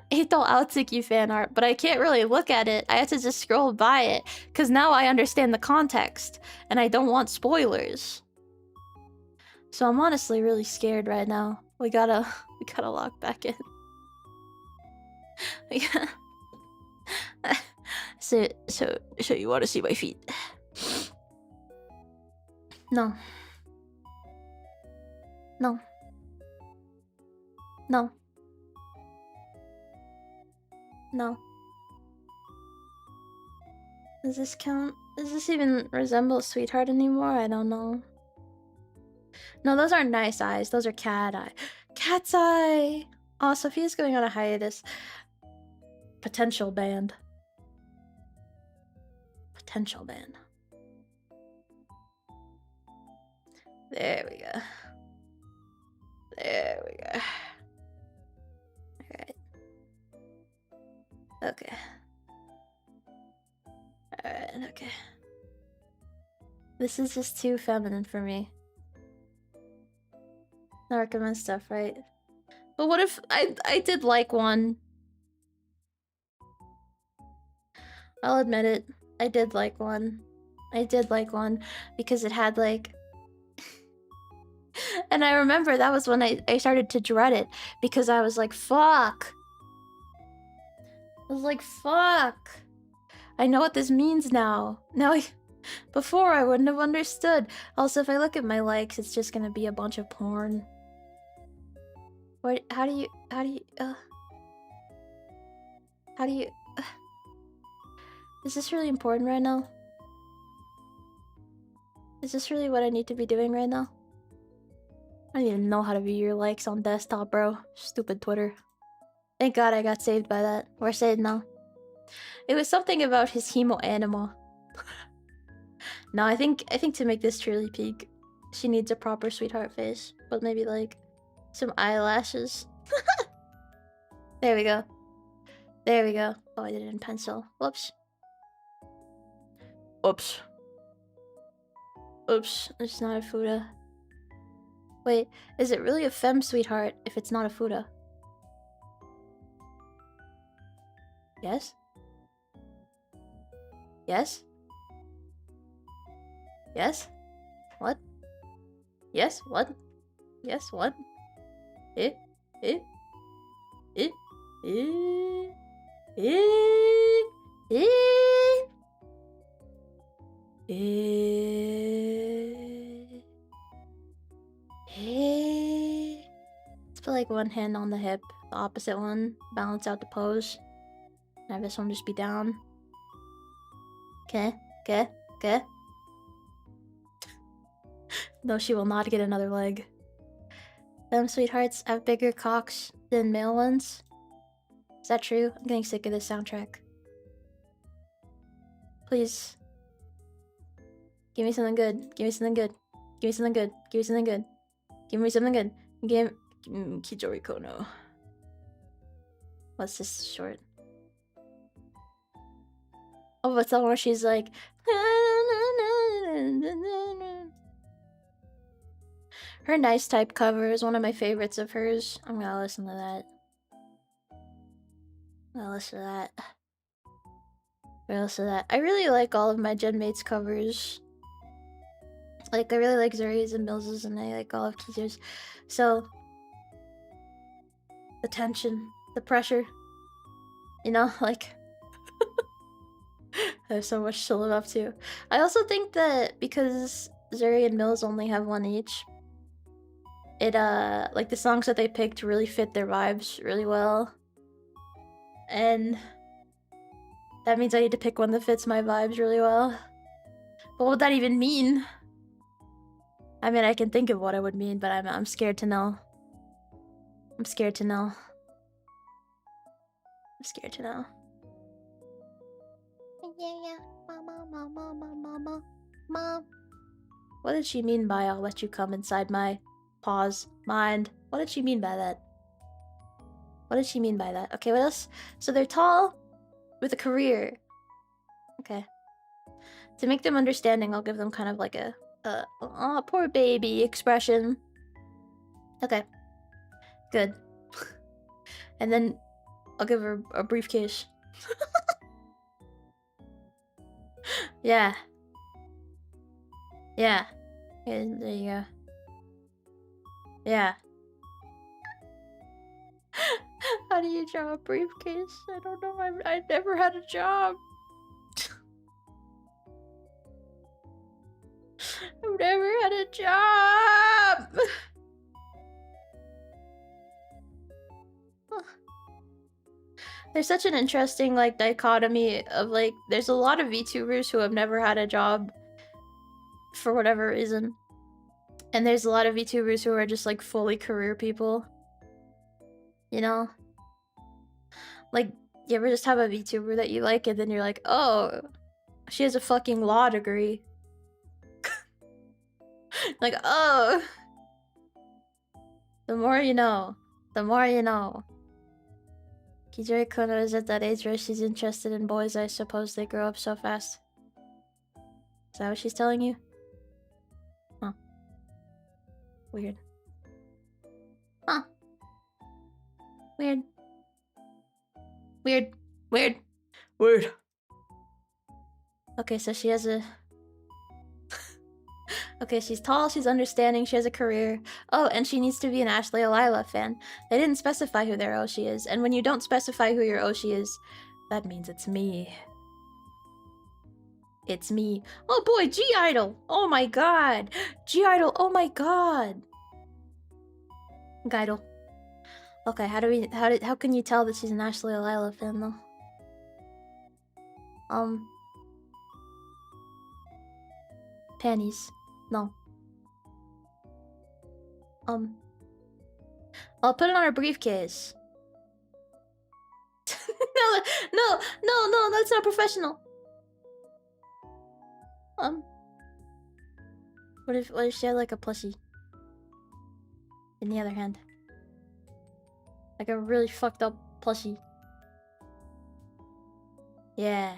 A: Eito Aotsuki fan art, but I can't really look at it. I have to just scroll by it because now I understand the context and I don't want spoilers. So I'm honestly really scared right now. We gotta log back in. So you want to see my feet? No. No. No. No. Does this count? Does this even resemble Sweetheart anymore? I don't know. No, those aren't nice eyes. Those are cat eye. Cat's eye! Oh, Sophia's going on a hiatus. Potential band. Potential band. There we go. There we go. Alright. Okay. Alright, okay. This is just too feminine for me. I recommend stuff, right? But what if I did like one? I'll admit it. I did like one. I did like one because it had like... And I remember that was when I started to dread it because I was like, fuck. I was like, fuck. I know what this means now. Before I wouldn't have understood. Also, if I look at my likes, it's just gonna be a bunch of porn. What? How do you? Is this really important right now? Is this really what I need to be doing right now? I don't even know how to view your likes on desktop, bro. Stupid Twitter. Thank God I got saved by that. We're saved now. It was something about his hemo anima. No, I think to make this truly peak, she needs a proper sweetheart face, but maybe like some eyelashes. There we go. There we go. Oh, I did it in pencil. Whoops. Oops. Oops. It's not a fuda. Wait, is it really a femme sweetheart if it's not a fuda? Yes? Yes? Yes? What? Yes? What? Yes? What? Eh? Eh? Eh? Eh? Eh? Eh? Eh? Let's put like one hand on the hip, the opposite one, balance out the pose. And have this one just be down. Okay, okay, okay. No, she will not get another leg. Them sweethearts have bigger cocks than male ones. Is that true? I'm getting sick of this soundtrack. Please. Give me something good. Give me something good. Give me something good. Give me something good. Give me something good. Give me Kijori Konno. What's this short? Oh, what's that one where she's like... Her Nice Type cover is one of my favorites of hers. I'm gonna listen to that. I'm gonna listen to that. I'm gonna listen to that. I really like all of my Gen Mates covers. Like, I really like Zuri's and Milz's, and I like all of Kijori's. So... the tension. The pressure. You know, like... There's so much to live up to. I also think that because Zuri and Milz only have one each, like the songs that they picked really fit their vibes really well. And that means I need to pick one that fits my vibes really well. But what would that even mean? I mean, I can think of what it would mean, but I'm scared to know. I'm scared to know. I'm scared to know. Yeah. Mom. What did she mean by I'll let you come inside my mind? What did she mean by that? What did she mean by that? Okay, what else? So they're tall with a career. Okay. To make them understanding, I'll give them kind of like a oh, poor baby expression. Okay. Good. And then I'll give her a briefcase. Yeah. Yeah. Okay, there you go. Yeah. How do you draw a briefcase? I don't know. I never had a job. I've never had a job. There's such an interesting like dichotomy of like there's a lot of VTubers who have never had a job for whatever reason. And there's a lot of VTubers who are just like fully career people. You know? Like, you ever just have a VTuber that you like and then you're like, oh, she has a fucking law degree. Like, oh. The more you know. The more you know. Kijori Konno is at that age where she's interested in boys. I suppose they grow up so fast. Is that what she's telling you? Huh. Weird. Huh. Weird. Weird. Weird. Weird. Okay, so she has a... Okay, she's tall, she's understanding, she has a career. Oh, and she needs to be an Ashlie Alila fan. They didn't specify who their Oshi is, and when you don't specify who your Oshi is, that means it's me. It's me. Oh boy, G-Idol! Oh my god! G-Idol, oh my god! G-Idol. Okay, how can you tell that she's an Ashlie Alila fan though? Panties. No. I'll put it on her briefcase. No, that's not professional. What if she had like a plushie in the other hand? Like a really fucked up plushie. Yeah.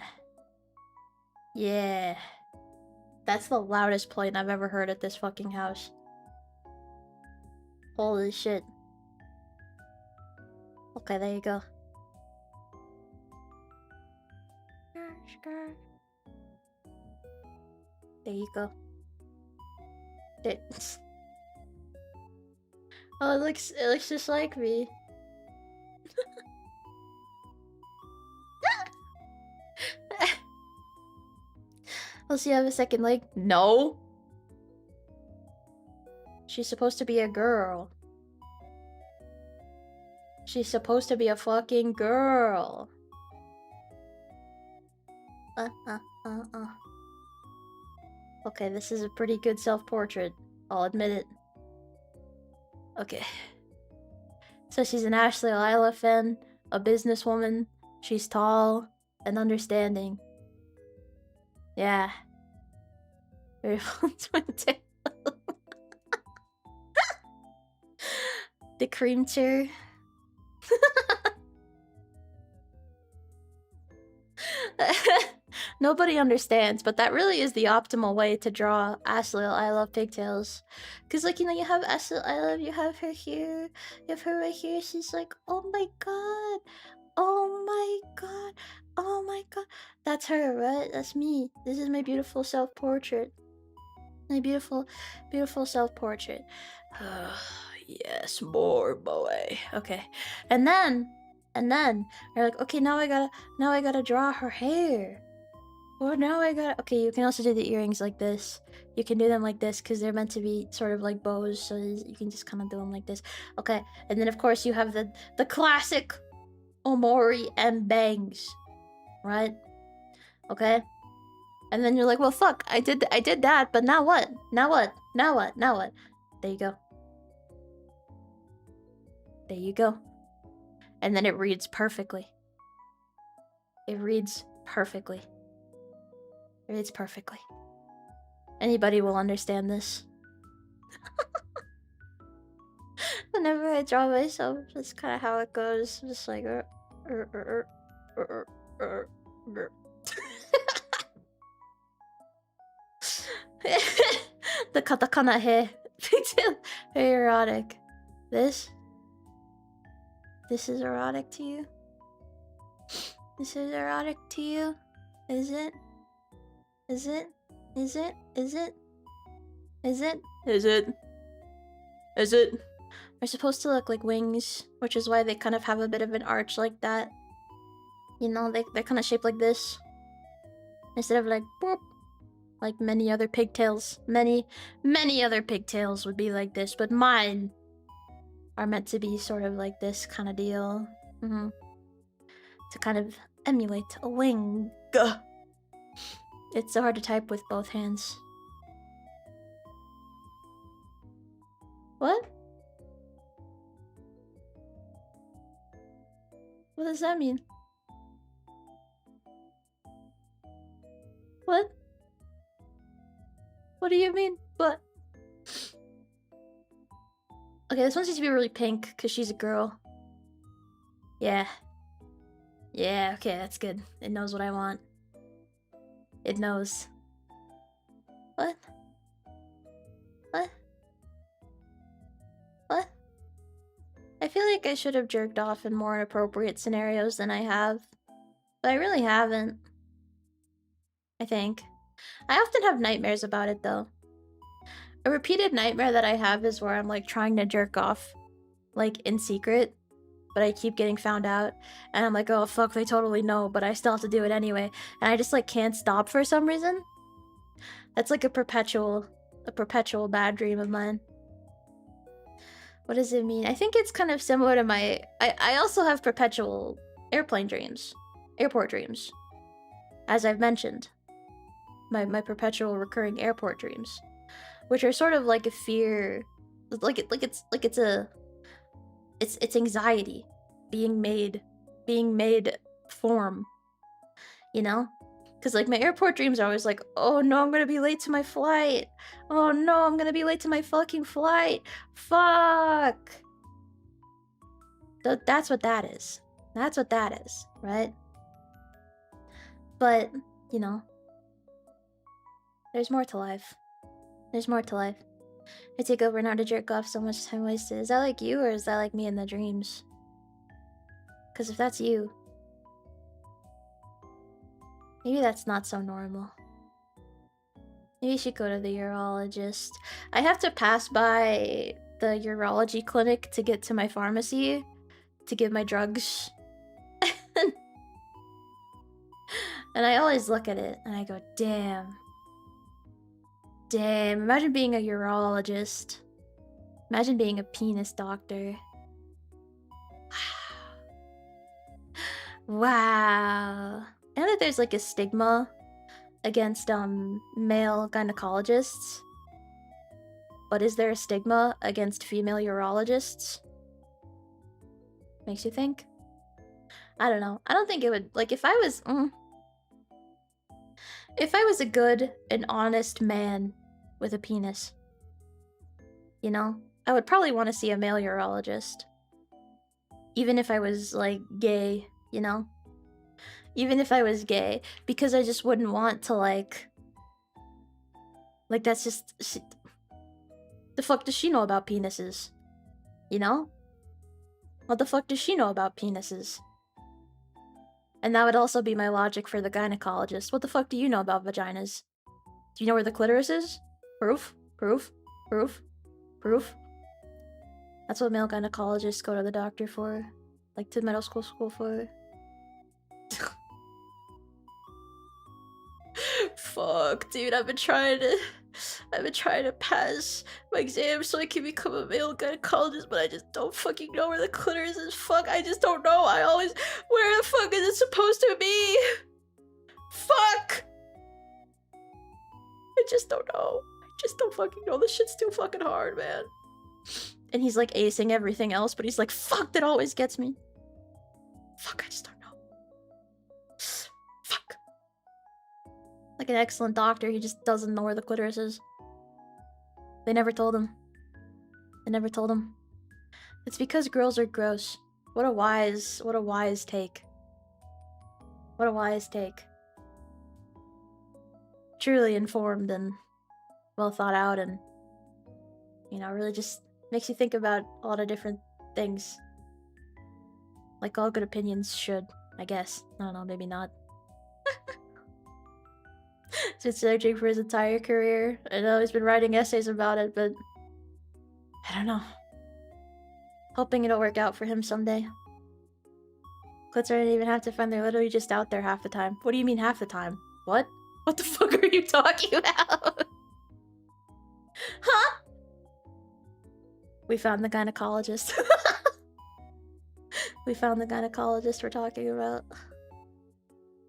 A: Yeah. That's the loudest plane I've ever heard at this fucking house. Holy shit. Okay, there you go. There you go. Oh, it looks just like me. Does she have a second leg? No. She's supposed to be a girl. She's supposed to be a fucking girl. Okay, this is a pretty good self-portrait. I'll admit it. Okay. So she's an Ashlie Alila fan, a businesswoman. She's tall and understanding. Yeah. Beautiful twin tail. The cream chair. Nobody understands, but that really is the optimal way to draw Ashlie I love pigtails. Cause like, you know, you have Ashlie I love, you have her here, you have her right here, she's like, oh my god. Oh my god. Oh my god. That's her, right? That's me. This is my beautiful self-portrait. My beautiful, beautiful self-portrait. Yes, more boy. Okay. And then, you're like, okay, now I gotta draw her hair. Well, now I got... Okay, you can also do the earrings like this. You can do them like this because they're meant to be sort of like bows, so you can just kind of do them like this. Okay, and then of course you have the classic omori and bangs, right? Okay, and then you're like, well, fuck, I did that, but now what? Now what? Now what? Now what? There you go. There you go. And then it reads perfectly. It reads perfectly. It reads perfectly. Anybody will understand this. Whenever I draw myself, that's kind of how it goes. Just like... The katakana he. Very erotic. This is erotic to you? This is erotic to you? Is it? Is it? Is it? Is it? Is it? Is it? Is it? They're supposed to look like wings, which is why they kind of have a bit of an arch like that. You know, they're kind of shaped like this. Instead of like, boop. Like many other pigtails. Many other pigtails would be like this, but mine are meant to be sort of like this kind of deal. To kind of emulate a wing. Gah. It's so hard to type with both hands. What? What does that mean? What? What do you mean? What? Okay, this one needs to be really pink because she's a girl. Yeah. Yeah, okay, that's good. It knows what I want. It knows. What? What? What? I feel like I should have jerked off in more appropriate scenarios than I have. But I really haven't. I think. I often have nightmares about it, though. A repeated nightmare that I have is where I'm, like, trying to jerk off, like, in secret. But I keep getting found out. And I'm like, oh, fuck, they totally know, but I still have to do it anyway. And I just, like, can't stop for some reason. That's, like, a perpetual bad dream of mine. What does it mean? I think it's kind of similar to my... I also have perpetual airplane dreams. Airport dreams. As I've mentioned. My perpetual recurring airport dreams. Which are sort of like a fear... It's anxiety. Being made form. You know? Because, like, my airport dreams are always like, oh no, I'm gonna be late to my flight. Oh no, I'm gonna be late to my fucking flight. Fuck. That's what that is. That's what that is, right? But, you know, there's more to life. There's more to life. I take over now to jerk off, so much time wasted. Is that like you, or is that like me in the dreams? Because if that's you, maybe that's not so normal. Maybe you should go to the urologist. I have to pass by the urology clinic to get to my pharmacy to get my drugs. And I always look at it and I go, damn. Damn, imagine being a urologist. Imagine being a penis doctor. Wow. I know that there's like a stigma against male gynecologists. But is there a stigma against female urologists? Makes you think? I don't know. I don't think it would... Like, if I was... If I was a good and honest man with a penis, you know, I would probably want to see a male urologist. Even if I was, like, gay, you know? Even if I was gay. Because I just wouldn't want to, like... Like, that's just... The fuck does she know about penises? You know? What the fuck does she know about penises? And that would also be my logic for the gynecologist. What the fuck do you know about vaginas? Do you know where the clitoris is? Proof? Proof? Proof? Proof? That's what male gynecologists go to the doctor for. Like, to medical school for. fuck, dude, I've been trying to pass my exam so I can become a male gynecologist, but I just don't fucking know where the clitoris is. Fuck, I just don't know. Where the fuck is it supposed to be? Fuck! I just don't know. I just don't fucking know. This shit's too fucking hard, man. And he's like acing everything else, but he's like, fuck, that always gets me. Fuck, I just don't know. Fuck. Like an excellent doctor, he just doesn't know where the clitoris is. They never told him. They never told him. It's because girls are gross. What a wise take. What a wise take. Truly informed and well thought out, and you know, really just makes you think about a lot of different things. Like all good opinions should, I guess. I don't know, maybe not. Been searching for his entire career. I know he's been writing essays about it, but I don't know. Hoping it'll work out for him someday. Clits don't even have to find, they're literally just out there half the time. What do you mean half the time? What? What the fuck are you talking about? Huh? We found the gynecologist. We found the gynecologist we're talking about.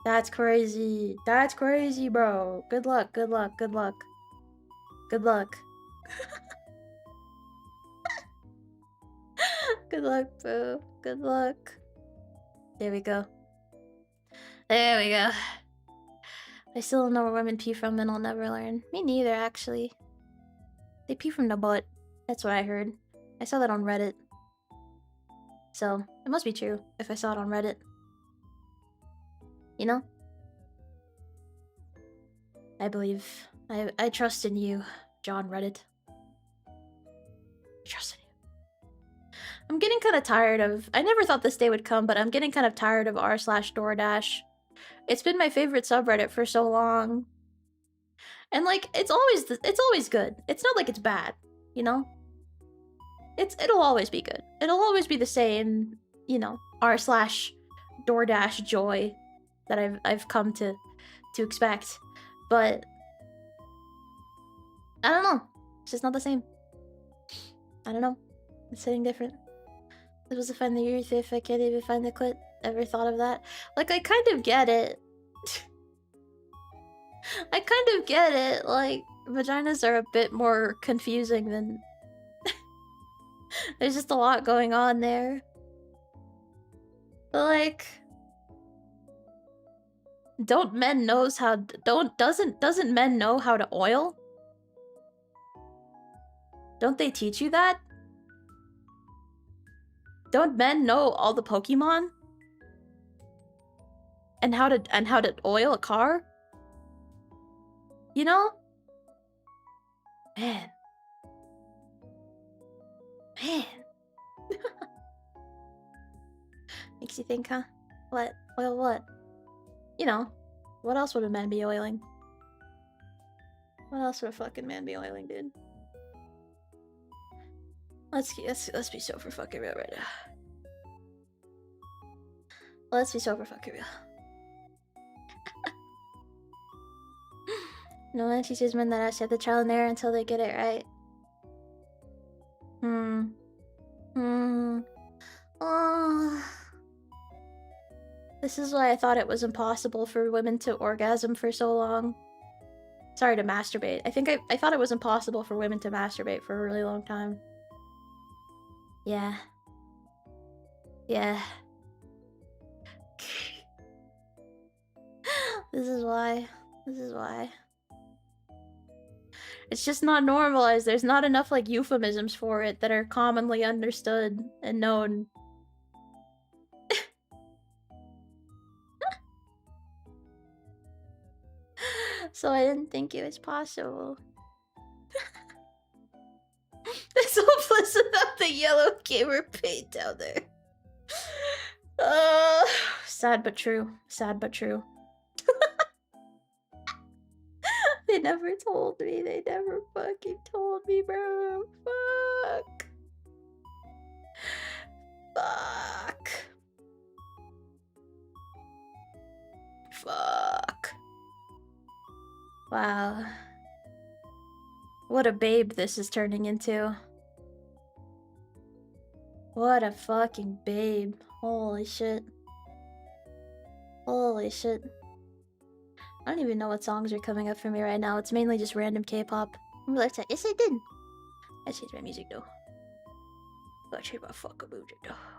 A: That's crazy. That's crazy, bro. Good luck, good luck, good luck. Good luck. Good luck, boo. Good luck. There we go. There we go. I still don't know where women pee from, and I'll never learn. Me neither, actually. They pee from the butt. That's what I heard. I saw that on Reddit. So, it must be true if I saw it on Reddit. You know? I believe. I trust in you, John Reddit. I trust in you. I'm getting kind of tired of... I never thought this day would come, but I'm getting kind of tired of r/DoorDash. It's been my favorite subreddit for so long. And like, it's always good. It's not like it's bad, you know? It'll always be good. It'll always be the same, you know, r/DoorDash joy that I've come to expect. But I don't know. It's just not the same. I don't know. It's hitting different. This was to find the youth if I can't even find the clit. Ever thought of that? Like, I kind of get it. I kind of get it. Like, vaginas are a bit more confusing than... There's just a lot going on there. But like... Doesn't men know how to oil? Don't they teach you that? Don't men know all the Pokemon? And how to oil a car? You know? Man. Man. Makes you think, huh? What? Oil what? You know, what else would a man be oiling? What else would a fucking man be oiling, dude? Let's be so for fucking real right now. Let's be so for fucking real. No one teaches men that Ashie have the trial and error until they get it right. Oh. This is why I thought it was impossible for women to orgasm for so long. Sorry, to masturbate. I thought it was impossible for women to masturbate for a really long time. Yeah. Yeah. This is why. This is why. It's just not normalized. There's not enough, like, euphemisms for it that are commonly understood and known. So I didn't think it was possible. It's hopeless without the yellow gamer paint down there. Sad but true. Sad but true. They never told me. They never fucking told me, bro. Fuck. Fuck. Fuck. Wow. What a babe this is turning into. What a fucking babe. Holy shit. Holy shit. I don't even know what songs are coming up for me right now. It's mainly just random K-pop. Yes, I did. I changed my music though.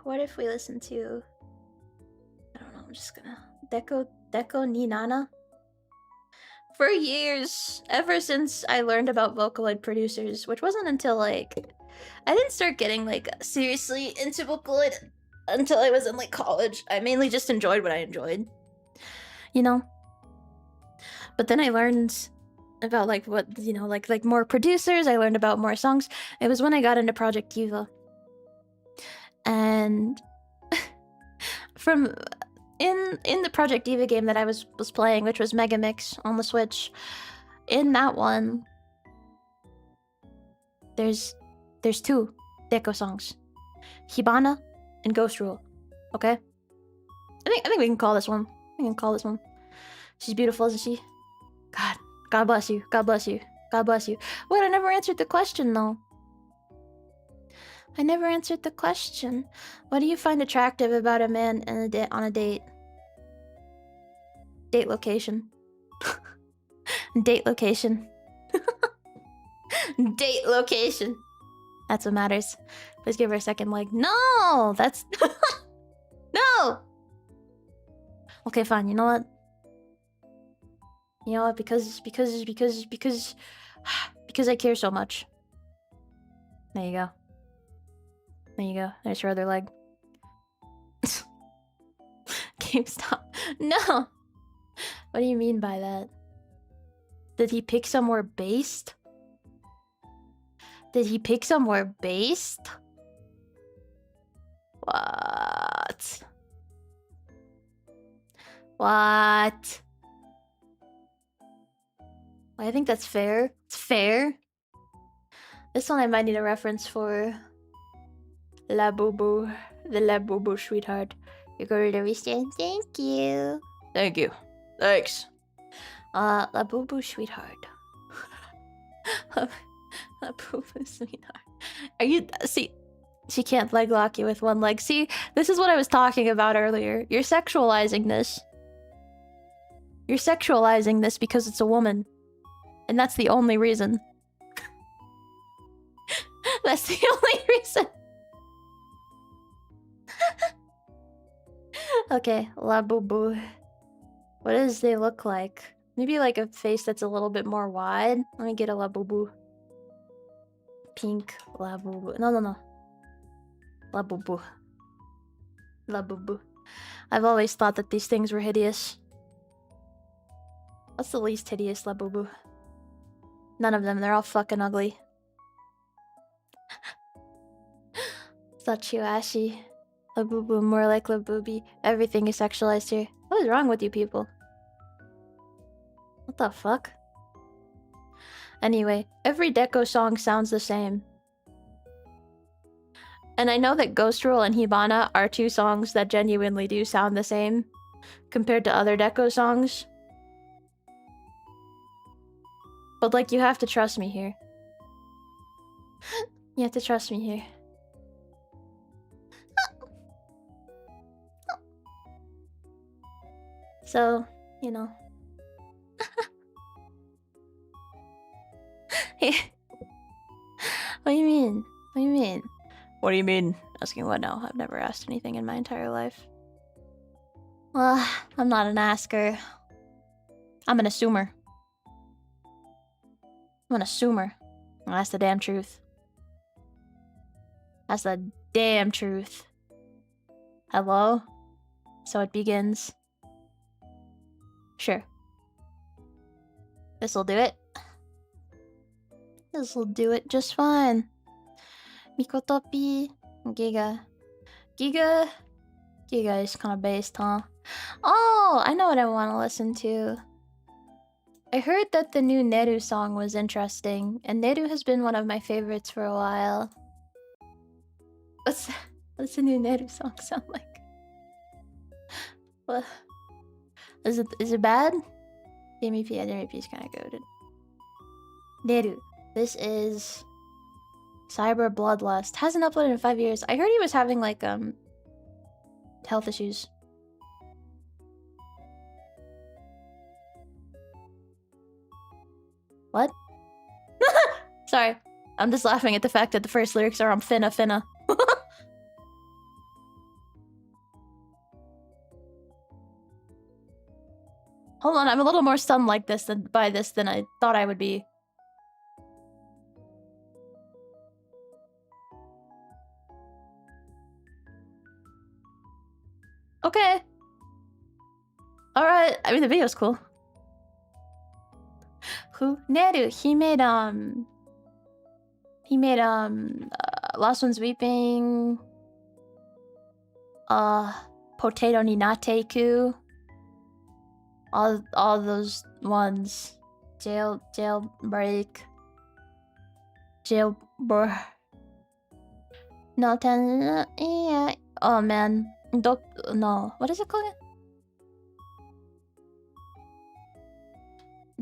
A: What if we listen to... I don't know, I'm just gonna... Deko ni Nana? For years, ever since I learned about Vocaloid producers, which wasn't until like... I didn't start getting like seriously into Vocaloid until I was in like college. I mainly just enjoyed what I enjoyed. You know? But then I learned about like what, you know, like more producers, I learned about more songs. It was when I got into Project Diva. And from in the Project Diva game that I was playing, which was Mega Mix on the Switch, in that one there's two Deko songs. Hibana and Ghost Rule. Okay? I think we can call this one. We can call this one. She's beautiful, isn't she? God bless you. God bless you. God bless you. Wait, I never answered the question though. I never answered the question. What do you find attractive about a man on a date? Date location. Date location. Date location. That's what matters. Please give her a second leg. No! That's... No! Okay, fine. You know what? You know what? Because I care so much. There you go. There you go. There's your other leg. GameStop. No! What do you mean by that? Did he pick somewhere based? Did he pick somewhere based? What? What? I think that's fair. It's fair. This one I might need a reference for. La Bobo. The La Bobo sweetheart. You're going to understand. Thank you. Thank you. Thanks. La Bobo sweetheart. La Bobo sweetheart. Are you... See... She can't leg lock you with one leg. See, this is what I was talking about earlier. You're sexualizing this. You're sexualizing this because it's a woman. And that's the only reason. That's the only reason. Okay, La Bobo. What does they look like? Maybe like a face that's a little bit more wide. Let me get a La Bobo. Pink La Bobo. No. La Bobo. La Bobo. I've always thought that these things were hideous. What's the least hideous La Bobo? None of them. They're all fucking ugly. It's not you, Ashie. La Bobo, more like La Booby. Everything is sexualized here. What is wrong with you people? What the fuck? Anyway, every Deko song sounds the same. And I know that Ghost Rule and Hibana are two songs that genuinely do sound the same compared to other Deko songs. But like, you have to trust me here. You have to trust me here. So, you know. What do you mean? What do you mean? What do you mean? Asking what now? I've never asked anything in my entire life. Well, I'm not an asker. I'm an assumer. I'm an assumer. Well, that's the damn truth. That's the damn truth. Hello? So it begins. Sure. This'll do it. This'll do it just fine. Mikotopi. Giga. Giga is kind of based, huh? Oh, I know what I want to listen to. I heard that the new Neru song was interesting, and Neru has been one of my favorites for a while. What's the new Neru song sound like? What? Is it bad? DMP is kind of goated. Neru. This is Cyber Bloodlust. Hasn't uploaded in 5 years. I heard he was having like health issues. What? Sorry. I'm just laughing at the fact that the first lyrics are finna finna. Hold on, I'm a little more stunned like this by this than I thought I would be. Okay. Alright, I mean the video's cool. Who? Neru, he made Last One's Weeping, Potato ni Nateku, all those ones, jailbreak, no ten, yeah. Oh man, no, what is it called?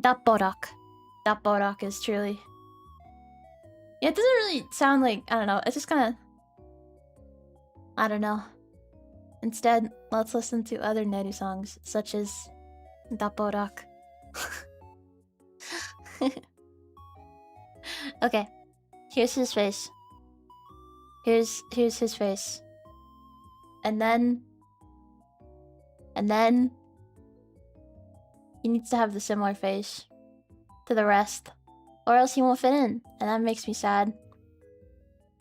A: Dapborak is truly. Yeah, it doesn't really sound like, I don't know, it's just kind of, I don't know. Instead, let's listen to other Neru songs, such as Dapborak. Okay, here's his face. Here's his face. And then he needs to have the similar face to the rest, or else he won't fit in, and that makes me sad.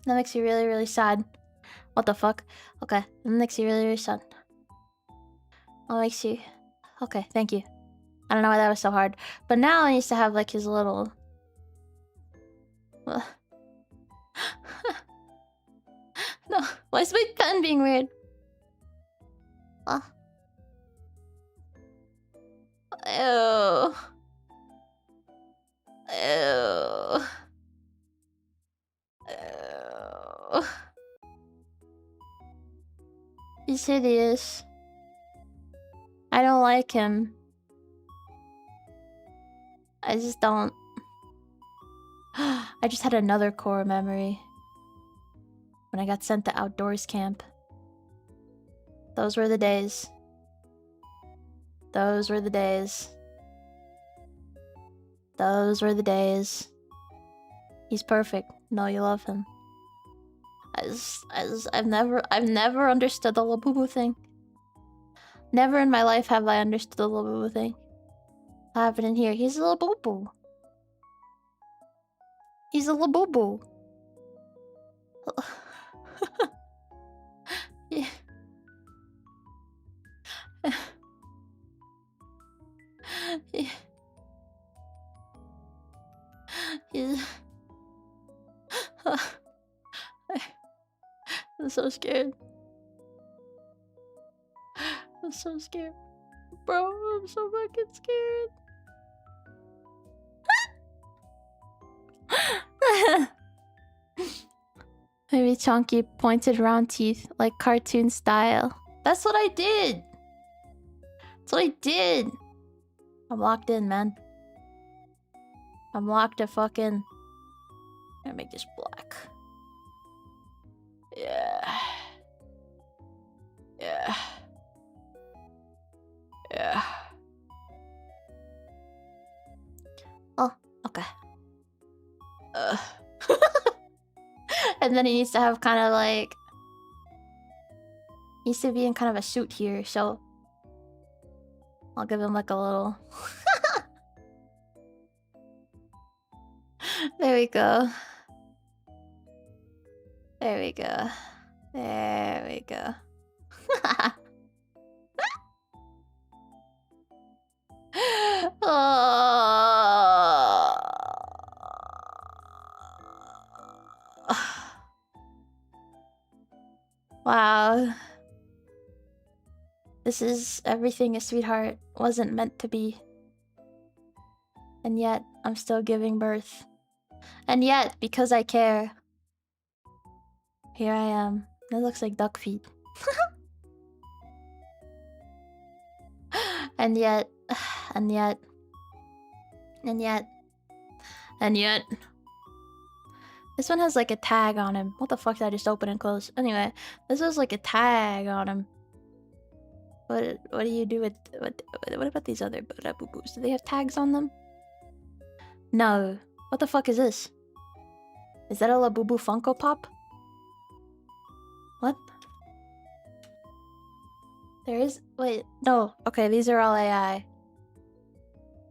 A: That makes me really, really sad. What the fuck? Okay, that makes me really, really sad. That makes you... Okay, thank you. I don't know why that was so hard, but now he needs to have like his little... No, why is my pen being weird? Ew. Ew. Ew. He's hideous. I don't like him. I just don't. I just had another core memory. When I got sent to outdoors camp. Those were the days. Those were the days. Those were the days. He's perfect. No, you love him. I've never understood the Labubu thing. Never in my life have I understood the Labubu thing. What happened in here? He's a Labubu. He's a Labubu. Yeah. Yeah. He's... I'm so scared. I'm so scared. Bro, I'm so fucking scared. Maybe chunky pointed round teeth like cartoon style. That's what I did. That's what I did. I'm locked in, man. I'm locked the fuck in. I'm gonna make this black. Yeah. Yeah. Yeah. Oh, okay. And then he needs to have kind of like... He needs to be in kind of a suit here, so... I'll give him like a little... There we go. There we go. There we go. Oh. Wow. This is everything a sweetheart wasn't meant to be. And yet, I'm still giving birth. And yet, because I care, here I am. That looks like duck feet. And yet, And yet... This one has like a tag on him. What the fuck did I just open and close? Anyway, this has like a tag on him. What do you do with... What about these other boo-boos? Do they have tags on them? No. What the fuck is this? Is that a Labubu Funko Pop? What? There is... Wait, no. Okay, these are all AI.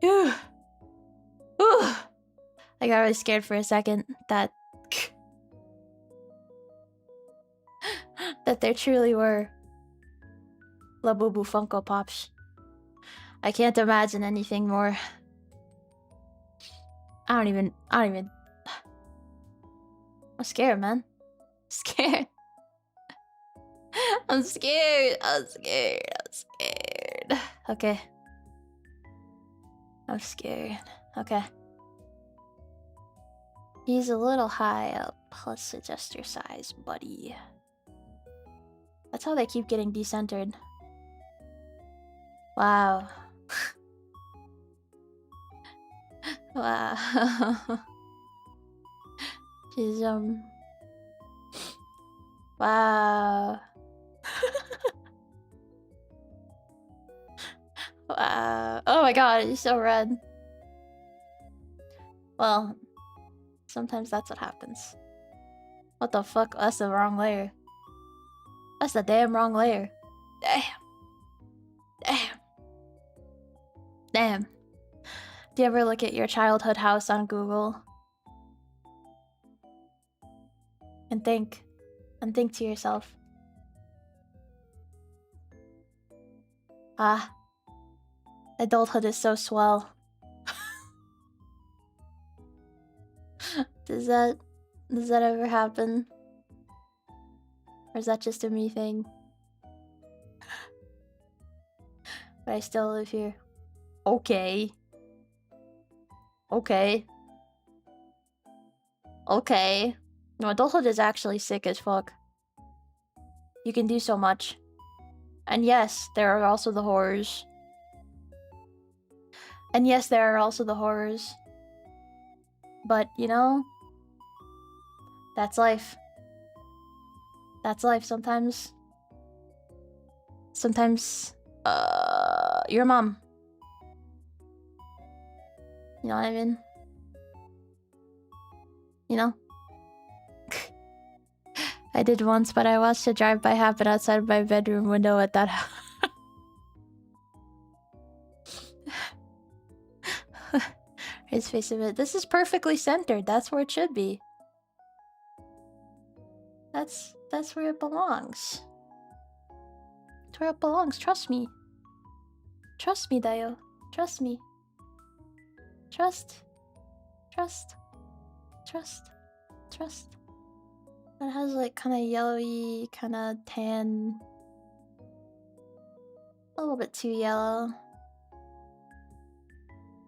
A: Ooh. Ooh. I got really scared for a second that... that there truly were Labubu Funko Pops. I can't imagine anything more. I don't even... I'm scared, man. Scared. I'm scared. Okay. I'm scared. Okay. He's a little high up. Let's adjust your size, buddy. That's how they keep getting decentered. Wow. Wow. She's wow. Wow. Oh my god, he's so red. Well, sometimes that's what happens. What the fuck? That's the wrong layer. That's the damn wrong layer. Damn. Damn. Damn. Do you ever look at your childhood house on Google? And think to yourself. Ah. Adulthood is so swell. Does that ever happen? Or is that just a me thing? But I still live here. Okay. Okay. Okay. No, adulthood is actually sick as fuck. You can do so much. And yes, there are also the horrors. And yes, there are also the horrors. But, you know, that's life. That's life. Sometimes, your mom. You know what I mean? You know? I did once, but I watched a drive-by happen outside my bedroom window at that house. His face of it. This is perfectly centered. That's where it should be. That's where it belongs. That's where it belongs. Trust me. Trust me, Dayo. Trust me. Trust. It has like kind of yellowy, kind of tan. A little bit too yellow.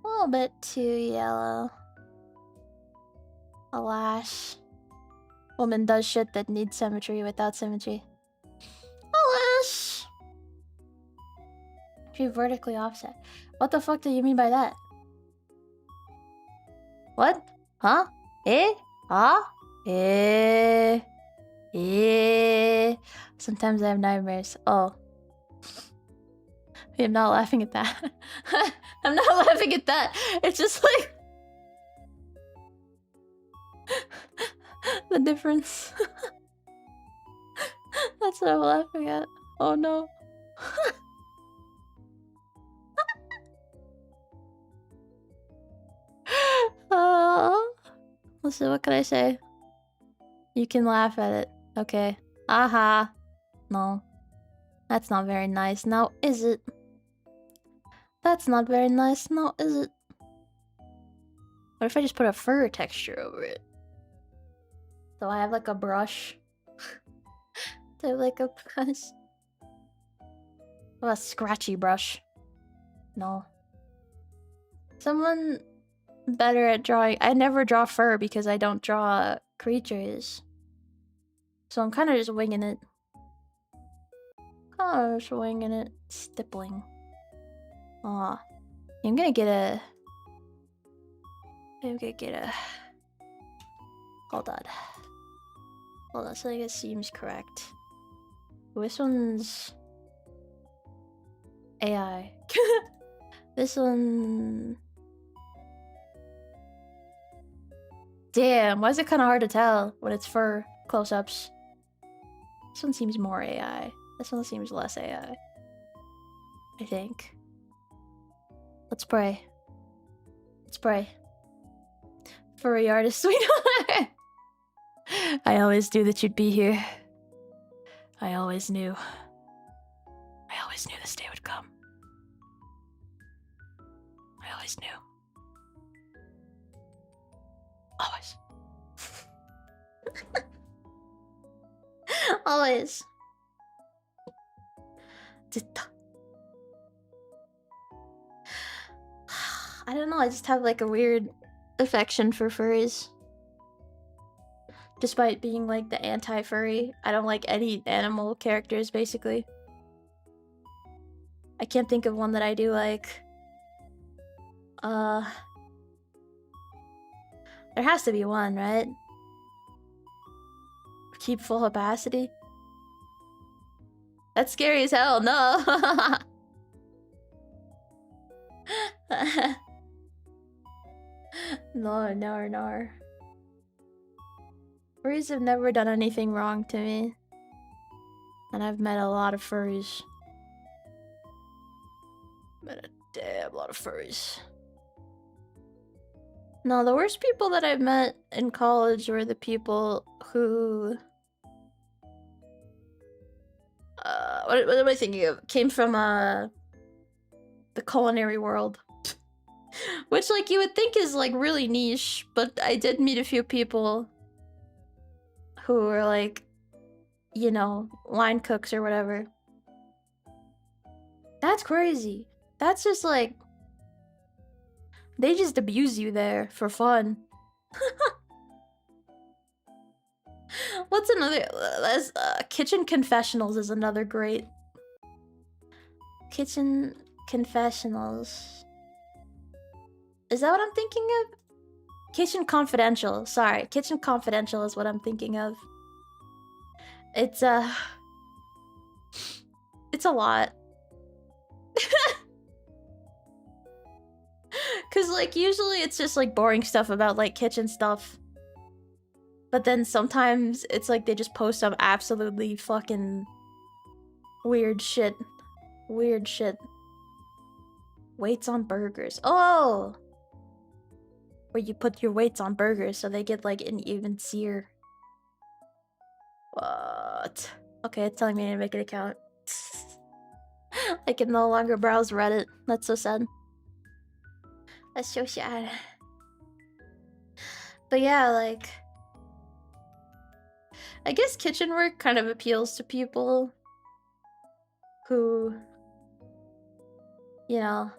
A: A little bit too yellow. A lash. Woman does shit that needs symmetry without symmetry. A lash! Be vertically offset. What the fuck do you mean by that? What? Huh? Eh? Ah? Eh? Eh? Sometimes I have nightmares. Oh. I'm not laughing at that. I'm not laughing at that. It's just like... the difference. That's what I'm laughing at. Oh no. Listen, what can I say? You can laugh at it. Okay. Aha. No. That's not very nice. Now, is it? That's not very nice. Now, is it? What if I just put a fur texture over it? So I have like a brush. Do I have like a brush? Oh, a scratchy brush. No. Someone better at drawing. I never draw fur because I don't draw creatures. So I'm kind of just winging it. Stippling. Aw. I'm gonna get a... I'm gonna get a... Hold on. Hold on, something that seems correct. This one's... AI. This one... Damn, why is it kind of hard to tell when it's for close-ups? This one seems more AI. This one seems less AI. I think. Let's pray. Let's pray. Furry artist, sweetheart! I always knew that you'd be here. I always knew. I always knew this day would come. I always knew. Always. Always. I don't know, I just have like a weird affection for furries. Despite being like the anti-furry, I don't like any animal characters basically. I can't think of one that I do like. There has to be one, right? Keep full capacity? That's scary as hell, no! No. Furries have never done anything wrong to me. And I've met a lot of furries. Met a damn lot of furries. No, the worst people that I've met in college were the people who... what am I thinking of? Came from, the culinary world. Which, like, you would think is, like, really niche, but I did meet a few people who were, like, you know, line cooks or whatever. That's crazy. That's just, like... They just abuse you there for fun. What's another... Kitchen Confessionals is another great... Kitchen Confessionals... Is that what I'm thinking of? Kitchen Confidential. Sorry, Kitchen Confidential is what I'm thinking of. It's a lot. Cause like usually it's just like boring stuff about like kitchen stuff. But then sometimes it's like they just post some absolutely fucking weird shit. Weird shit. Weights on burgers. Oh! Where you put your weights on burgers so they get like an even sear. What? Okay, it's telling me to make an account. I can no longer browse Reddit. That's so sad. That's so sad. But yeah, like... I guess kitchen work kind of appeals to people who... You know...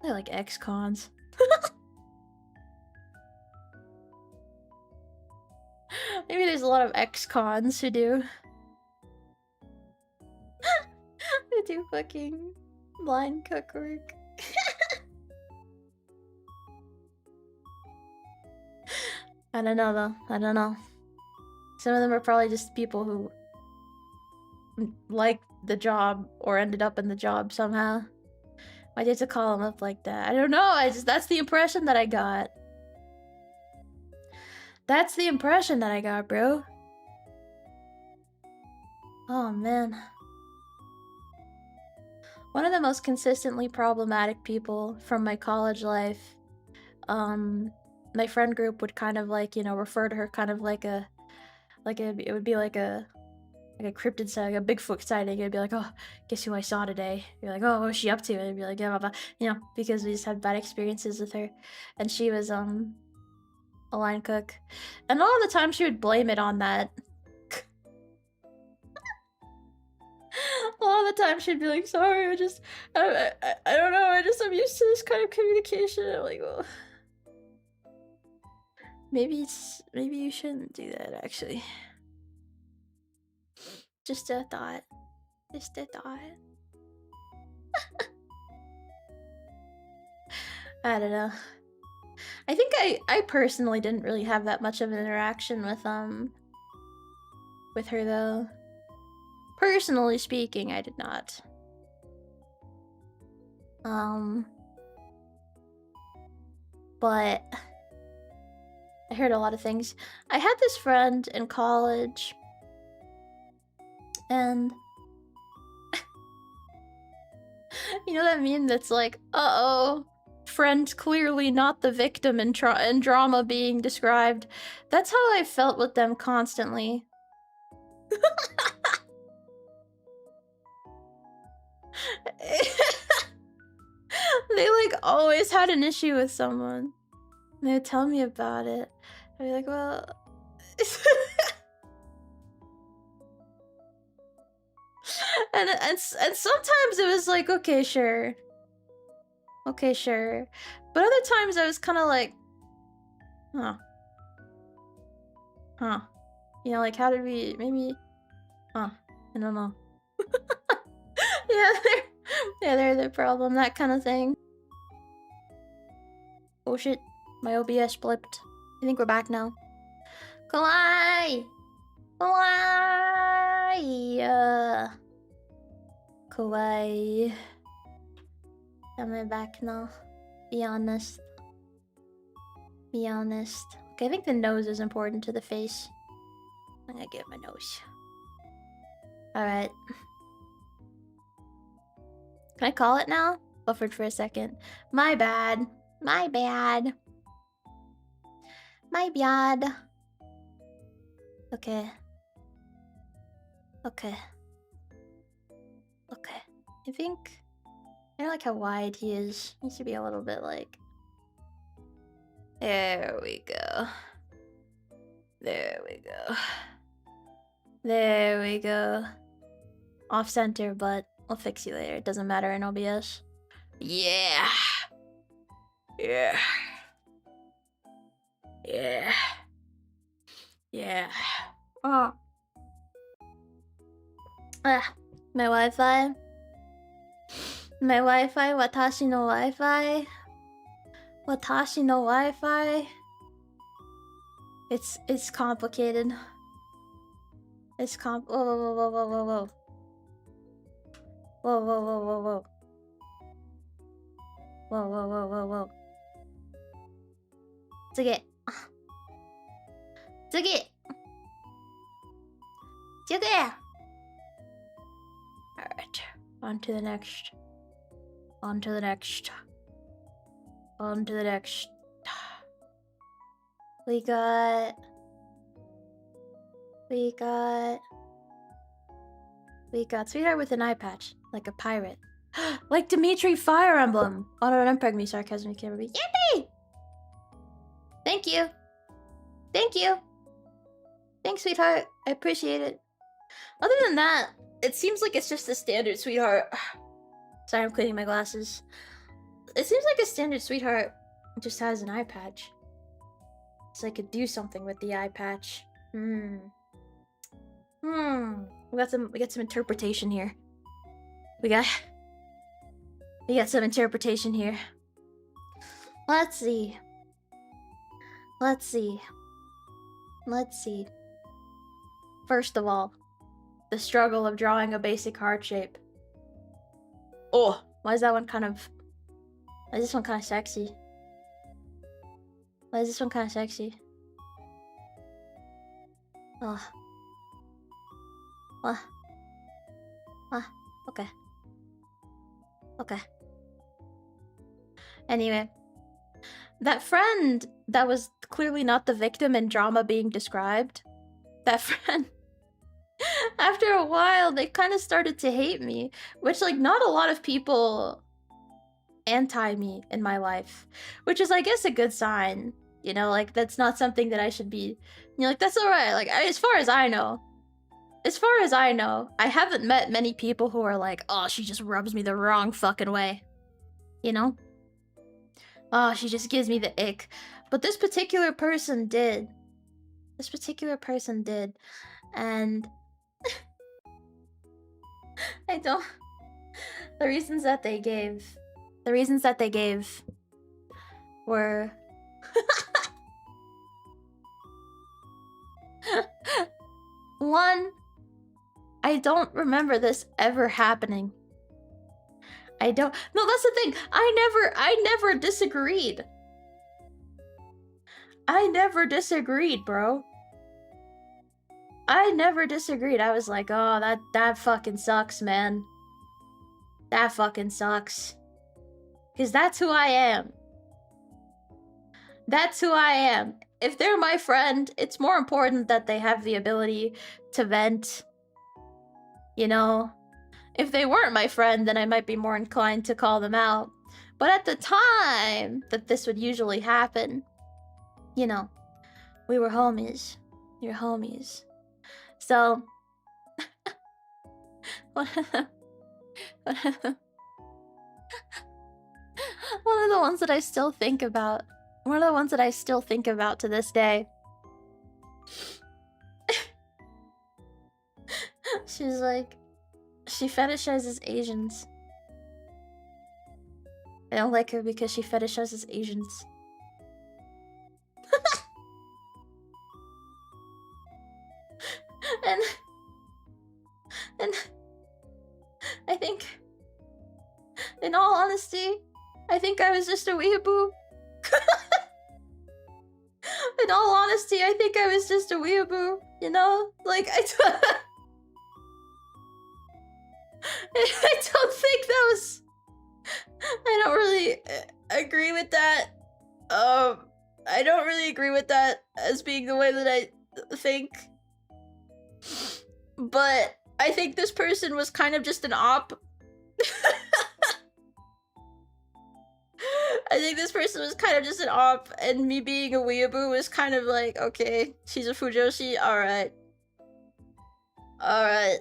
A: They're like ex-cons. Maybe there's a lot of ex-cons who do. Who do fucking blind cook work. I don't know though. I don't know. Some of them are probably just people who like the job or ended up in the job somehow. Why'd you have to call them up like that? I don't know. That's the impression that I got. That's the impression that I got, bro. Oh, man. One of the most consistently problematic people from my college life, my friend group would kind of like, you know, refer to her kind of like it would be like a cryptid sighting, a Bigfoot sighting. It'd be like, oh, guess who I saw today? You're like, oh, what was she up to? And it'd be like, yeah, blah, blah. You know, because we just had bad experiences with her. And she was, a line cook. And a lot of the time she would blame it on that. A lot of the time she'd be like, sorry, I don't know, I'm used to this kind of communication. I'm like, well, maybe you shouldn't do that, actually. Just a thought. Just a thought. I don't know. I think I personally didn't really have that much of an interaction with her though. Personally speaking, I did not. But I heard a lot of things. I had this friend in college, and you know that meme that's like, uh-oh, friend clearly not the victim in drama being described. That's how I felt with them constantly. They like always had an issue with someone. And they would tell me about it. I'd be like, well... and sometimes it was like, okay, sure. Okay, sure. But other times I was kind of like, huh. Huh. You know, like, how did we... Maybe... Huh. I don't know. Yeah, they're the problem, that kind of thing. Oh shit, my OBS blipped. I think we're back now. Kawaii! Kawaii! Kawaii. Am I back now? Be honest. Be honest. Okay, I think the nose is important to the face. I'm gonna get my nose. Alright. Can I call it now? Buffered for a second. My bad. My bad. My bad. Okay. Okay. Okay. I think... I don't like how wide he is. He should be a little bit like... There we go. There we go. There we go. Off center, but I'll fix you later. It doesn't matter in OBS. Yeah. Yeah. Yeah. Yeah. Oh. Ah, my Wi-Fi. My Wi-Fi. Watashi no Wi-Fi. Watashi no Wi-Fi. It's complicated. It's whoa, whoa, whoa, whoa, whoa, whoa, whoa. Whoa, whoa, whoa, whoa, whoa. Whoa, whoa, whoa, whoa, whoa. Tsuge. Tsuge. Tsuge. Alright. On to the next. On to the next. On to the next. We got Sweetheart with an eye patch, like a pirate. Like Dimitri Fire Emblem. Oh no, don't peg me, sarcasm, you can't be. Yippee! Thank you. Thank you. Thanks, Sweetheart. I appreciate it. Other than that, it seems like it's just a standard Sweetheart. Sorry, I'm cleaning my glasses. It seems like a standard Sweetheart just has an eye patch. So I could do something with the eye patch. We got some interpretation here. We got some interpretation here. Let's see. Let's see. Let's see. First of all, the struggle of drawing a basic heart shape. Oh, why is that one kind of... Why is this one kind of sexy? Why is this one kind of sexy? Oh. What? Okay. Okay. Anyway. That friend that was clearly not the victim in drama being described. That friend... After a while, they kind of started to hate me. Which, like, not a lot of people anti me in my life. Which is, I guess, a good sign. You know, like, that's not something that I should be... You know, like, that's alright. Like, as far as I know, I haven't met many people who are like, oh, she just rubs me the wrong fucking way. You know? Oh, she just gives me the ick. But this particular person did. This particular person did. And... I don't... The reasons that they gave... were... One, I don't remember this ever happening. I don't. No, that's the thing. I never disagreed. I never disagreed, bro. I never disagreed. I was like, oh, that fucking sucks, man. That fucking sucks. Because that's who I am. That's who I am. If they're my friend, it's more important that they have the ability to vent. You know? If they weren't my friend, then I might be more inclined to call them out. But at the time that this would usually happen, you know, we were homies. You're homies. So, one of the ones that I still think about. One of the ones that I still think about to this day. She's like, she fetishizes Asians. I don't like her because she fetishizes Asians. and I think, in all honesty, I think I was just a weeaboo. In all honesty, I think I was just a weeaboo, you know? Like, I don't think that was... I don't really agree with that. I don't really agree with that as being the way that I think. But I think this person was kind of just an op. I think this person was kind of just an op, and me being a weeaboo was kind of like, okay, she's a fujoshi, alright. Alright.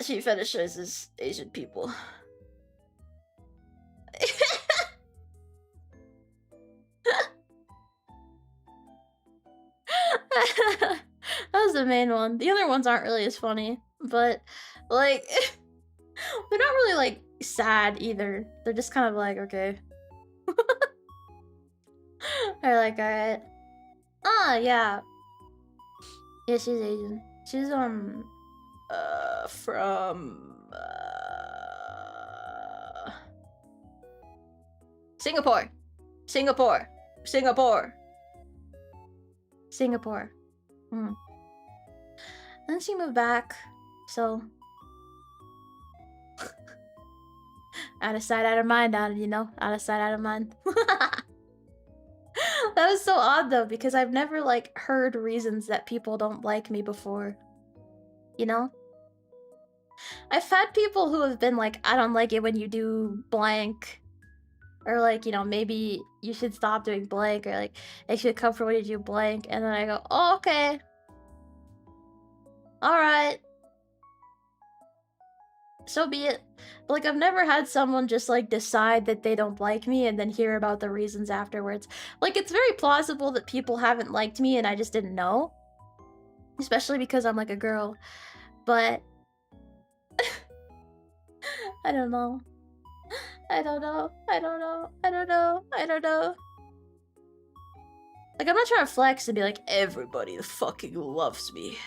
A: She fetishizes Asian people. That was the main one. The other ones aren't really as funny, but, like, they're not really, like, sad either. They're just kind of like, okay. They're like, alright. Ah, yeah. Yeah, she's Asian. She's, from, Singapore. Singapore. Singapore. Singapore. Then she moved back, so... out of sight, out of mind, you know? Out of sight, out of mind. That was so odd, though, because I've never, like, heard reasons that people don't like me before. You know? I've had people who have been like, I don't like it when you do blank. Or, like, you know, maybe you should stop doing blank. Or, like, it should come from when you do blank. And then I go, oh, okay. Alright. So be it. But, like, I've never had someone just, like, decide that they don't like me and then hear about the reasons afterwards. Like, it's very plausible that people haven't liked me and I just didn't know. Especially because I'm, like, a girl. But... I don't know. I don't know. I don't know. I don't know. I don't know. Like, I'm not trying to flex and be like, everybody fucking loves me.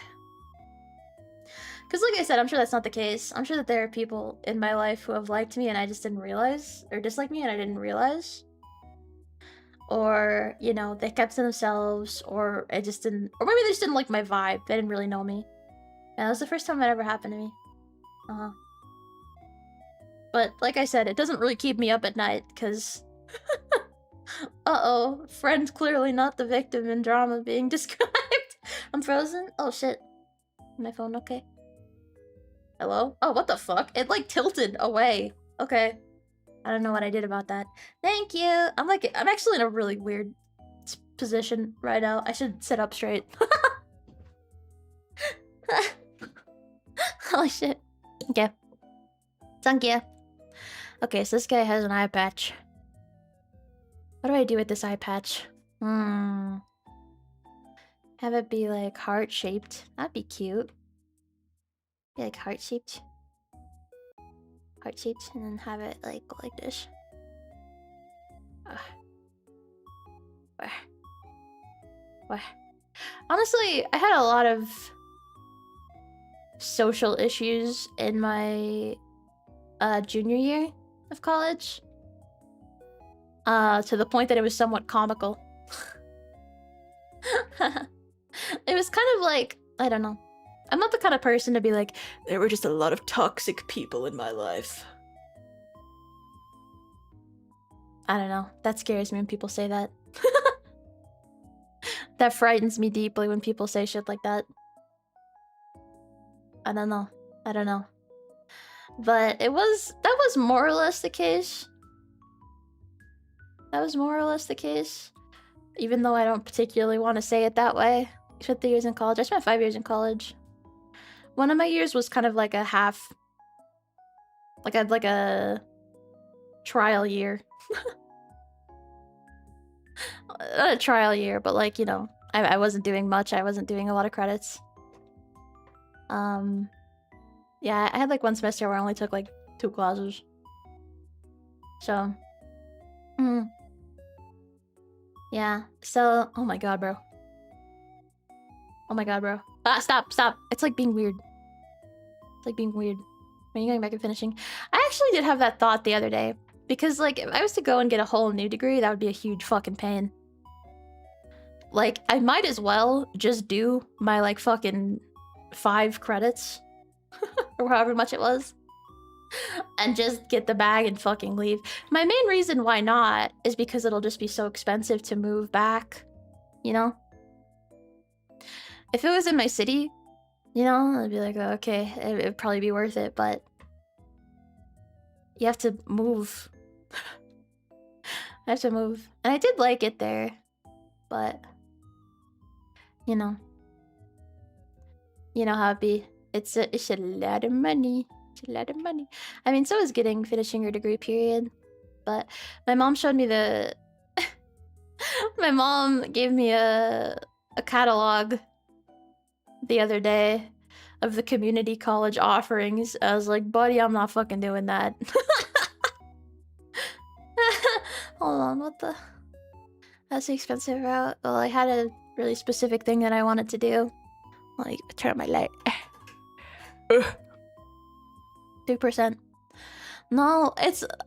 A: Because like I said, I'm sure that's not the case. I'm sure that there are people in my life who have liked me and I just didn't realize. Or disliked me and I didn't realize. Or, you know, they kept to themselves. Or I just didn't... Or maybe they just didn't like my vibe. They didn't really know me. And that was the first time that ever happened to me. But, like I said, it doesn't really keep me up at night, because... Uh-oh. Friend clearly not the victim in drama being described. I'm frozen? Oh, shit. My phone okay? Hello? Oh, what the fuck? It, like, tilted away. Okay. I don't know what I did about that. Thank you! I'm actually in a really weird position right now. I should sit up straight. Holy shit. Okay. Thank you. Okay, so this guy has an eye patch. What do I do with this eye patch? Have it be like heart-shaped. That'd be cute. Be like heart-shaped. Heart-shaped, and then have it like go like this. Honestly, I had a lot of social issues in my junior year of college. To the point that it was somewhat comical. It was kind of like, I don't know. I'm not the kind of person to be like, there were just a lot of toxic people in my life. I don't know. That scares me when people say that. That frightens me deeply when people say shit like that. I don't know. I don't know. But that was more or less the case. That was more or less the case. Even though I don't particularly want to say it that way. I spent 3 years in college. I spent 5 years in college. One of my years was kind of like a half... like a trial year. Not a trial year, but like, you know, I wasn't doing much. I wasn't doing a lot of credits. Yeah, I had like one semester where I only took like 2 classes. So... yeah, so... oh my god, bro. Oh my god, bro. Ah, stop. It's like being weird. It's like being weird. Are you going back and finishing? I actually did have that thought the other day. Because, like, if I was to go and get a whole new degree, that would be a huge fucking pain. Like, I might as well just do my, like, fucking 5 credits. Or however much it was. And just get the bag and fucking leave. My main reason why not is because it'll just be so expensive to move back. You know? If it was in my city, you know, I'd be like, oh, okay, it'd probably be worth it, but... you have to move. I have to move. And I did like it there. But... you know. You know how it be. It's a lot of money. It's a lot of money. I mean, so is finishing your degree, period. But my mom showed me the... my mom gave me a catalog the other day of the community college offerings. I was like, buddy, I'm not fucking doing that. Hold on, what the... that's the expensive route. Well, I had a really specific thing that I wanted to do. Like, turn my light. 2%. No,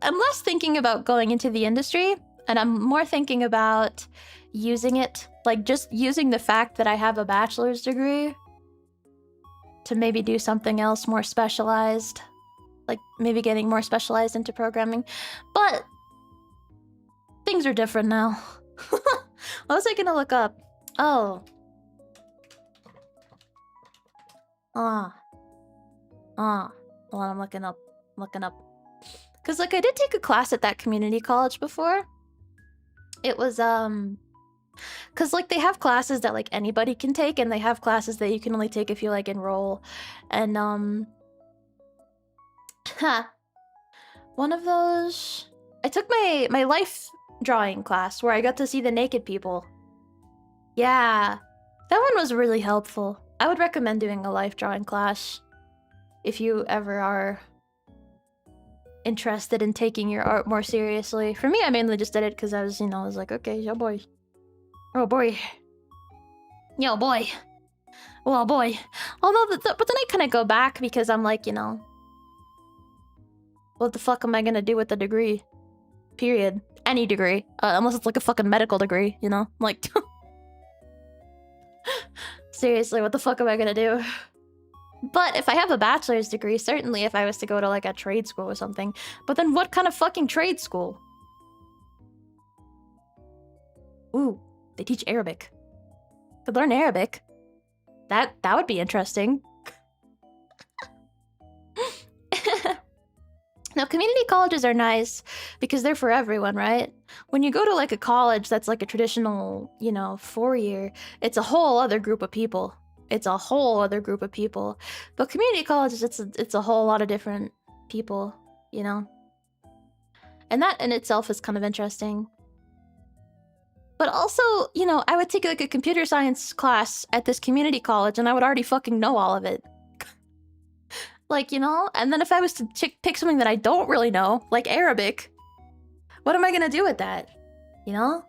A: I'm less thinking about going into the industry, and I'm more thinking about using it, like just using the fact that I have a bachelor's degree to maybe do something else more specialized. Like maybe getting more specialized into programming. But things are different now. What was I gonna look up? Oh. Hold on, I'm looking up. Cause like I did take a class at that community college before. It was cause like they have classes that like anybody can take, and they have classes that you can only take if you like enroll. And one of those, I took my life drawing class where I got to see the naked people. Yeah, that one was really helpful. I would recommend doing a life drawing class if you ever are interested in taking your art more seriously. For me, I mainly just did it because I was, you know, I was like, okay, yo boy. Oh boy. Yo boy. Oh boy. Although, but then I kind of go back because I'm like, you know, what the fuck am I gonna do with the degree? Period. Any degree. Unless it's like a fucking medical degree, you know? Like, seriously, what the fuck am I gonna do? But if I have a bachelor's degree, certainly if I was to go to like a trade school or something. But then what kind of fucking trade school? Ooh, they teach Arabic. Could learn Arabic. That would be interesting. Now, community colleges are nice because they're for everyone, right? When you go to like a college that's like a traditional, you know, 4-year, it's a whole other group of people. It's a whole other group of people. But community colleges, it's a whole lot of different people, you know? And that in itself is kind of interesting. But also, you know, I would take like a computer science class at this community college and I would already fucking know all of it. Like, you know? And then if I was to pick something that I don't really know, like Arabic, what am I gonna do with that? You know?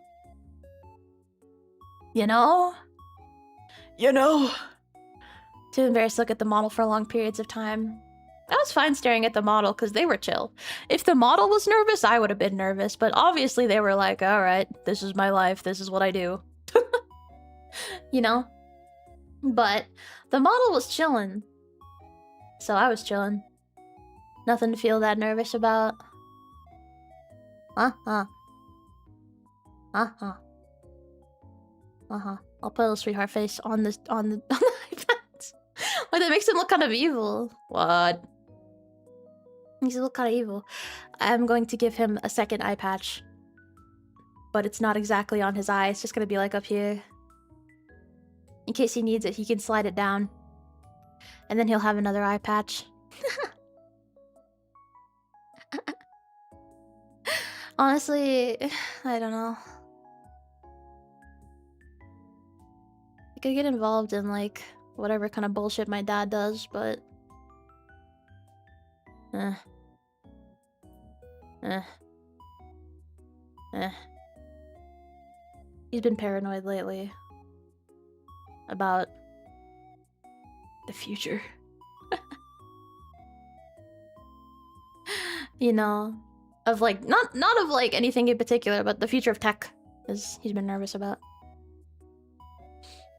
A: You know? you know. Too embarrassed to look at the model for long periods of time. I was fine staring at the model because they were chill. If the model was nervous, I would have been nervous, but obviously they were like, alright, this is my life, this is what I do. You know? But the model was chilling. So I was chilling. Nothing to feel that nervous about. Uh-huh. Uh-huh. Uh-huh. I'll put a little sweetheart face on the iPad. Like, that makes him look kind of evil. What? Makes him look kind of evil. I'm going to give him a second eye patch. But it's not exactly on his eye. It's just gonna be like up here. In case he needs it, he can slide it down. And then he'll have another eye patch. Honestly, I don't know. I could get involved in, whatever kind of bullshit my dad does, but... He's been paranoid lately. About... the future. You know... Of, not of, anything in particular, but the future of tech is he's been nervous about.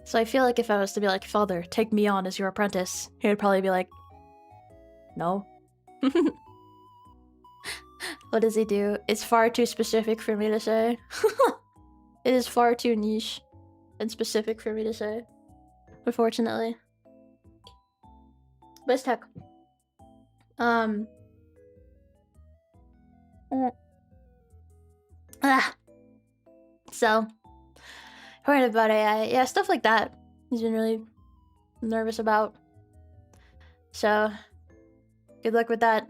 A: So I feel like if I was to be like, Father, take me on as your apprentice, he would probably be like, no. What does he do? It's far too specific for me to say. It is far too niche and specific for me to say. Unfortunately. But it's tech. So, heard about AI. Yeah, stuff like that. He's been really nervous about. So, good luck with that.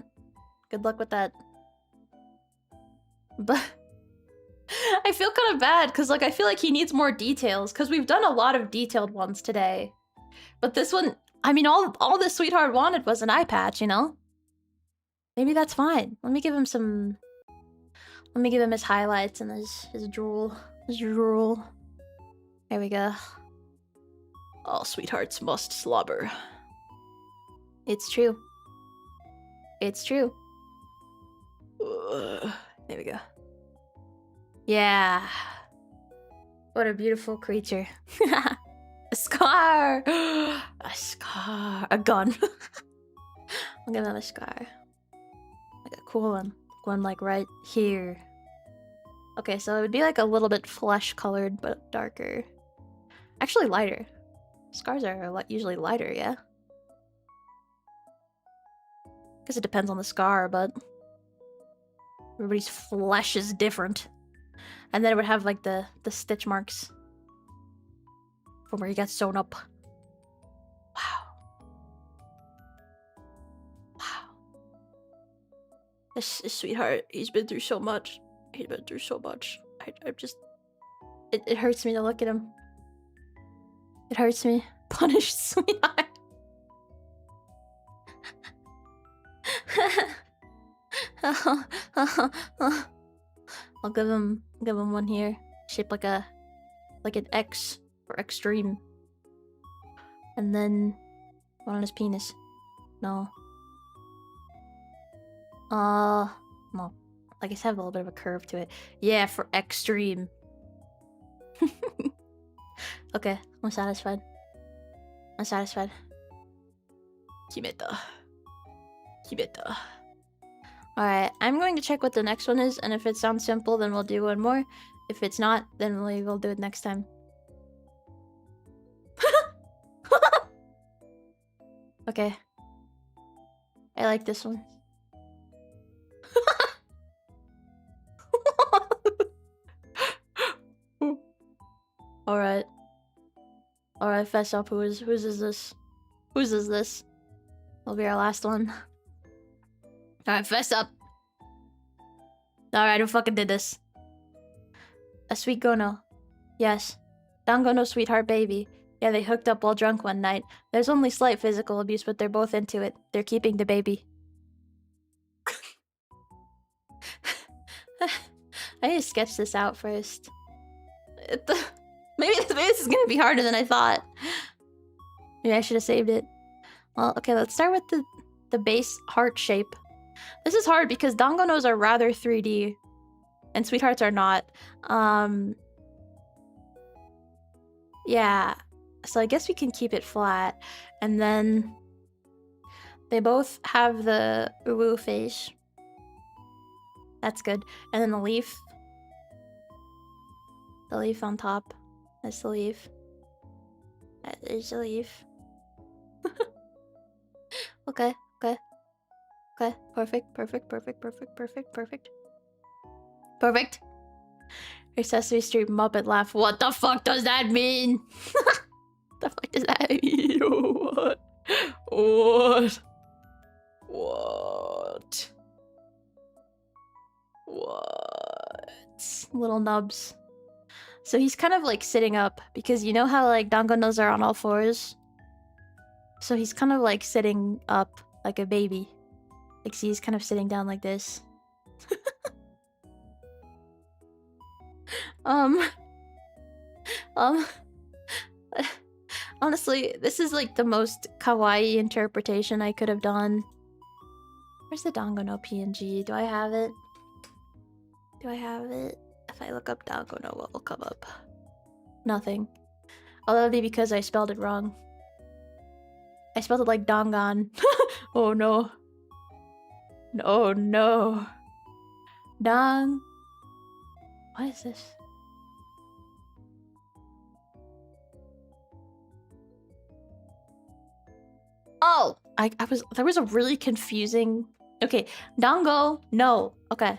A: Good luck with that. But I feel kind of bad because, I feel like he needs more details because we've done a lot of detailed ones today. But this one, I mean, all this sweetheart wanted was an eye patch, you know? Maybe that's fine. Let me give him some... Let me give him his highlights and his drool. His drool. There we go. All sweethearts must slobber. It's true. It's true. There we go. Yeah. What a beautiful creature. A scar! A scar. A gun. I'll give him a scar. Like a cool one. One right here. Okay, so it would be a little bit flesh-colored, but darker. Actually lighter. Scars are usually lighter, yeah? Guess it depends on the scar, but... everybody's flesh is different. And then it would have, the stitch marks. From where he got sewn up. Wow. Wow. This sweetheart, he's been through so much. He's been through so much. I'm just... It hurts me to look at him. It hurts me. Punished sweetheart. I'll give him one here. Shaped like an X for extreme. And then one on his penis. No. No. I guess have a little bit of a curve to it. Yeah, for extreme. Okay, I'm satisfied. I'm satisfied. Kimeta. Kimeta. Alright, I'm going to check what the next one is, and if it sounds simple, then we'll do one more. If it's not, then we will do it next time. Okay. I like this one. Alright. Alright, fess up. Whose is this? Whose is this? Will be our last one. Alright, fess up. Alright, who fucking did this? A sweet Konno. Yes. Dangono sweetheart baby. Yeah, they hooked up while drunk one night. There's only slight physical abuse, but they're both into it. They're keeping the baby. I need to sketch this out first. Maybe this is gonna be harder than I thought. Maybe I should have saved it. Well, okay, let's start with the base heart shape. This is hard because Dangonos are rather 3D and sweethearts are not. Yeah, so I guess we can keep it flat. And then they both have the uwu face. That's good. And then the leaf. The leaf on top. That's the leaf. That is the leaf. Okay, okay. Okay, perfect, perfect, perfect, perfect, perfect, perfect. Perfect. Your Sesame Street Muppet laugh. What the fuck does that mean? The fuck does that mean? What? What? What? What? Little nubs. So he's kind of like sitting up because you know how like Dangonos are on all fours? So he's kind of like sitting up like a baby. Like see, he's kind of sitting down like this. Honestly, this is like the most kawaii interpretation I could have done. Where's the Dangono PNG? Do I have it? Do I have it? If I look up Dangono, what will come up? Nothing. Oh, that would be because I spelled it wrong. I spelled it like Dongon. Oh no. No, no. Dong. What is this? Oh! There was a really confusing... Okay, Dango, no. Okay.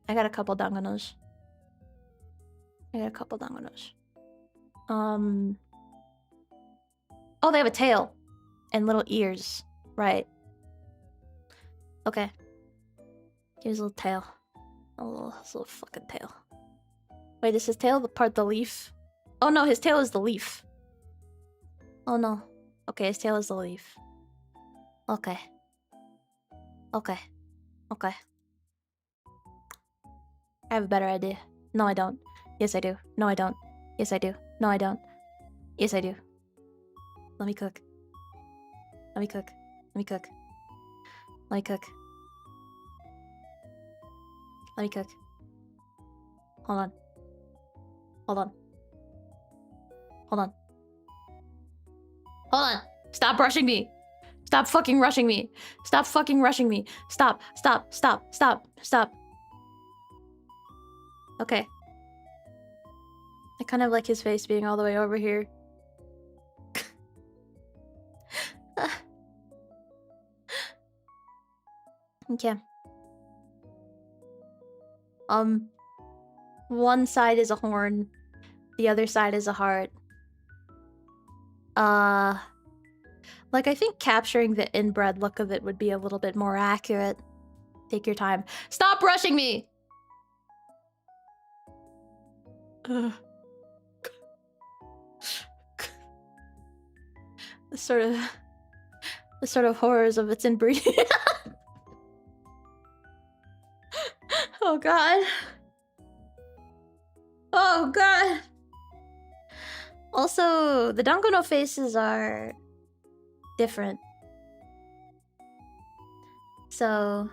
A: I got a couple Dangonos. Oh, they have a tail. And little ears. Right. Okay. Here's a little tail. His little fucking tail. Wait, is his tail the leaf? Oh no, his tail is the leaf. Oh no. Okay, his tail is the leaf. Okay. Okay. Okay. I have a better idea. No, I don't. Yes, I do. No, I don't. Yes, I do. No, I don't. Yes, I do. Let me cook. Let me cook. Let me cook. Let me cook. Let me cook. Hold on. Hold on. Hold on. Hold on. Stop rushing me. Stop fucking rushing me. Stop fucking rushing me. Stop. Stop. Stop. Stop. Stop. Okay. I kind of like his face being all the way over here. Okay. One side is a horn. The other side is a heart. Like, I think capturing the inbred look of it would be a little bit more accurate. Take your time. Stop rushing me! The sort of horrors of its inbreeding. Oh god. Oh god. Also, the Dangono faces are different. So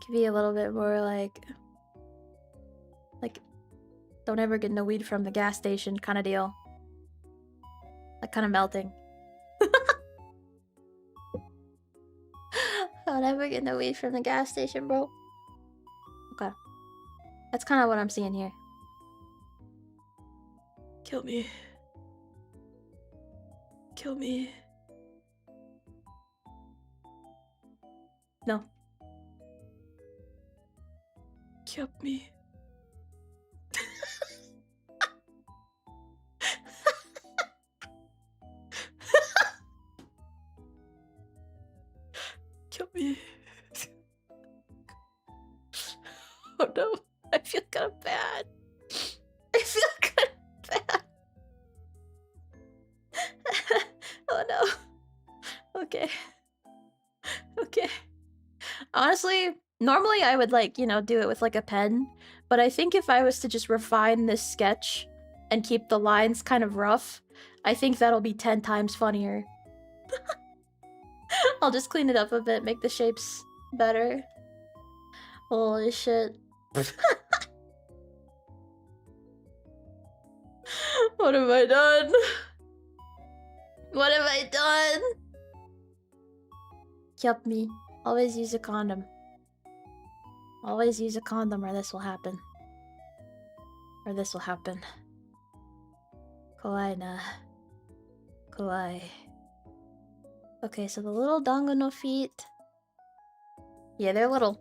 A: could be a little bit more like don't ever get no weed from the gas station kind of deal. Like kind of melting. Don't ever get no weed from the gas station, bro. Okay. That's kind of what I'm seeing here. Kill me. Kill me. No. Kill me. Kill me. Oh no. I feel kind of bad. I feel kind of bad. Oh no. Okay. Okay. Honestly, normally I would like, you know, do it with like a pen, but I think if I was to just refine this sketch and keep the lines kind of rough, I think that'll be 10 times funnier. I'll just clean it up a bit, make the shapes better. Holy shit. What have I done? What have I done? Yup me. Always use a condom. Always use a condom or this will happen. Or this will happen. Kawaii na. Kawaii. Okay, so the little dango feet. Yeah, they're little.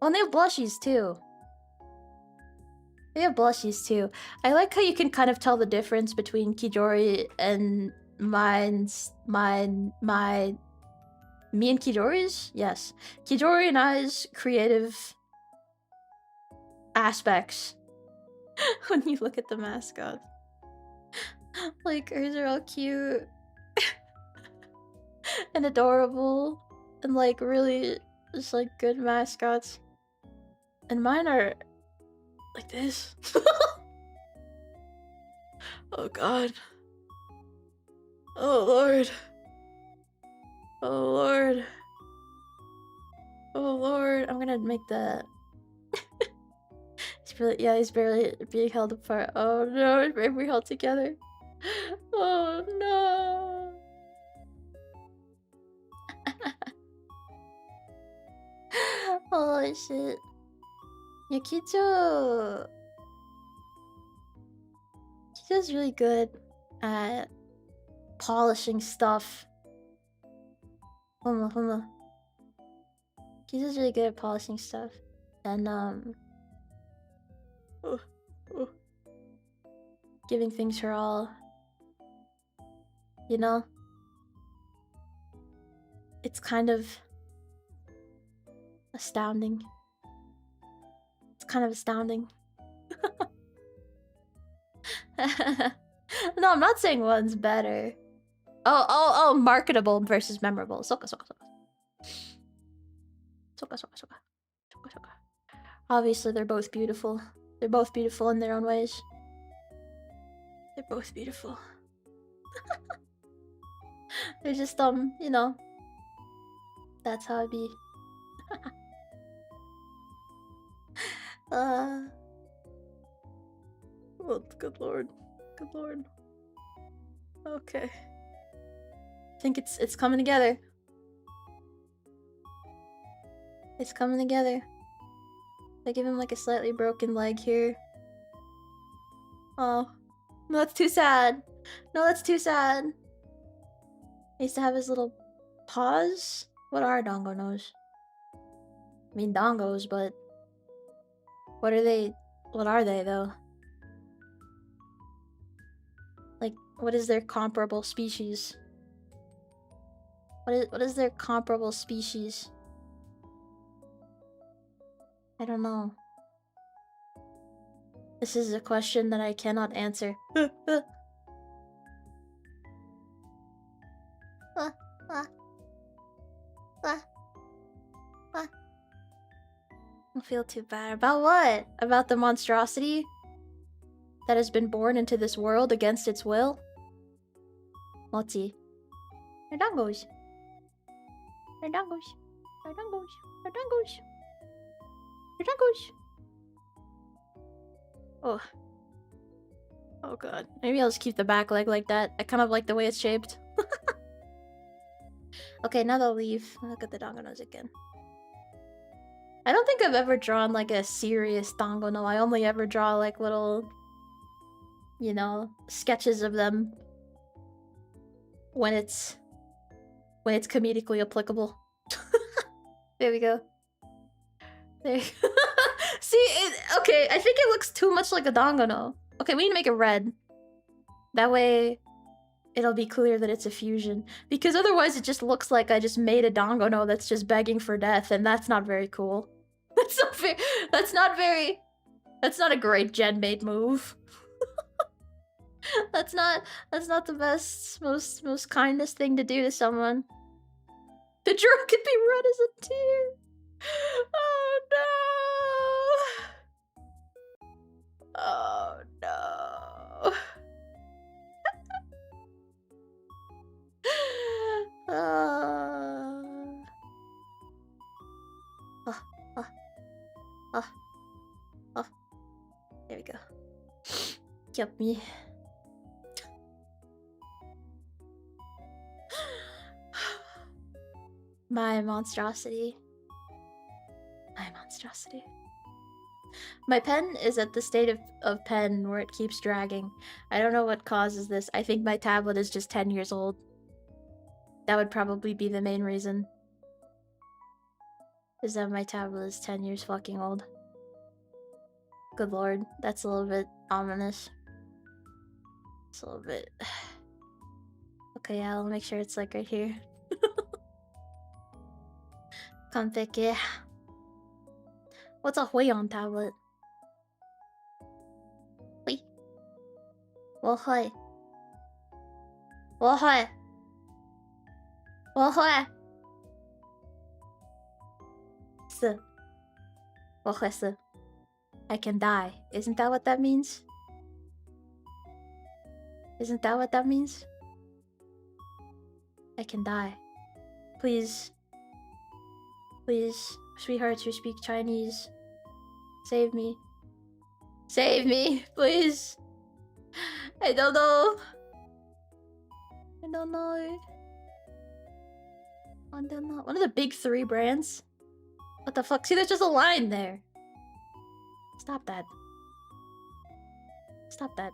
A: Oh, and they have blushies too. They have blushies too. I like how you can kind of tell the difference between Kijori and me and Kijori's? Yes. Kijori and I's creative aspects. When you look at the mascot. Like, hers are all cute. And adorable. And like, really just like good mascots. And mine are like this. Oh god. Oh lord. Oh lord. Oh lord. I'm gonna make the... he's barely being held apart. Oh no, it's being held together. Oh no. Holy shit. Yeah, Kijo's really good at polishing stuff. Kijo's really good at polishing stuff. And giving things her all. You know? It's kind of astounding. It's kind of astounding. No, I'm not saying one's better. Oh, marketable versus memorable. Soka. Obviously, they're both beautiful. They're both beautiful in their own ways. They're both beautiful. They're just, you know. That's how it be. Oh, good lord. Good lord. Okay. I think it's coming together. It's coming together. I give him like a slightly broken leg here. Oh. No, that's too sad. No, that's too sad. He used to have his little paws. What are dongo nose? I mean dongos, but what are they? What are they though? Like, what is their comparable species? What is their comparable species? I don't know. This is a question that I cannot answer. I feel too bad. About what? About the monstrosity that has been born into this world against its will? Mochi. They're dongos. They're dongos. They're dongos. They're dongos. They're dongos. Oh. Oh god. Maybe I'll just keep the back leg like that. I kind of like the way it's shaped. Okay, now they'll leave. Look at the dongonos again. I don't think I've ever drawn like a serious dongono. I only ever draw like little, you know, sketches of them when it's comedically applicable. There we go. There. See, okay, I think it looks too much like a dongono. Okay, we need to make it red. That way, it'll be clear that it's a fusion. Because otherwise it just looks like I just made a dongono that's just begging for death, and that's not very cool. That's not a great gen-made move. That's not the best, most kindest thing to do to someone. The draw could be red as a tear. Oh no. Oh no. Oh, oh, oh, oh. There we go. Yup me. My monstrosity. My monstrosity. My pen is at the state of pen where it keeps dragging. I don't know what causes this. I think my tablet is just 10 years old. That would probably be the main reason. Is that my tablet is 10 years fucking old. Good lord, that's a little bit ominous. It's a little bit... Okay, yeah, I'll make sure it's like right here. Come pick it. What's a Huion tablet? Hui. Wo hui. Wo hui. Wo hui. Si. Wo hui si. I can die. Isn't that what that means? Isn't that what that means? I can die. Please. Please, sweethearts who speak Chinese. Save me. Save me, please. I don't know. I don't know. I don't know. One of the big 3 brands? What the fuck? See, there's just a line there. Stop that. Stop that.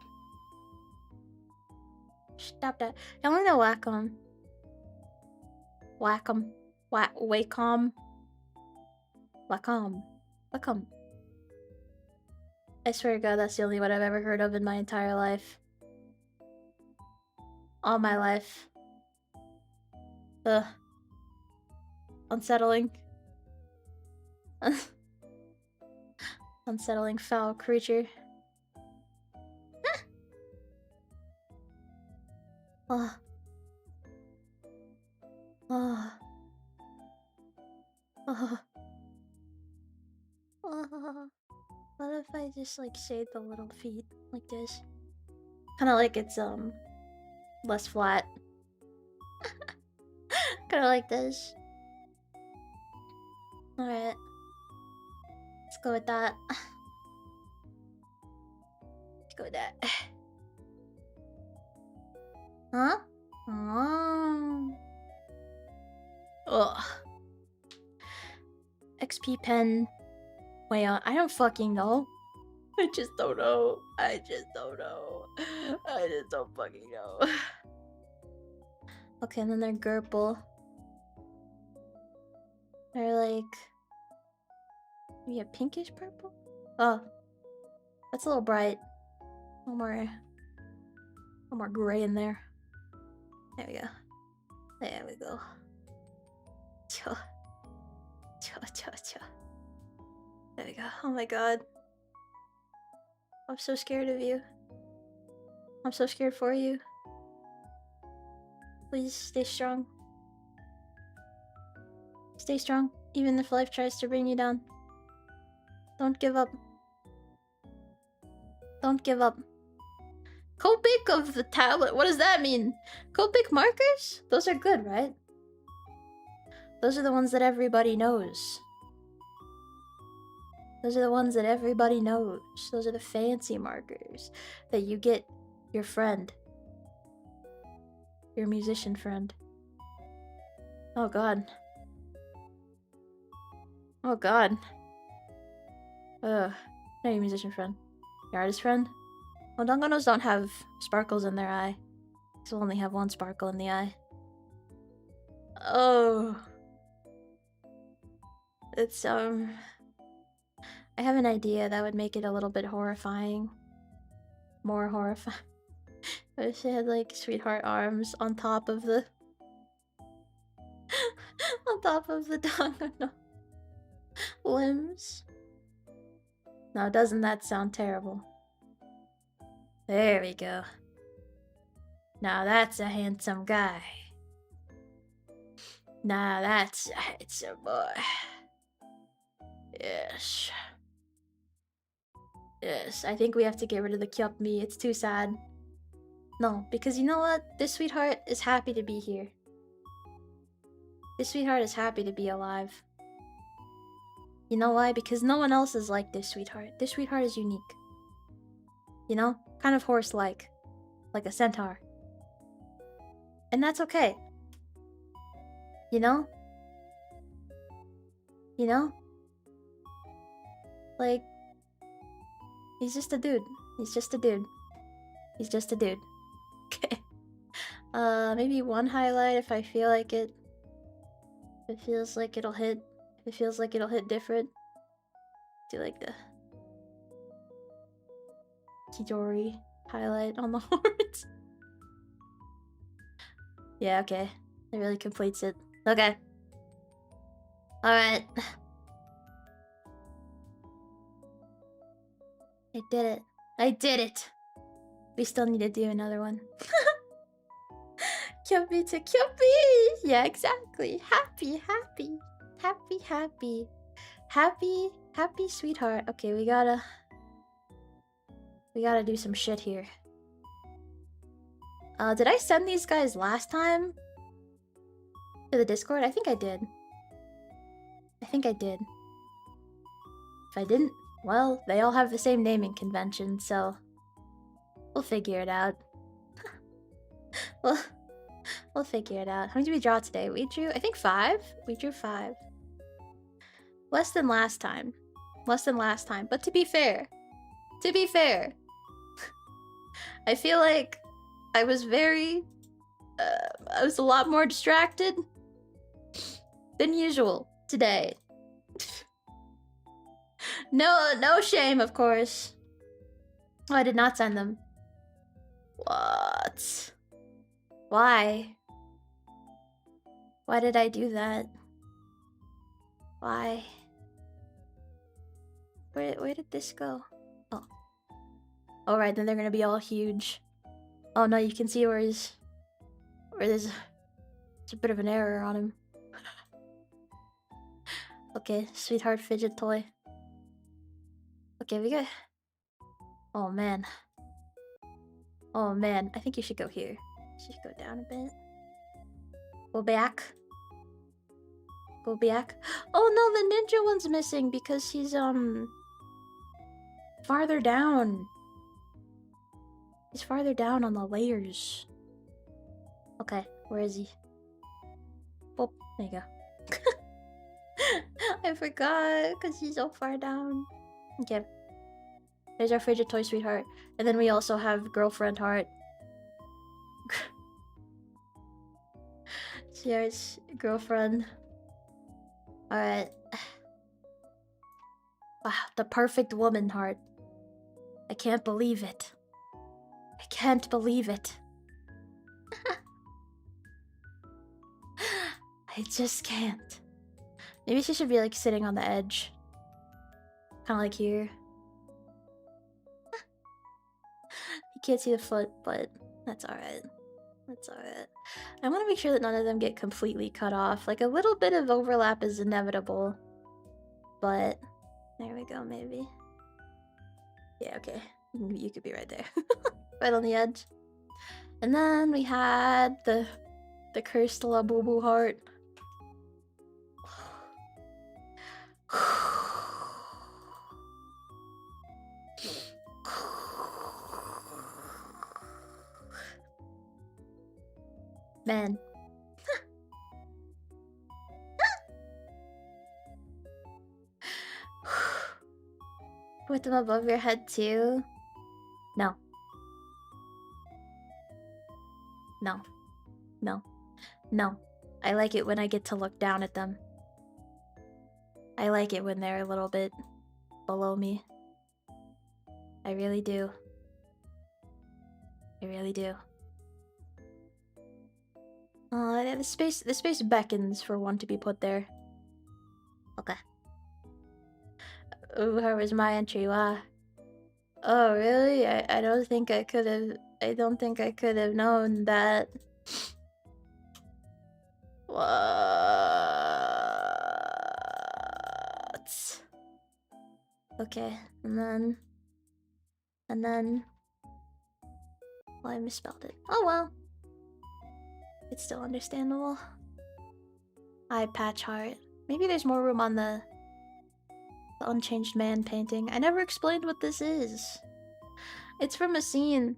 A: Stop that. I want to whack 'em. Whack 'em. Wacom. Wacom. Wacom. I swear to God, that's the only one I've ever heard of in my entire life. All my life. Ugh. Unsettling. Unsettling foul creature. Oh. Oh. Oh. Oh. What if I just like shade the little feet like this? Kinda like it's less flat. Kinda like this. Alright. Let's go with that. Let's go with that. Huh? Oh. Ugh. XP pen. Wait, I don't fucking know. I just don't know. I just don't know. I just don't fucking know. Okay, and then they're Gerbil. They're like... maybe a pinkish purple? Oh. That's a little bright. A little more gray in there. There we go. There we go. Cho. Cho, cho, cho. There we go. Oh my god. I'm so scared of you. I'm so scared for you. Please stay strong. Stay strong, even if life tries to bring you down. Don't give up. Don't give up. Copic of the tablet. What does that mean? Copic markers? Those are good, right? Those are the ones that everybody knows. Those are the ones that everybody knows. Those are the fancy markers that you get your friend. Your musician friend. Oh god. Oh god. Ugh. Not your musician friend. Your artist friend? Well, Danganos don't have sparkles in their eye. These will only have one sparkle in the eye. Oh. It's, I have an idea that would make it a little bit horrifying. More horrifying. What if she had, like, sweetheart arms on top of the... on top of the Dangano limbs? Now, doesn't that sound terrible? There we go. Now that's a handsome guy. Now that's a handsome boy. Yes. Yes, I think we have to get rid of the Kyopmi. It's too sad. No, because you know what? This sweetheart is happy to be here. This sweetheart is happy to be alive. You know why? Because no one else is like this sweetheart. This sweetheart is unique. You know? Kind of horse-like. Like a centaur. And that's okay. You know? You know? Like... He's just a dude. He's just a dude. He's just a dude. Okay. Maybe one highlight if I feel like it. If it feels like it'll hit. If it feels like it'll hit different. Do like the Kijori highlight on the horns. Yeah, okay. It really completes it. Okay. Alright. I did it. I did it! We still need to do another one. Kyopi to Kyopi! Yeah, exactly. Happy, happy. Happy, happy. Happy, happy sweetheart. Okay, we gotta do some shit here. Did I send these guys last time? To the Discord? I think I did. I think I did. If I didn't, well, they all have the same naming convention, so... We'll figure it out. We'll figure it out. How many did we draw today? We drew, I think 5? We drew 5. Less than last time. Less than last time. But to be fair, I feel like I was very... I was a lot more distracted than usual today. No shame, of course. Oh, I did not send them. What? Why? Why did I do that? Why? Where did this go? Oh. Alright, then they're gonna be all huge. Oh no, you can see where there's a bit of an error on him. Okay, sweetheart fidget toy. Okay, we got... Oh man. Oh man, I think you should go here. You should go down a bit. Go back. Go back. Oh no, the ninja one's missing because he's farther down. He's farther down on the layers. Okay, where is he? Oh, there you go. I forgot because he's so far down. Okay. There's our fidget toy sweetheart. And then we also have girlfriend heart. Cheers, girlfriend. Alright. Wow, the perfect woman heart. I can't believe it. I can't believe it. I just can't. Maybe she should be like sitting on the edge. Kind of like here. You can't see the foot, but that's alright. That's alright. I want to make sure that none of them get completely cut off. Like, a little bit of overlap is inevitable. But, there we go, maybe. Yeah, okay. You could be right there. Right on the edge. And then we had the cursed Labubu heart. Man. Put them above your head too? No. No. No. No. I like it when I get to look down at them. I like it when they're a little bit below me. I really do. I really do. The space beckons for one to be put there. Okay. Ooh, how was my entry? Wow. Oh, really? I don't think I could have... I don't think I could have known that. What? Okay, and then... Well, I misspelled it. Oh well. It's still understandable. Eye patch heart. Maybe there's more room on the The Unchanged Man painting. I never explained what this is. It's from a scene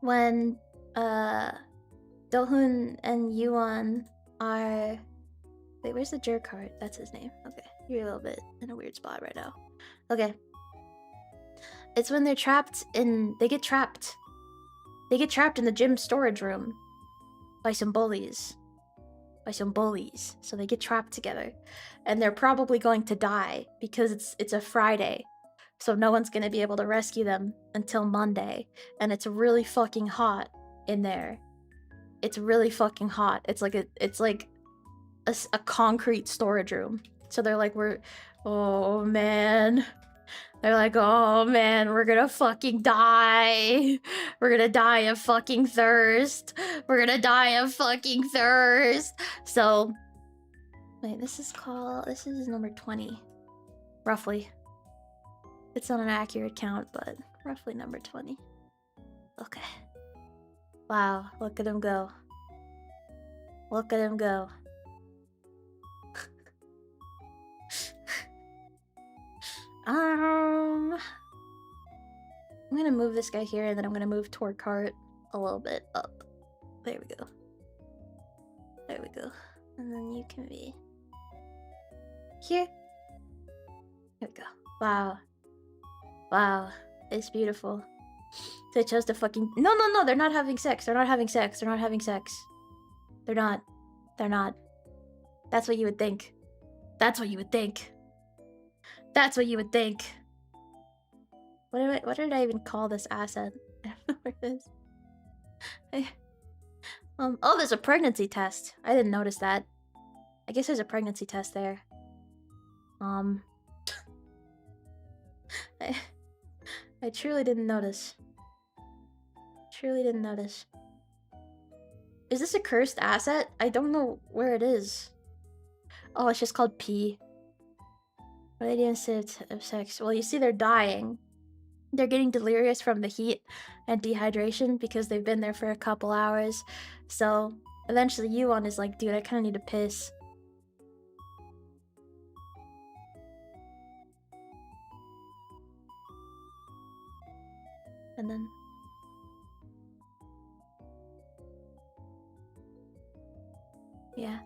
A: when Dohun and Yuan are... Wait, where's the jerk heart? That's his name. Okay, you're a little bit in a weird spot right now. Okay. It's when they're trapped in... They get trapped. They get trapped in the gym storage room by some bullies. So they get trapped together. And they're probably going to die because it's a Friday. So no one's gonna be able to rescue them until Monday. And it's really fucking hot in there. It's really fucking hot. It's like a concrete storage room. So they're like, oh man. They're like, oh man, we're gonna fucking die. We're gonna die of fucking thirst. We're gonna die of fucking thirst. So, wait, this is number 20. Roughly. It's not an accurate count, but roughly number 20. Okay. Wow, look at him go. Look at him go. I'm gonna move this guy here, and then I'm gonna move toward cart a little bit up. There we go. There we go. And then you can be here. Here we go. Wow. Wow. It's beautiful. They chose to fucking... No, they're not having sex. They're not having sex. They're not having sex. They're not. They're not. That's what you would think. That's what you would think. That's what you would think. What did I even call this asset? I don't know where it is. Oh, there's a pregnancy test. I didn't notice that. I guess there's a pregnancy test there. I truly didn't notice. Truly didn't notice. Is this a cursed asset? I don't know where it is. Oh, it's just called P. What do they do instead of sex? Well, you see they're dying. They're getting delirious from the heat and dehydration because they've been there for a couple hours. So, eventually Yuan is like, dude, I kind of need to piss. And then... yeah.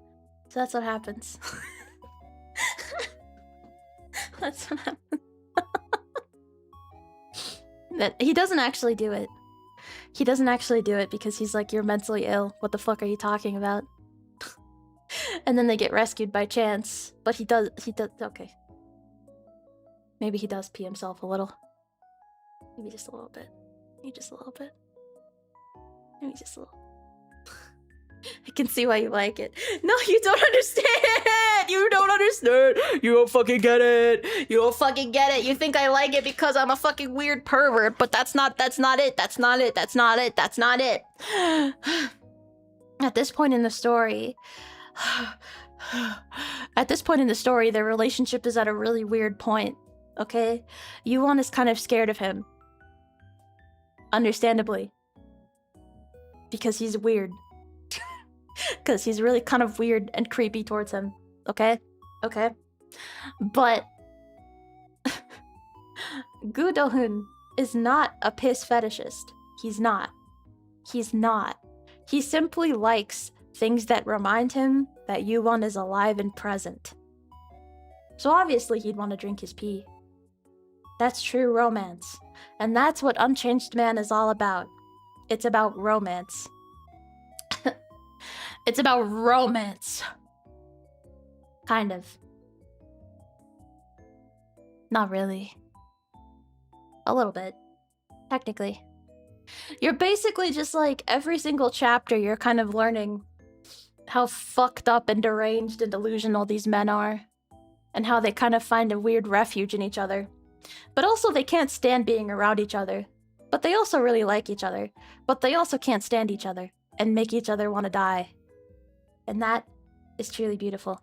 A: So that's what happens. That's what happens. He doesn't actually do it. He doesn't actually do it because he's like, you're mentally ill. What the fuck are you talking about? And then they get rescued by chance. But he does, okay. Maybe he does pee himself a little. Maybe just a little bit. Maybe just a little bit. Maybe just a little. I can see why you like it. No, you don't understand! You don't understand! You don't fucking get it! You don't fucking get it! You think I like it because I'm a fucking weird pervert, but that's not it! That's not it! That's not it! At this point in the story... their relationship is at a really weird point, okay? Yuan is kind of scared of him. Understandably. Because he's weird. Because he's really kind of weird and creepy towards him. Okay? Okay? But... Gu Do-hoon is not a piss fetishist. He's not. He's not. He simply likes things that remind him that Yuan is alive and present. So obviously he'd want to drink his pee. That's true romance. And that's what Unchanged Man is all about. It's about romance. It's about romance. Kind of. Not really. A little bit. Technically. You're basically just like, every single chapter you're kind of learning how fucked up and deranged and delusional these men are. And how they kind of find a weird refuge in each other. But also they can't stand being around each other. But they also really like each other. But they also can't stand each other. And make each other want to die. And that is truly beautiful.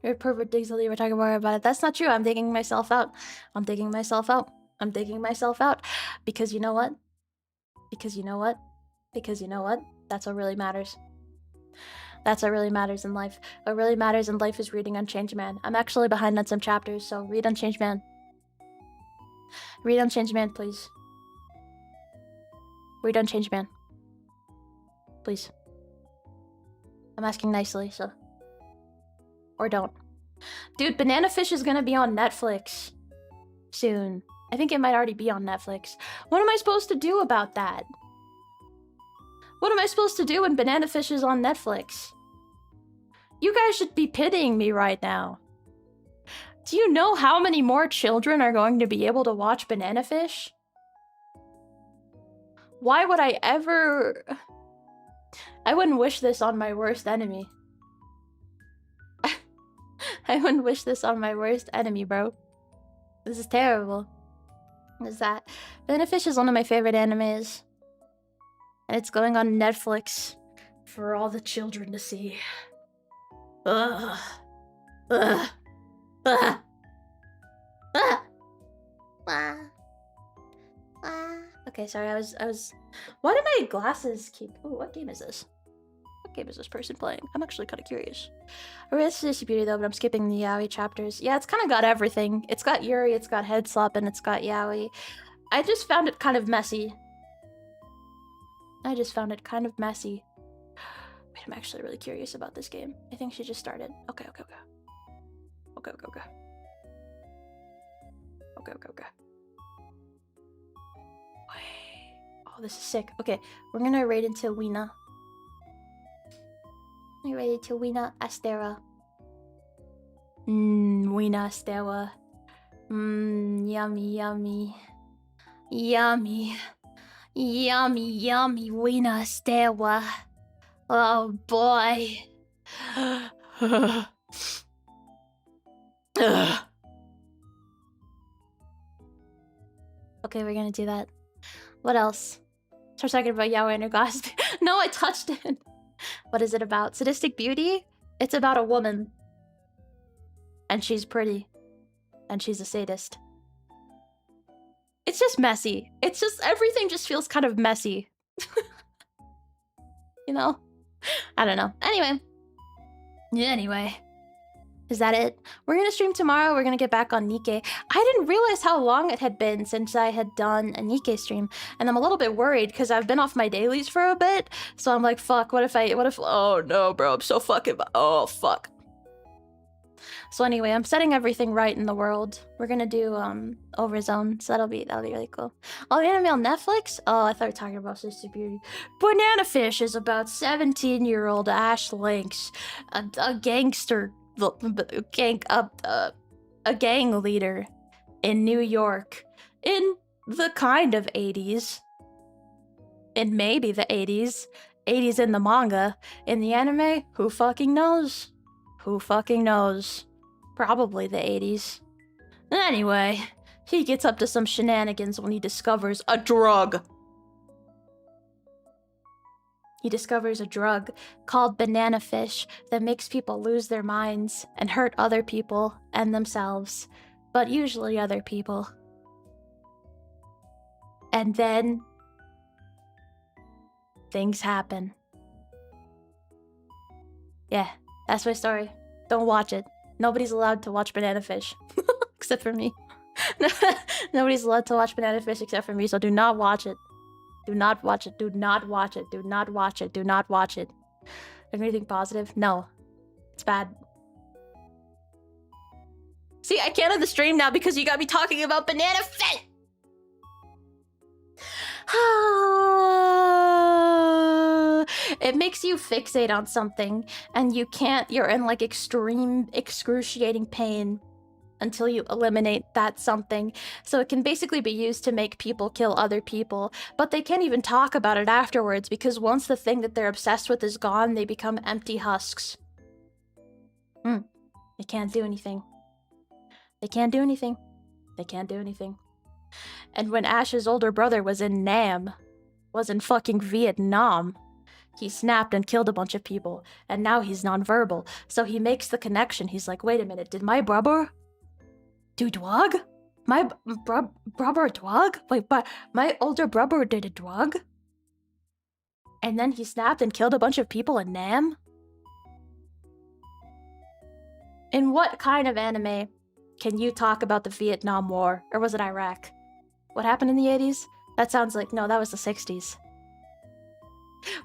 A: You're a pervert, Digsley, we're talking more about it. That's not true, I'm digging myself out. I'm digging myself out. I'm digging myself out. Because you know what? Because you know what? Because you know what? That's what really matters. That's what really matters in life. What really matters in life is reading Unchanged Man. I'm actually behind on some chapters, so read Unchanged Man. Read Unchanged Man, please. Read Unchanged Man. Please. I'm asking nicely, so... Or don't. Dude, Banana Fish is gonna be on Netflix soon. I think it might already be on Netflix. What am I supposed to do about that? What am I supposed to do when Banana Fish is on Netflix? You guys should be pitying me right now. Do you know how many more children are going to be able to watch Banana Fish? Why would I ever... I wouldn't wish this on my worst enemy. I wouldn't wish this on my worst enemy, bro. This is terrible. What is that? Banana Fish is one of my favorite animes. And it's going on Netflix for all the children to see. Ugh. Ugh. Ugh. Ugh. Okay, sorry, I was... Why do my glasses keep... Ooh, what game is this? What game is this person playing? I'm actually kind of curious. I read Sushi Beauty though, but I'm skipping the yaoi chapters. Yeah, it's kind of got everything. It's got Yuri, it's got head slap, and it's got yaoi. I just found it kind of messy. Wait, I'm actually really curious about this game. I think she just started. Okay. Wait. Oh, this is sick. Okay, we're gonna raid into Weena. We raided to Weena Astera. Weena Astera. Yummy. Yummy, Weena Astera. Oh boy. Okay, we're gonna do that. What else? Start talking about yaoi and her glasses. No, I touched it. What is it about? Sadistic Beauty? It's about a woman. And she's pretty. And she's a sadist. It's just messy. It's just, everything just feels kind of messy. You know? I don't know. Anyway. Is that it? We're gonna stream tomorrow. We're gonna get back on Nikkei. I didn't realize how long it had been since I had done a Nikkei stream. And I'm a little bit worried because I've been off my dailies for a bit. So I'm like, fuck, what if, oh no, bro, I'm so fucking, oh, fuck. So anyway, I'm setting everything right in the world. We're gonna do, Overzone, so that'll be really cool. Oh, the anime on Netflix? Oh, I thought you were talking about Sister Beauty. Banana Fish is about 17-year-old Ash Lynx, a gangster... a gang leader in New York in the kind of 80s. In maybe the 80s. 80s in the manga. In the anime, who fucking knows? Probably the 80s. Anyway, he gets up to some shenanigans when he discovers a drug. He discovers a drug called Banana Fish that makes people lose their minds and hurt other people and themselves, but usually other people. And then things happen. Yeah, that's my story. Don't watch it. Nobody's allowed to watch Banana Fish. Except for me. Nobody's allowed to watch Banana Fish except for me, so do not watch it. Do not watch it. Do not watch it. Do not watch it. Do not watch it. Anything positive? No. It's bad. See, I can't have the stream now because you got me talking about Banana Fish! It makes you fixate on something, and you're in like extreme, excruciating pain until you eliminate that something. So it can basically be used to make people kill other people, but they can't even talk about it afterwards because once the thing that they're obsessed with is gone, they become empty husks. They can't do anything. They can't do anything. They can't do anything. And when Ash's older brother was in fucking Vietnam, he snapped and killed a bunch of people, and now he's nonverbal. So he makes the connection. He's like, wait a minute, did my brother do drug? My brother drug? Wait, but my older brother did a drug? And then he snapped and killed a bunch of people in Nam? In what kind of anime can you talk about the Vietnam War? Or was it Iraq? What happened in the 80s? That sounds like... No, that was the 60s.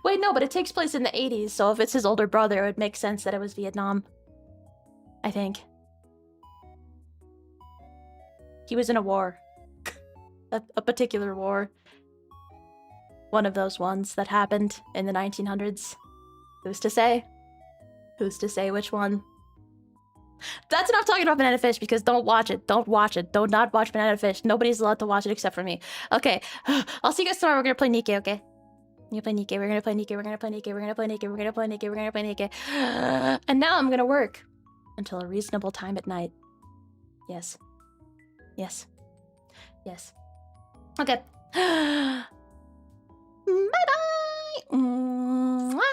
A: Wait, no, but it takes place in the 80s, so if it's his older brother, it would make sense that it was Vietnam. I think. He was in a war. a particular war. One of those ones that happened in the 1900s. Who's to say? Who's to say which one? That's enough talking about Banana Fish, because don't watch it. Don't watch it. Don't not watch Banana Fish. Nobody's allowed to watch it except for me. Okay. I'll see you guys tomorrow. We're gonna play Nikkei, okay? We're gonna play Nikkei. We're gonna play Nikkei. We're gonna play Nikkei. We're gonna play Nikkei. We're gonna play Nikkei. We're gonna play Nikkei. And now I'm gonna work until a reasonable time at night. Yes. Yes. Yes. Okay. Bye-bye!